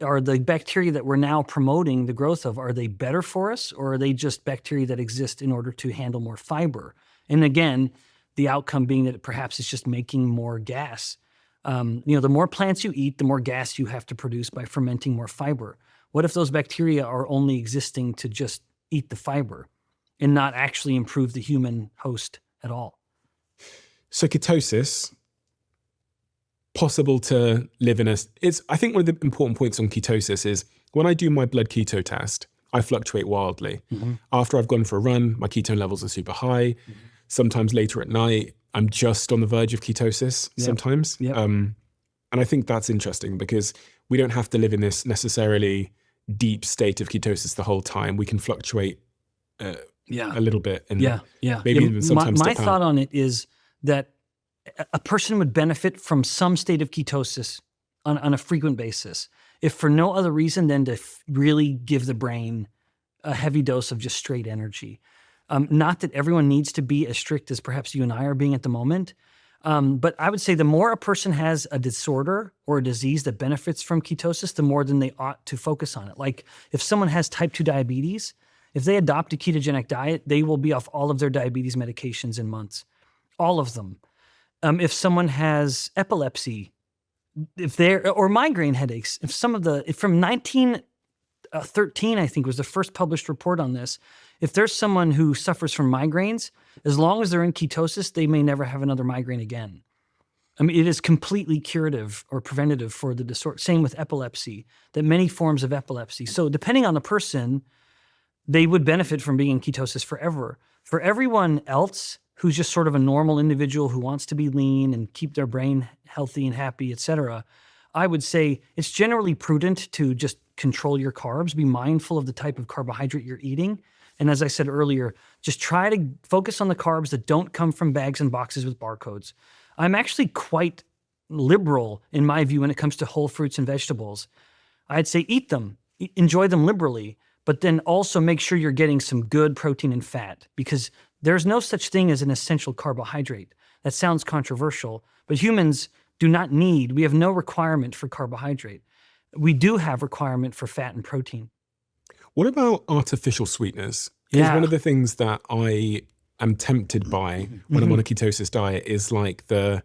Are the bacteria that we're now promoting the growth of, are they better for us, or are they just bacteria that exist in order to handle more fiber? And again, the outcome being that perhaps it's just making more gas. The more plants you eat, the more gas you have to produce by fermenting more fiber. What if those bacteria are only existing to just eat the fiber and not actually improve the human host at all?
So ketosis, possible to live in I think one of the important points on ketosis is when I do my blood keto test, I fluctuate wildly. After I've gone for a run, my ketone levels are super high. Sometimes later at night, I'm just on the verge of ketosis sometimes. And I think that's interesting because we don't have to live in this necessarily deep state of ketosis the whole time. We can fluctuate a little bit. And maybe even sometimes
my thought on it is that a person would benefit from some state of ketosis on a frequent basis, if for no other reason than to really give the brain a heavy dose of just straight energy. Not that everyone needs to be as strict as perhaps you and I are being at the moment, but I would say the more a person has a disorder or a disease that benefits from ketosis, the more then they ought to focus on it. Like if someone has type 2 diabetes, if they adopt a ketogenic diet, they will be off all of their diabetes medications in months, all of them. If someone has epilepsy, or migraine headaches, from 1913, I think was the first published report on this. If there's someone who suffers from migraines, as long as they're in ketosis, they may never have another migraine again. I mean, it is completely curative or preventative for the disorder. Same with epilepsy, that many forms of epilepsy. So depending on the person, they would benefit from being in ketosis forever. For everyone else who's just sort of a normal individual who wants to be lean and keep their brain healthy and happy, etc., I would say it's generally prudent to just control your carbs, be mindful of the type of carbohydrate you're eating. And as I said earlier, just try to focus on the carbs that don't come from bags and boxes with barcodes. I'm actually quite liberal in my view when it comes to whole fruits and vegetables. I'd say eat them, enjoy them liberally, but then also make sure you're getting some good protein and fat, because There's no such thing as an essential carbohydrate. That sounds controversial, but humans do not need, we have no requirement for carbohydrate. We do have requirement for fat and protein.
What about artificial sweeteners? Because
Yeah.
one of the things that I am tempted by when I'm on a ketosis diet is like the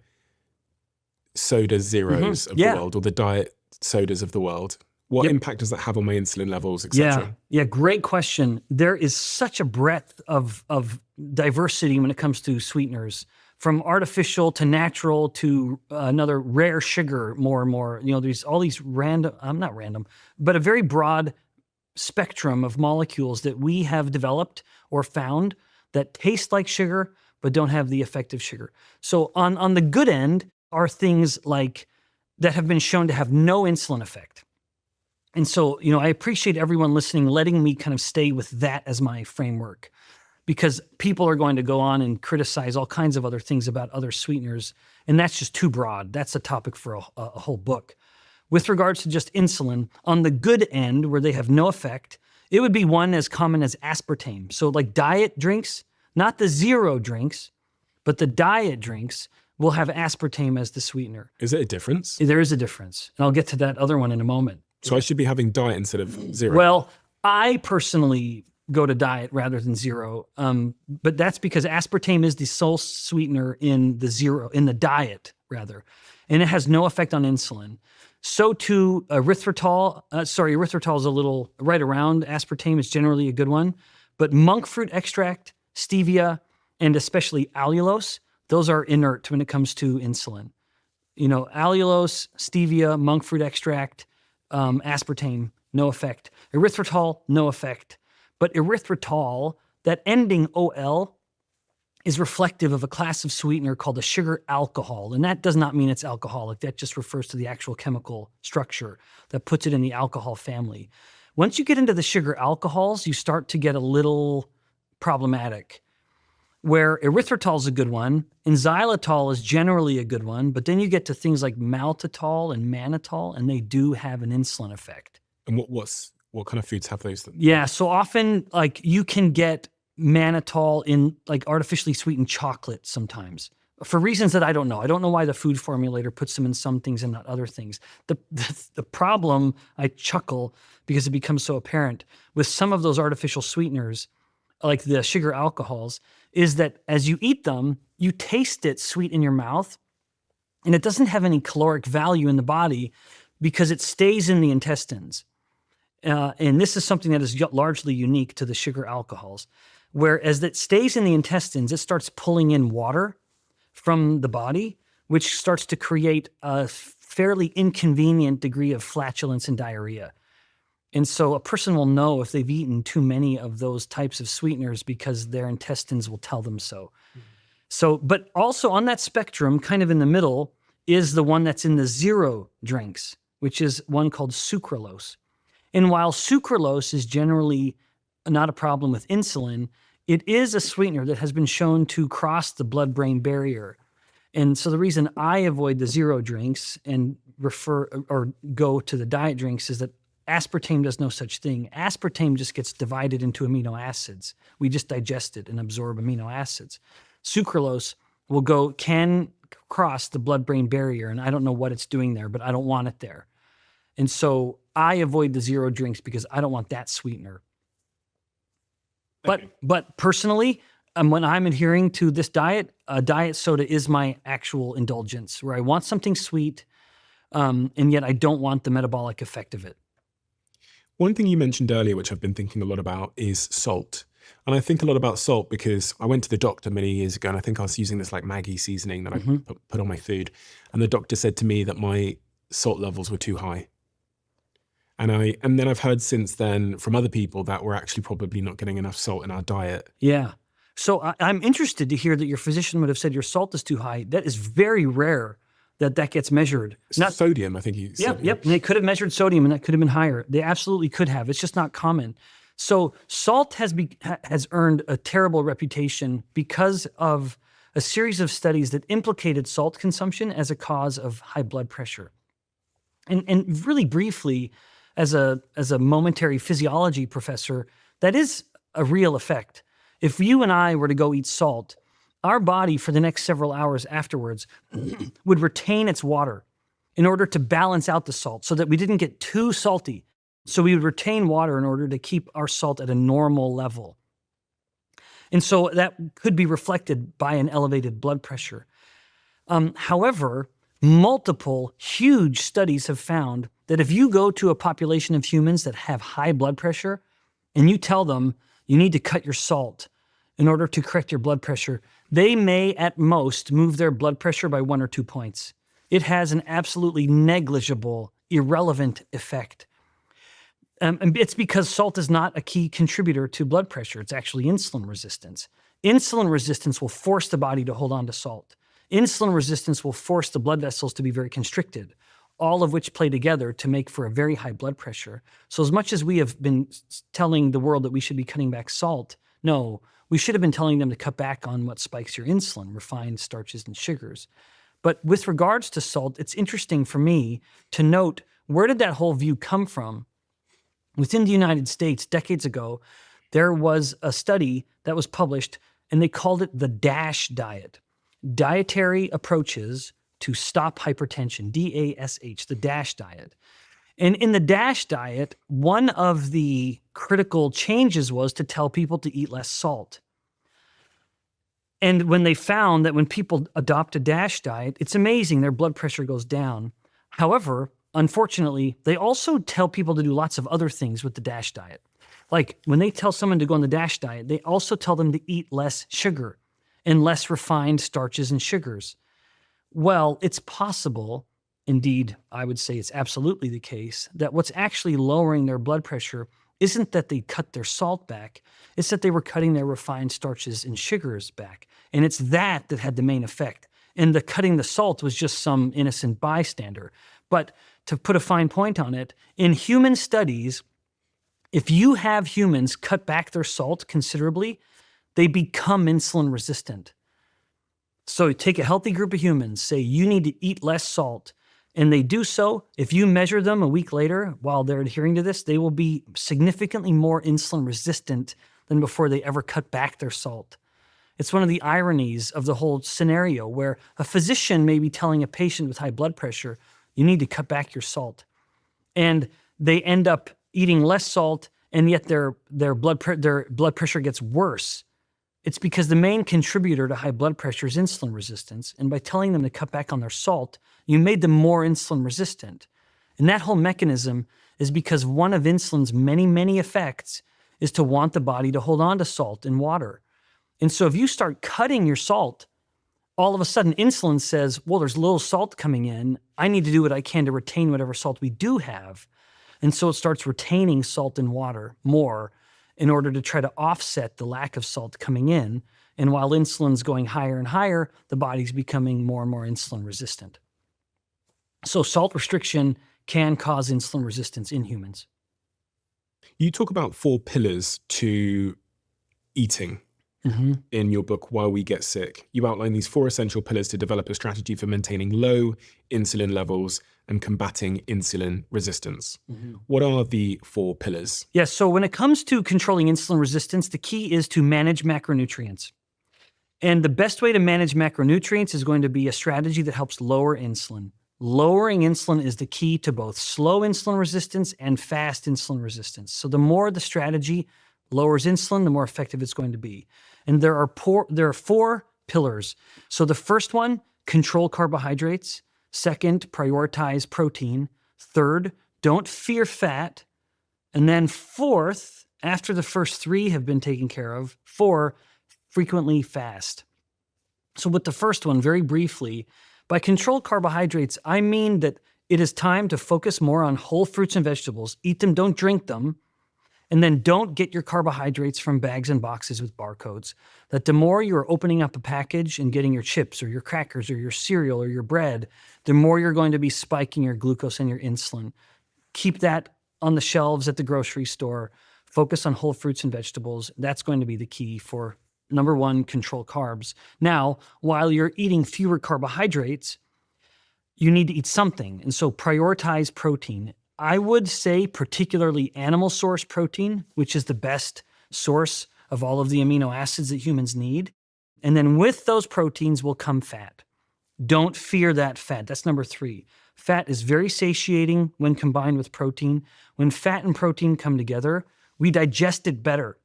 soda zeros of the world, or the diet sodas of the world. What impact does that have on my insulin levels, etc.?
Yeah, great question. There is such a breadth of diversity when it comes to sweeteners, from artificial to natural to another rare sugar, more and more. There's all these random, not random, but a very broad spectrum of molecules that we have developed or found that taste like sugar but don't have the effect of sugar. So on the good end are things like that have been shown to have no insulin effect. And so, I appreciate everyone listening, letting me kind of stay with that as my framework, because people are going to go on and criticize all kinds of other things about other sweeteners, and that's just too broad. That's a topic for a whole book. With regards to just insulin, on the good end, where they have no effect, it would be one as common as aspartame. So like diet drinks, not the zero drinks, but the diet drinks will have aspartame as the sweetener.
Is it a difference?
There is a difference, and I'll get to that other one in a moment.
So I should be having diet instead of zero?
Well, I personally go to diet rather than zero, but that's because aspartame is the sole sweetener in the diet rather, and it has no effect on insulin. So too, erythritol. Erythritol is a little right around aspartame. Is generally a good one, but monk fruit extract, stevia, and especially allulose, those are inert when it comes to insulin. Allulose, stevia, monk fruit extract, aspartame, no effect. Erythritol, no effect. But erythritol, that ending OL, is reflective of a class of sweetener called a sugar alcohol. And that does not mean it's alcoholic. That just refers to the actual chemical structure that puts it in the alcohol family. Once you get into the sugar alcohols, you start to get a little problematic, where erythritol is a good one, and xylitol is generally a good one, but then you get to things like maltitol and mannitol, and they do have an insulin effect.
And what kind of foods have those?
Yeah, so often like you can get mannitol in like artificially sweetened chocolate sometimes, for reasons that I don't know. I don't know why the food formulator puts them in some things and not other things. The problem, I chuckle because it becomes so apparent with some of those artificial sweeteners, like the sugar alcohols, is that as you eat them, you taste it sweet in your mouth, and it doesn't have any caloric value in the body because it stays in the intestines. And this is something that is largely unique to the sugar alcohols, whereas it stays in the intestines, it starts pulling in water from the body, which starts to create a fairly inconvenient degree of flatulence and diarrhea. And so a person will know if they've eaten too many of those types of sweeteners because their intestines will tell them so. So, but also on that spectrum, kind of in the middle, is the one that's in the zero drinks, which is one called sucralose. And while sucralose is generally not a problem with insulin, it is a sweetener that has been shown to cross the blood-brain barrier. And so the reason I avoid the zero drinks and go to the diet drinks is that aspartame does no such thing. Aspartame just gets divided into amino acids. We just digest it and absorb amino acids. Sucralose can cross the blood-brain barrier, and I don't know what it's doing there, but I don't want it there. And so I avoid the zero drinks because I don't want that sweetener. But personally, when I'm adhering to this diet, a diet soda is my actual indulgence, where I want something sweet, and yet I don't want the metabolic effect of it.
One thing you mentioned earlier, which I've been thinking a lot about, is salt. And I think a lot about salt because I went to the doctor many years ago, and I think I was using this like Maggi seasoning that I put on my food. And the doctor said to me that my salt levels were too high. And then I've heard since then from other people that we're actually probably not getting enough salt in our diet.
Yeah. So I'm interested to hear that your physician would have said your salt is too high. That is very rare that gets measured.
Not sodium, I think he said.
Yep. And they could have measured sodium, and that could have been higher. They absolutely could have. It's just not common. So salt has earned a terrible reputation because of a series of studies that implicated salt consumption as a cause of high blood pressure. And really briefly, as a momentary physiology professor, that is a real effect. If you and I were to go eat salt, our body for the next several hours afterwards would retain its water in order to balance out the salt so that we didn't get too salty. So we would retain water in order to keep our salt at a normal level. And so that could be reflected by an elevated blood pressure. However, multiple huge studies have found that if you go to a population of humans that have high blood pressure and you tell them you need to cut your salt in order to correct your blood pressure, they may at most move their blood pressure by 1 or 2 points. It has an absolutely negligible, irrelevant effect. And it's because salt is not a key contributor to blood pressure. It's actually insulin resistance. Insulin resistance will force the body to hold on to salt. Insulin resistance will force the blood vessels to be very constricted, all of which play together to make for a very high blood pressure. So as much as we have been telling the world that we should be cutting back salt, no, we should have been telling them to cut back on what spikes your insulin, refined starches and sugars. But with regards to salt, it's interesting for me to note, where did that whole view come from? Within the United States, decades ago, there was a study that was published, and they called it the DASH diet. Dietary approaches to stop hypertension, DASH, the DASH diet. And in the DASH diet, one of the critical changes was to tell people to eat less salt. And when they found that when people adopt a DASH diet, it's amazing, their blood pressure goes down. However, unfortunately, they also tell people to do lots of other things with the DASH diet. Like when they tell someone to go on the DASH diet, they also tell them to eat less sugar and less refined starches and sugars. Well, it's possible, indeed, I would say it's absolutely the case, that what's actually lowering their blood pressure isn't that they cut their salt back, it's that they were cutting their refined starches and sugars back. And it's that that had the main effect. And the cutting the salt was just some innocent bystander. But to put a fine point on it, in human studies, if you have humans cut back their salt considerably, they become insulin resistant. So take a healthy group of humans, say you need to eat less salt, and they do so. If you measure them a week later while they're adhering to this, they will be significantly more insulin resistant than before they ever cut back their salt. It's one of the ironies of the whole scenario where a physician may be telling a patient with high blood pressure, you need to cut back your salt. And they end up eating less salt, and yet their blood pressure gets worse. It's because the main contributor to high blood pressure is insulin resistance. And by telling them to cut back on their salt, you made them more insulin resistant. And that whole mechanism is because one of insulin's many, many effects is to want the body to hold on to salt and water. And so if you start cutting your salt, all of a sudden insulin says, well, there's little salt coming in. I need to do what I can to retain whatever salt we do have. And so it starts retaining salt and water more in order to try to offset the lack of salt coming in. And while insulin's going higher and higher, the body's becoming more and more insulin resistant. So salt restriction can cause insulin resistance in humans.
You talk about 4 pillars to eating in your book, Why We Get Sick. You outline these 4 essential pillars to develop a strategy for maintaining low insulin levels and combating insulin resistance. What are the 4 pillars?
Yes, so when it comes to controlling insulin resistance, the key is to manage macronutrients. And the best way to manage macronutrients is going to be a strategy that helps lower insulin. Lowering insulin is the key to both slow insulin resistance and fast insulin resistance. So the more the strategy lowers insulin, the more effective it's going to be. And there are 4 pillars. So the first one, control carbohydrates. Second, prioritize protein. Third, don't fear fat. And then fourth, after the first 3 have been taken care of, 4, frequently fast. So with the first one, very briefly, by control carbohydrates, I mean that it is time to focus more on whole fruits and vegetables. Eat them, don't drink them. And then don't get your carbohydrates from bags and boxes with barcodes. That the more you're opening up a package and getting your chips or your crackers or your cereal or your bread, the more you're going to be spiking your glucose and your insulin. Keep that on the shelves at the grocery store. Focus on whole fruits and vegetables. That's going to be the key for, number 1, control carbs. Now, while you're eating fewer carbohydrates, you need to eat something. And so prioritize protein. I would say particularly animal source protein, which is the best source of all of the amino acids that humans need. And then with those proteins will come fat. Don't fear that fat. That's number 3. Fat is very satiating when combined with protein. When fat and protein come together, we digest it better.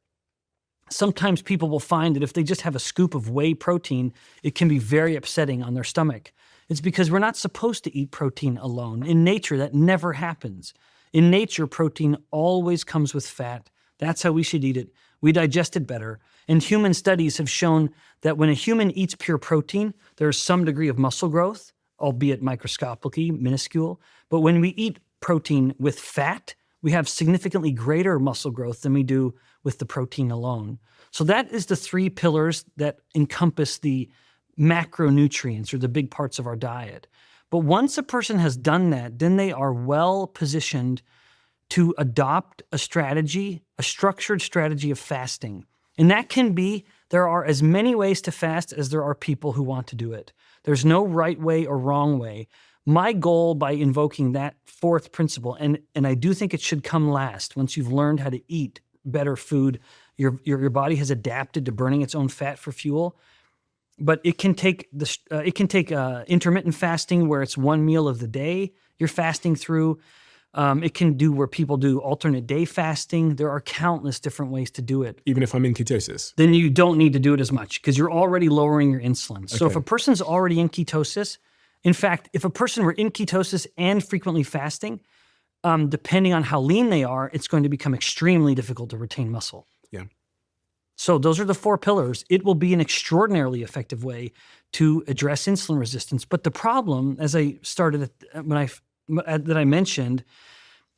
Sometimes people will find that if they just have a scoop of whey protein, it can be very upsetting on their stomach. It's because we're not supposed to eat protein alone. In nature, that never happens. In nature, protein always comes with fat. That's how we should eat it. We digest it better. And human studies have shown that when a human eats pure protein, there's some degree of muscle growth, albeit microscopically, minuscule. But when we eat protein with fat, we have significantly greater muscle growth than we do with the protein alone. So that is the 3 pillars that encompass the macronutrients, or the big parts of our diet. But once a person has done that, then they are well positioned to adopt a strategy, a structured strategy of fasting. And that can be, there are as many ways to fast as there are people who want to do it. There's no right way or wrong way. My goal by invoking that 4th principle, and I do think it should come last, once you've learned how to eat better food, your body has adapted to burning its own fat for fuel. But it can take intermittent fasting, where it's 1 meal of the day you're fasting through. It can do where people do alternate day fasting. There are countless different ways to do it.
Even if I'm in ketosis?
Then you don't need to do it as much because you're already lowering your insulin. So if a person's already in ketosis, in fact, if a person were in ketosis and frequently fasting, depending on how lean they are, it's going to become extremely difficult to retain muscle.
Yeah.
So those are the 4 pillars. It will be an extraordinarily effective way to address insulin resistance. But the problem, as I started that I mentioned,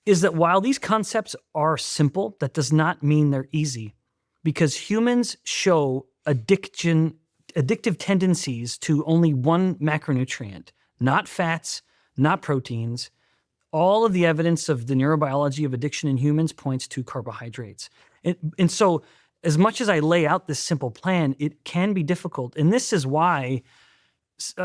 is that while these concepts are simple, that does not mean they're easy, because humans show addictive tendencies to only one macronutrient, not fats, not proteins. All of the evidence of the neurobiology of addiction in humans points to carbohydrates. And so as much as I lay out this simple plan, it can be difficult. And this is why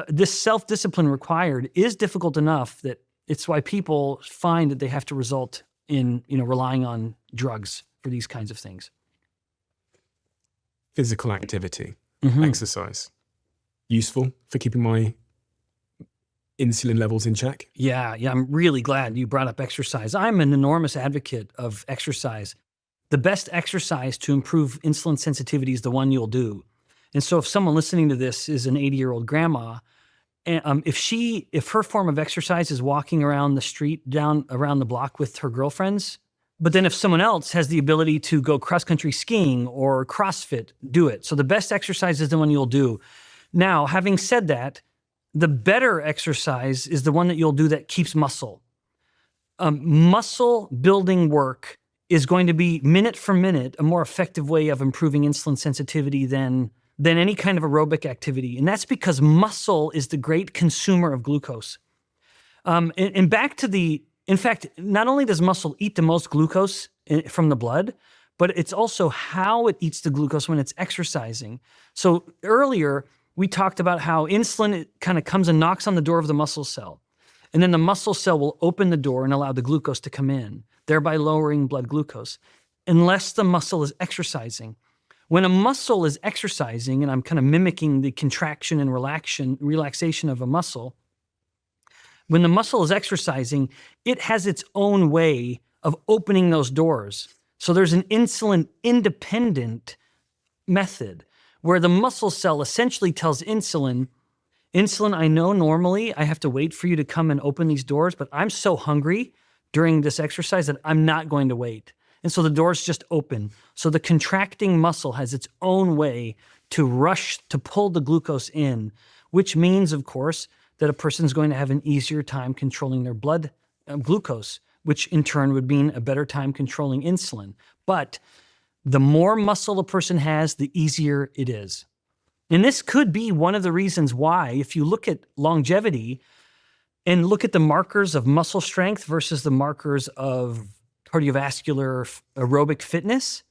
this self-discipline required is difficult enough that it's why people find that they have to result in, relying on drugs for these kinds of things.
Physical activity, exercise, useful for keeping my insulin levels in check?
Yeah, I'm really glad you brought up exercise. I'm an enormous advocate of exercise. The best exercise to improve insulin sensitivity is the one you'll do. And so if someone listening to this is an 80-year-old grandma, if her form of exercise is walking around the street, down around the block with her girlfriends, but then if someone else has the ability to go cross-country skiing or CrossFit, do it. So the best exercise is the one you'll do. Now, having said that, the better exercise is the one that you'll do that keeps muscle. Muscle building work is going to be, minute for minute, a more effective way of improving insulin sensitivity than any kind of aerobic activity. And that's because muscle is the great consumer of glucose. And back to in fact, not only does muscle eat the most glucose from the blood, but it's also how it eats the glucose when it's exercising. So earlier, we talked about how insulin kind of comes and knocks on the door of the muscle cell. And then the muscle cell will open the door and allow the glucose to come in, thereby lowering blood glucose, unless the muscle is exercising. When a muscle is exercising, and I'm kind of mimicking the contraction and relaxation of a muscle, when the muscle is exercising, it has its own way of opening those doors. So there's an insulin-independent method where the muscle cell essentially tells insulin, I know normally I have to wait for you to come and open these doors, but I'm so hungry during this exercise that I'm not going to wait. And so the doors just open. So the contracting muscle has its own way to rush, to pull the glucose in, which means, of course, that a person's going to have an easier time controlling their blood glucose, which in turn would mean a better time controlling insulin. But the more muscle a person has, the easier it is. And this could be one of the reasons why, if you look at longevity and look at the markers of muscle strength versus the markers of cardiovascular aerobic fitness,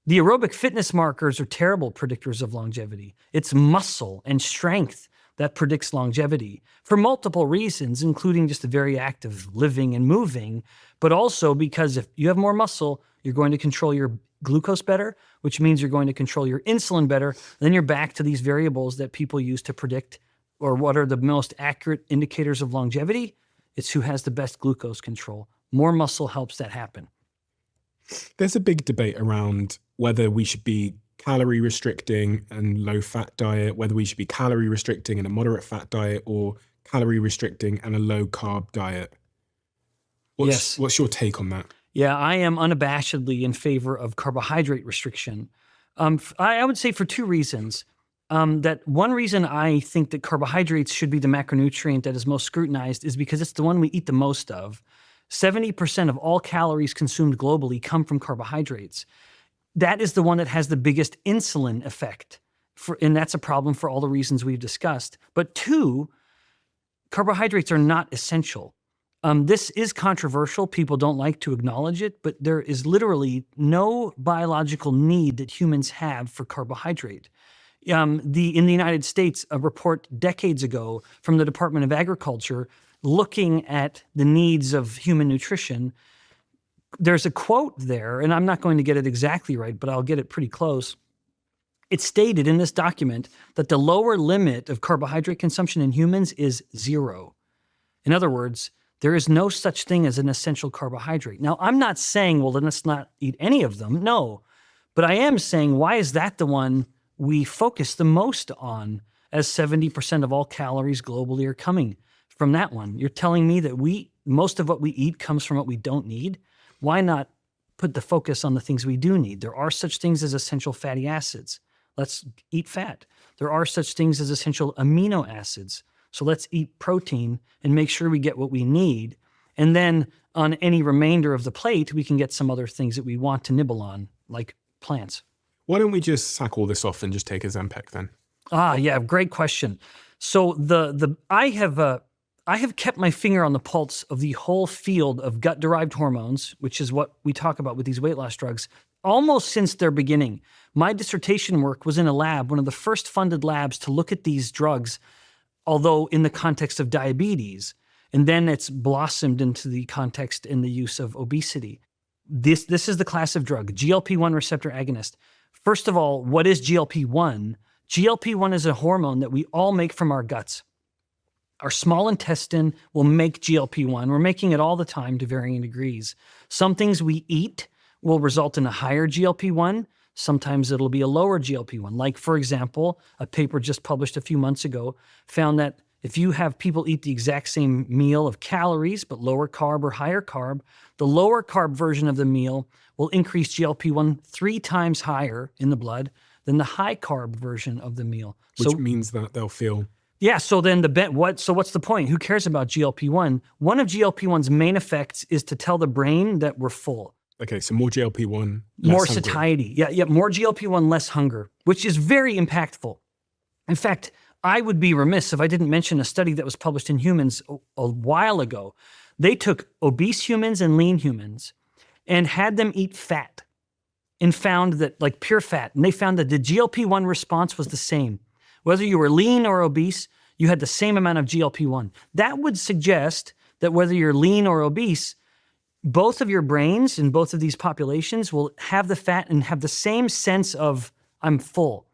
the aerobic fitness markers are terrible predictors of longevity. It's muscle and strength that predicts longevity for multiple reasons, including just the very act of living and moving, but also because if you have more muscle, you're going to control your glucose better, which means you're going to control your insulin better. Then you're back to these variables that people use to predict, or what are the most accurate indicators of longevity? It's who has the best glucose control. More muscle helps that happen.
There's a big debate around whether we should be calorie restricting and low fat diet, whether we should be calorie restricting and a moderate fat diet, or calorie restricting and a low carb diet. What's your take on that?
Yeah, I am unabashedly in favor of carbohydrate restriction. I would say for two reasons. That one reason I think that carbohydrates should be the macronutrient that is most scrutinized is because it's the one we eat the most of. 70% of all calories consumed globally come from carbohydrates. That is the one that has the biggest insulin effect, and that's a problem for all the reasons we've discussed. But two, carbohydrates are not essential. This is controversial. People don't like to acknowledge it, but there is literally no biological need that humans have for carbohydrate. In the United States, a report decades ago from the Department of Agriculture looking at the needs of human nutrition, there's a quote there, and I'm not going to get it exactly right, but I'll get it pretty close. It stated in this document that the lower limit of carbohydrate consumption in humans is 0. In other words, there is no such thing as an essential carbohydrate. Now, I'm not saying, well, then let's not eat any of them. No. But I am saying, why is that the one we focus the most on, as 70% of all calories globally are coming from that one? You're telling me that most of what we eat comes from what we don't need? Why not put the focus on the things we do need? There are such things as essential fatty acids. Let's eat fat. There are such things as essential amino acids. So let's eat protein and make sure we get what we need. And then on any remainder of the plate, we can get some other things that we want to nibble on, like plants.
Why don't we just sack all this off and just take a Ozempic then?
Yeah, great question. So I have kept my finger on the pulse of the whole field of gut-derived hormones, which is what we talk about with these weight loss drugs, almost since their beginning. My dissertation work was in a lab, one of the first funded labs to look at these drugs, although in the context of diabetes, and then it's blossomed into the context in the use of obesity. This is the class of drug, GLP-1 receptor agonist. First of all, what is GLP-1? GLP-1 is a hormone that we all make from our guts. Our small intestine will make GLP-1. We're making it all the time to varying degrees. Some things we eat will result in a higher GLP-1. Sometimes it'll be a lower GLP-1. Like, for example, a paper just published a few months ago found that if you have people eat the exact same meal of calories, but lower carb or higher carb, the lower carb version of the meal will increase GLP-1 3 times higher in the blood than the high carb version of the meal.
Which means that they'll feel...
Yeah, so then what's the point? Who cares about GLP-1? One of GLP-1's main effects is to tell the brain that we're full.
Okay, so more GLP-1,
more satiety. Yeah, more GLP-1, less hunger, which is very impactful. In fact, I would be remiss if I didn't mention a study that was published in Humans a while ago. They took obese humans and lean humans and had them eat fat and found that, like pure fat, and they found that the GLP-1 response was the same. Whether you were lean or obese, you had the same amount of GLP-1. That would suggest that whether you're lean or obese, both of your brains in both of these populations will have the fat and have the same sense of, I'm full.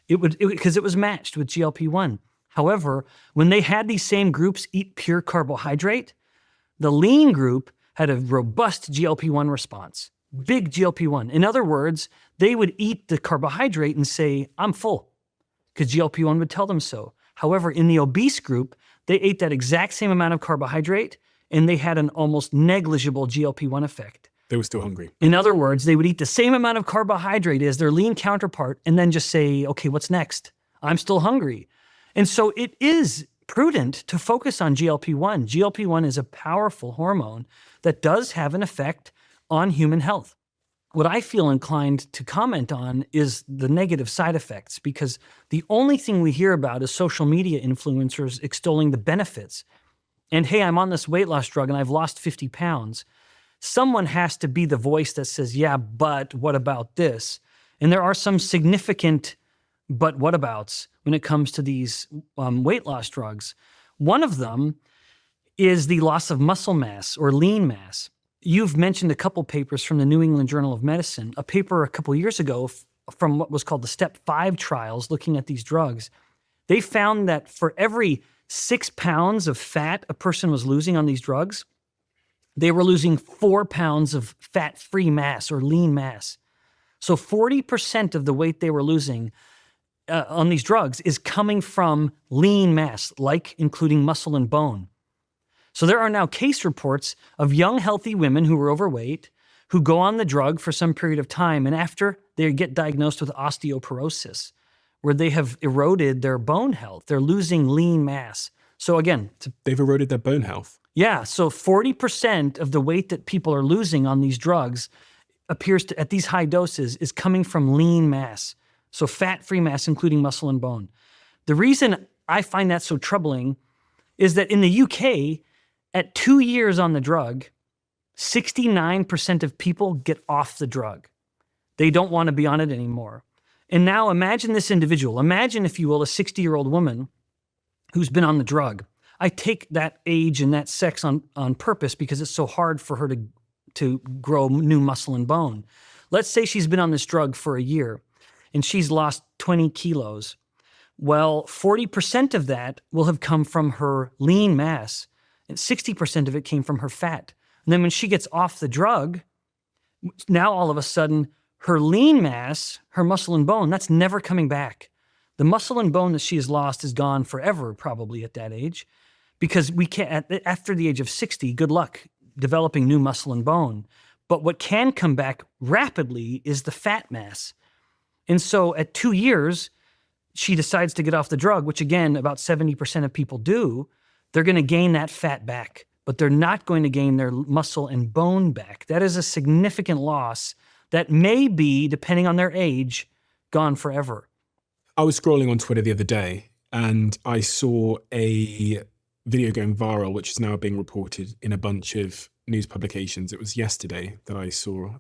Because it was matched with GLP-1. However, when they had these same groups eat pure carbohydrate, the lean group had a robust GLP-1 response, big GLP-1. In other words, they would eat the carbohydrate and say, I'm full, because GLP-1 would tell them so. However, in the obese group, they ate that exact same amount of carbohydrate, and they had an almost negligible GLP-1 effect.
They were still hungry.
In other words, they would eat the same amount of carbohydrate as their lean counterpart and then just say, okay, what's next? I'm still hungry. And so it is prudent to focus on GLP-1. GLP-1 is a powerful hormone that does have an effect on human health. What I feel inclined to comment on is the negative side effects, because the only thing we hear about is social media influencers extolling the benefits. And hey, I'm on this weight loss drug and I've lost 50 pounds. Someone has to be the voice that says, yeah, but what about this? And there are some significant but what abouts when it comes to these weight loss drugs. One of them is the loss of muscle mass or lean mass. you've mentioned a couple papers from the New England Journal of Medicine, a paper a couple years ago from what was called the Step 5 trials looking at these drugs. They found that for every 6 pounds of fat a person was losing on these drugs, they were losing 4 pounds of fat-free mass or lean mass. So 40% of the weight they were losing on these drugs is coming from lean mass, like including muscle and bone. So there are now case reports of young, healthy women who were overweight, who go on the drug for some period of time, and after they get diagnosed with osteoporosis, where they have eroded their bone health. They're losing lean mass. So again,
They've eroded their bone health.
yeah, so 40% of the weight that people are losing on these drugs appears to, at these high doses, is coming from lean mass. So fat-free mass, including muscle and bone. The reason I find that so troubling is that in the UK, at 2 years on the drug, 69% of people get off the drug. They don't want to be on it anymore. And now imagine this individual. Imagine, if you will, a 60-year-old woman who's been on the drug. I take that age and that sex on purpose because it's so hard for her to grow new muscle and bone. Let's say she's been on this drug for a year and she's lost 20 kilos. Well, 40% of that will have come from her lean mass, and 60% of it came from her fat. And then when she gets off the drug, now all of a sudden, her lean mass, her muscle and bone, that's never coming back. The muscle and bone that she has lost is gone forever, probably at that age, because we can't, after the age of 60, good luck developing new muscle and bone. But what can come back rapidly is the fat mass. And so at 2 years, she decides to get off the drug, which again, about 70% of people do. They're going to gain that fat back, but they're not going to gain their muscle and bone back. That is a significant loss that may be, depending on their age, gone forever.
I was scrolling on Twitter the other day and I saw a video going viral, which is now being reported in a bunch of news publications. It was yesterday that I saw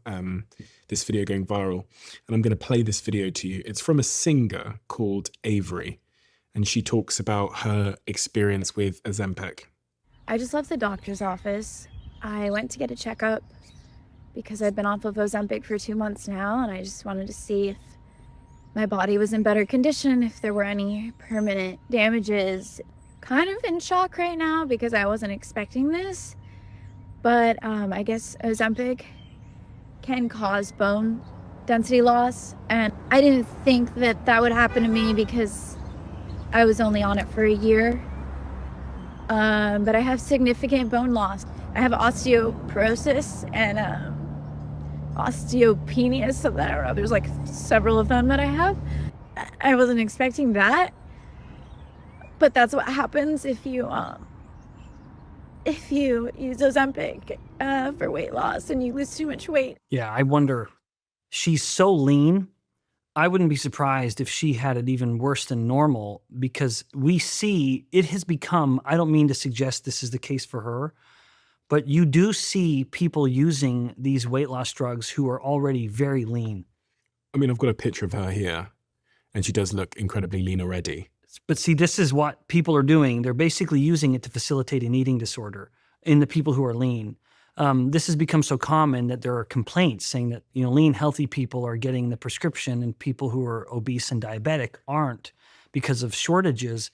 this video going viral, and I'm going to play this video to you. It's from a singer called Avery, and she talks about her experience with Ozempic.
I just left the doctor's office. I went to get a checkup because I've been off of Ozempic for 2 months now, and I just wanted to see if my body was in better condition, if there were any permanent damages. Kind of in shock right now because I wasn't expecting this, but I guess Ozempic can cause bone density loss, and I didn't think that that would happen to me because I was only on it for a year. But I have significant bone loss. I have osteoporosis and osteopenia, so that, I don't know, there's like several of them that I have. I wasn't expecting that, but that's what happens if you use Ozempic for weight loss and you lose too much weight.
Yeah, I wonder, she's so lean, I wouldn't be surprised if she had it even worse than normal, because we see it has become, I don't mean to suggest this is the case for her, but you do see people using these weight loss drugs who are already very lean.
I mean, I've got a picture of her here, and she does look incredibly lean already.
But see, this is what people are doing. They're basically using it to facilitate an eating disorder in the people who are lean. This has become so common that there are complaints saying that, lean, healthy people are getting the prescription and people who are obese and diabetic aren't because of shortages.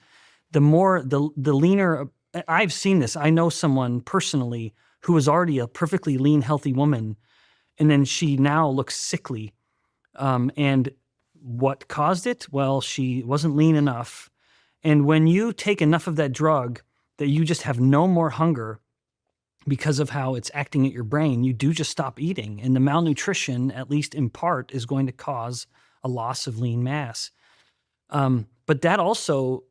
The leaner, I've seen this. I know someone personally who was already a perfectly lean, healthy woman, and then she now looks sickly. And what caused it? Well, she wasn't lean enough. And when you take enough of that drug that you just have no more hunger because of how it's acting at your brain, you do just stop eating. And the malnutrition, at least in part, is going to cause a loss of lean mass. But that also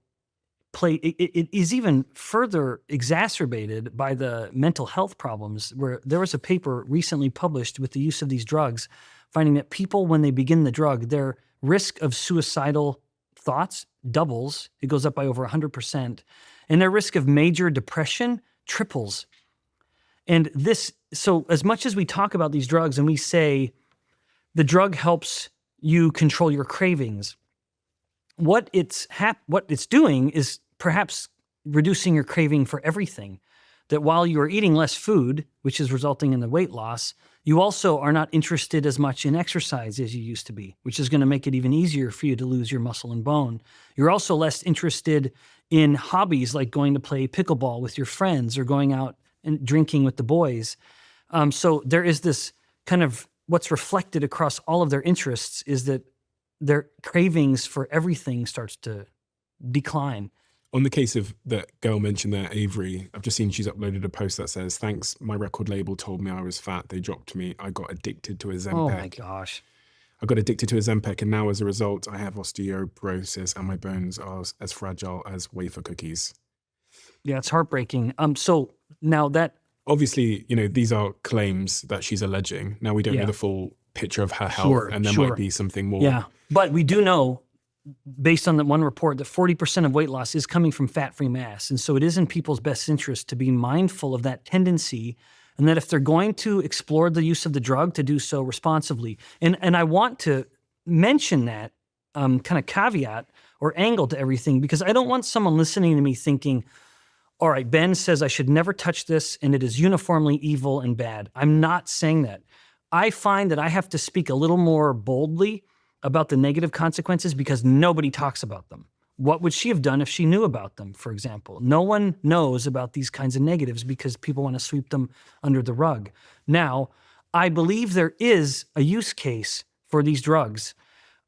it is even further exacerbated by the mental health problems, where there was a paper recently published with the use of these drugs, finding that people, when they begin the drug, their risk of suicidal thoughts doubles. It goes up by over 100%. And their risk of major depression triples. And so as much as we talk about these drugs and we say the drug helps you control your cravings, what it's doing is perhaps reducing your craving for everything. that while you are eating less food, which is resulting in the weight loss, you also are not interested as much in exercise as you used to be, which is going to make it even easier for you to lose your muscle and bone. You're also less interested in hobbies like going to play pickleball with your friends or going out and drinking with the boys. So there is this kind of what's reflected across all of their interests is that their cravings for everything starts to decline.
On the case of that girl mentioned there, Avery, I've just seen she's uploaded a post that says, "Thanks, my record label told me I was fat. They dropped me. I got addicted to Ozempic.
Oh my gosh.
I got addicted to Ozempic, and now as a result, I have osteoporosis and my bones are as fragile as wafer cookies."
Yeah, it's heartbreaking. So now that
Obviously, these are claims that she's alleging. Now we don't know the full picture of her health, and there might be something more.
Yeah, but we do know, based on that one report, that 40% of weight loss is coming from fat-free mass. And so it is in people's best interest to be mindful of that tendency, and that if they're going to explore the use of the drug, to do so responsibly. And I want to mention that kind of caveat or angle to everything, because I don't want someone listening to me thinking, all right, Ben says I should never touch this and it is uniformly evil and bad. I'm not saying that. I find that I have to speak a little more boldly about the negative consequences because nobody talks about them. What would she have done if she knew about them, for example? No one knows about these kinds of negatives because people want to sweep them under the rug. Now, I believe there is a use case for these drugs,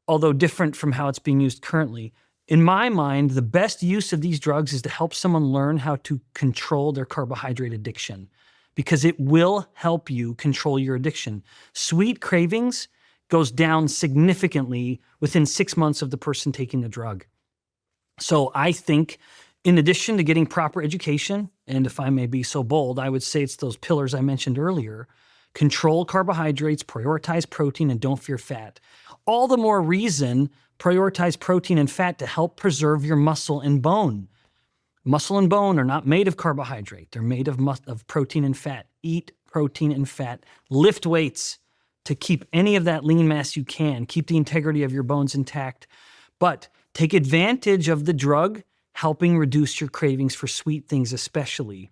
although different from how it's being used currently. In my mind, the best use of these drugs is to help someone learn how to control their carbohydrate addiction, because it will help you control your addiction. Sweet cravings goes down significantly within 6 months of the person taking the drug. So I think, in addition to getting proper education, and if I may be so bold, I would say it's those pillars I mentioned earlier: control carbohydrates, prioritize protein, and don't fear fat. All the more reason prioritize protein and fat to help preserve your muscle and bone. Muscle and bone are not made of carbohydrate. They're made of protein and fat. Eat protein and fat. Lift weights to keep any of that lean mass you can. Keep the integrity of your bones intact. But take advantage of the drug helping reduce your cravings for sweet things especially.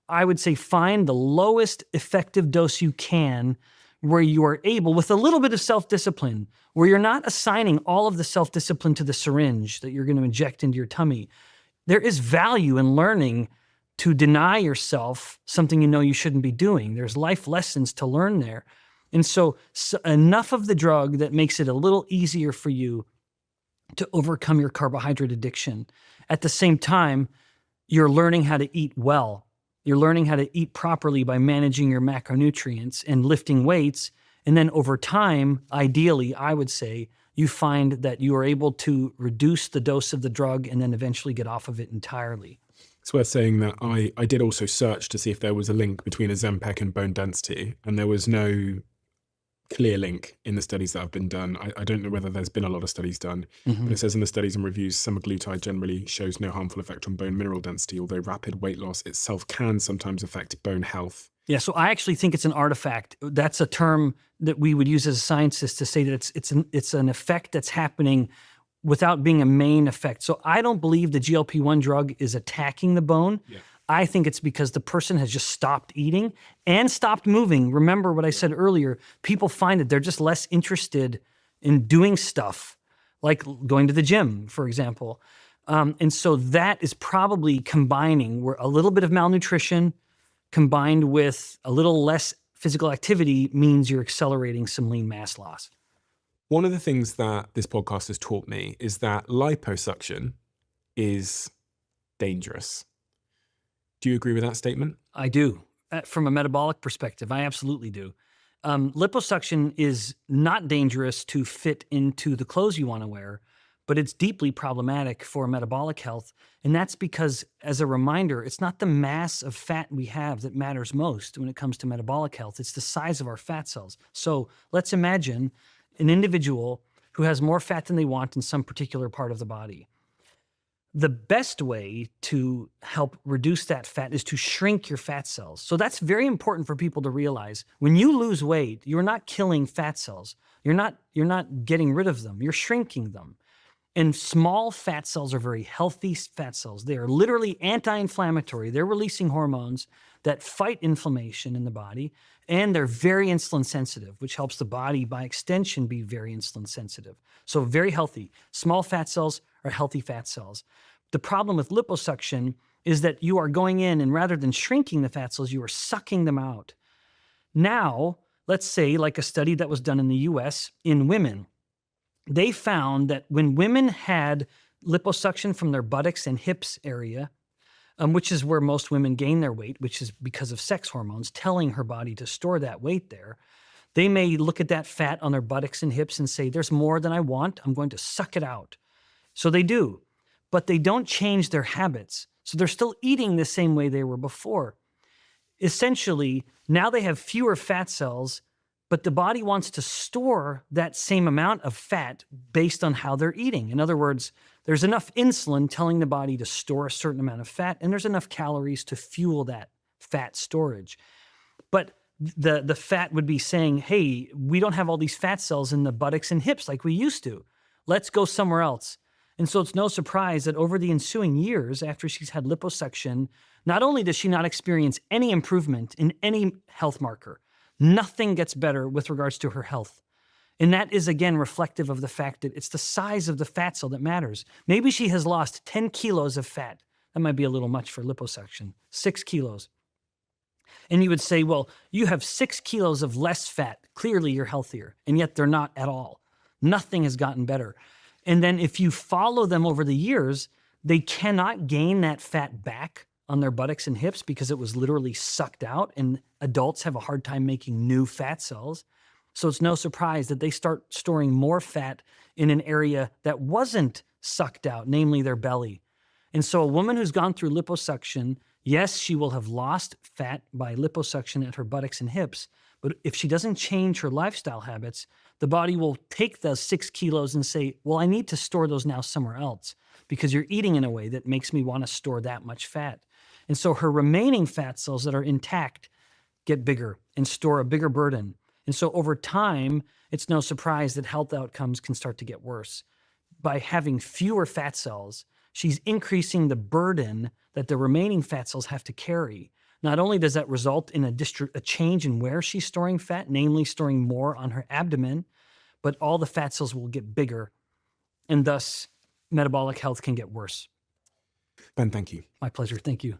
I would say find the lowest effective dose you can, where you are able, with a little bit of self-discipline, where you're not assigning all of the self-discipline to the syringe that you're going to inject into your tummy. There is value in learning to deny yourself something you know you shouldn't be doing. There's life lessons to learn there. And so enough of the drug that makes it a little easier for you to overcome your carbohydrate addiction. At the same time, you're learning how to eat well. You're learning how to eat properly by managing your macronutrients and lifting weights. And then over time, ideally, I would say, you find that you are able to reduce the dose of the drug and then eventually get off of it entirely.
It's worth saying that I did also search to see if there was a link between Ozempic and bone density, and there was no clear link in the studies that have been done. I don't know whether there's been a lot of studies done, but it says in the studies and reviews, semaglutide generally shows no harmful effect on bone mineral density, although rapid weight loss itself can sometimes affect bone health.
Yeah, so I actually think it's an artifact. That's a term that we would use as scientists to say that it's an effect that's happening without being a main effect. So I don't believe the GLP-1 drug is attacking the bone. Yeah. I think it's because the person has just stopped eating and stopped moving. Remember what I said earlier, people find that they're just less interested in doing stuff, like going to the gym, for example. And so that is probably combining where a little bit of malnutrition combined with a little less physical activity means you're accelerating some lean mass loss.
One of the things that this podcast has taught me is that liposuction is dangerous. Do you agree with that statement?
I do. From a metabolic perspective, I absolutely do. Liposuction is not dangerous to fit into the clothes you want to wear, but it's deeply problematic for metabolic health. And that's because, as a reminder, it's not the mass of fat we have that matters most when it comes to metabolic health. It's the size of our fat cells. So let's imagine an individual who has more fat than they want in some particular part of the body. The best way to help reduce that fat is to shrink your fat cells. So that's very important for people to realize. When you lose weight, you're not killing fat cells. You're not getting rid of them. You're shrinking them. And small fat cells are very healthy fat cells. They are literally anti-inflammatory. They're releasing hormones that fight inflammation in the body, and they're very insulin sensitive, which helps the body, by extension, be very insulin sensitive. So very healthy. Small fat cells are healthy fat cells. The problem with liposuction is that you are going in and rather than shrinking the fat cells, you are sucking them out. Now, let's say like a study that was done in the US in women, they found that when women had liposuction from their buttocks and hips area, which is where most women gain their weight, which is because of sex hormones telling her body to store that weight there, they may look at that fat on their buttocks and hips and say, there's more than I want, I'm going to suck it out. So they do, but they don't change their habits. So they're still eating the same way they were before. Essentially, now they have fewer fat cells, but the body wants to store that same amount of fat based on how they're eating. In other words, there's enough insulin telling the body to store a certain amount of fat, and there's enough calories to fuel that fat storage. But the fat would be saying, hey, we don't have all these fat cells in the buttocks and hips like we used to. Let's go somewhere else. And so it's no surprise that over the ensuing years after she's had liposuction, not only does she not experience any improvement in any health marker, nothing gets better with regards to her health. And that is, again, reflective of the fact that it's the size of the fat cell that matters. Maybe she has lost 10 kilos of fat. That might be a little much for liposuction. 6 kilos. And you would say, well, you have 6 kilos of less fat. Clearly you're healthier. And yet they're not at all. Nothing has gotten better. And then if you follow them over the years, they cannot gain that fat back on their buttocks and hips because it was literally sucked out, and adults have a hard time making new fat cells. So it's no surprise that they start storing more fat in an area that wasn't sucked out, namely their belly. And so a woman who's gone through liposuction, yes, she will have lost fat by liposuction at her buttocks and hips, but if she doesn't change her lifestyle habits, the body will take those 6 kilos and say, well, I need to store those now somewhere else because you're eating in a way that makes me want to store that much fat. And so her remaining fat cells that are intact get bigger and store a bigger burden. And so over time, it's no surprise that health outcomes can start to get worse. By having fewer fat cells, she's increasing the burden that the remaining fat cells have to carry. Not only does that result in a change in where she's storing fat, namely storing more on her abdomen, but all the fat cells will get bigger, and thus metabolic health can get worse.
Ben, thank you.
My pleasure. Thank you.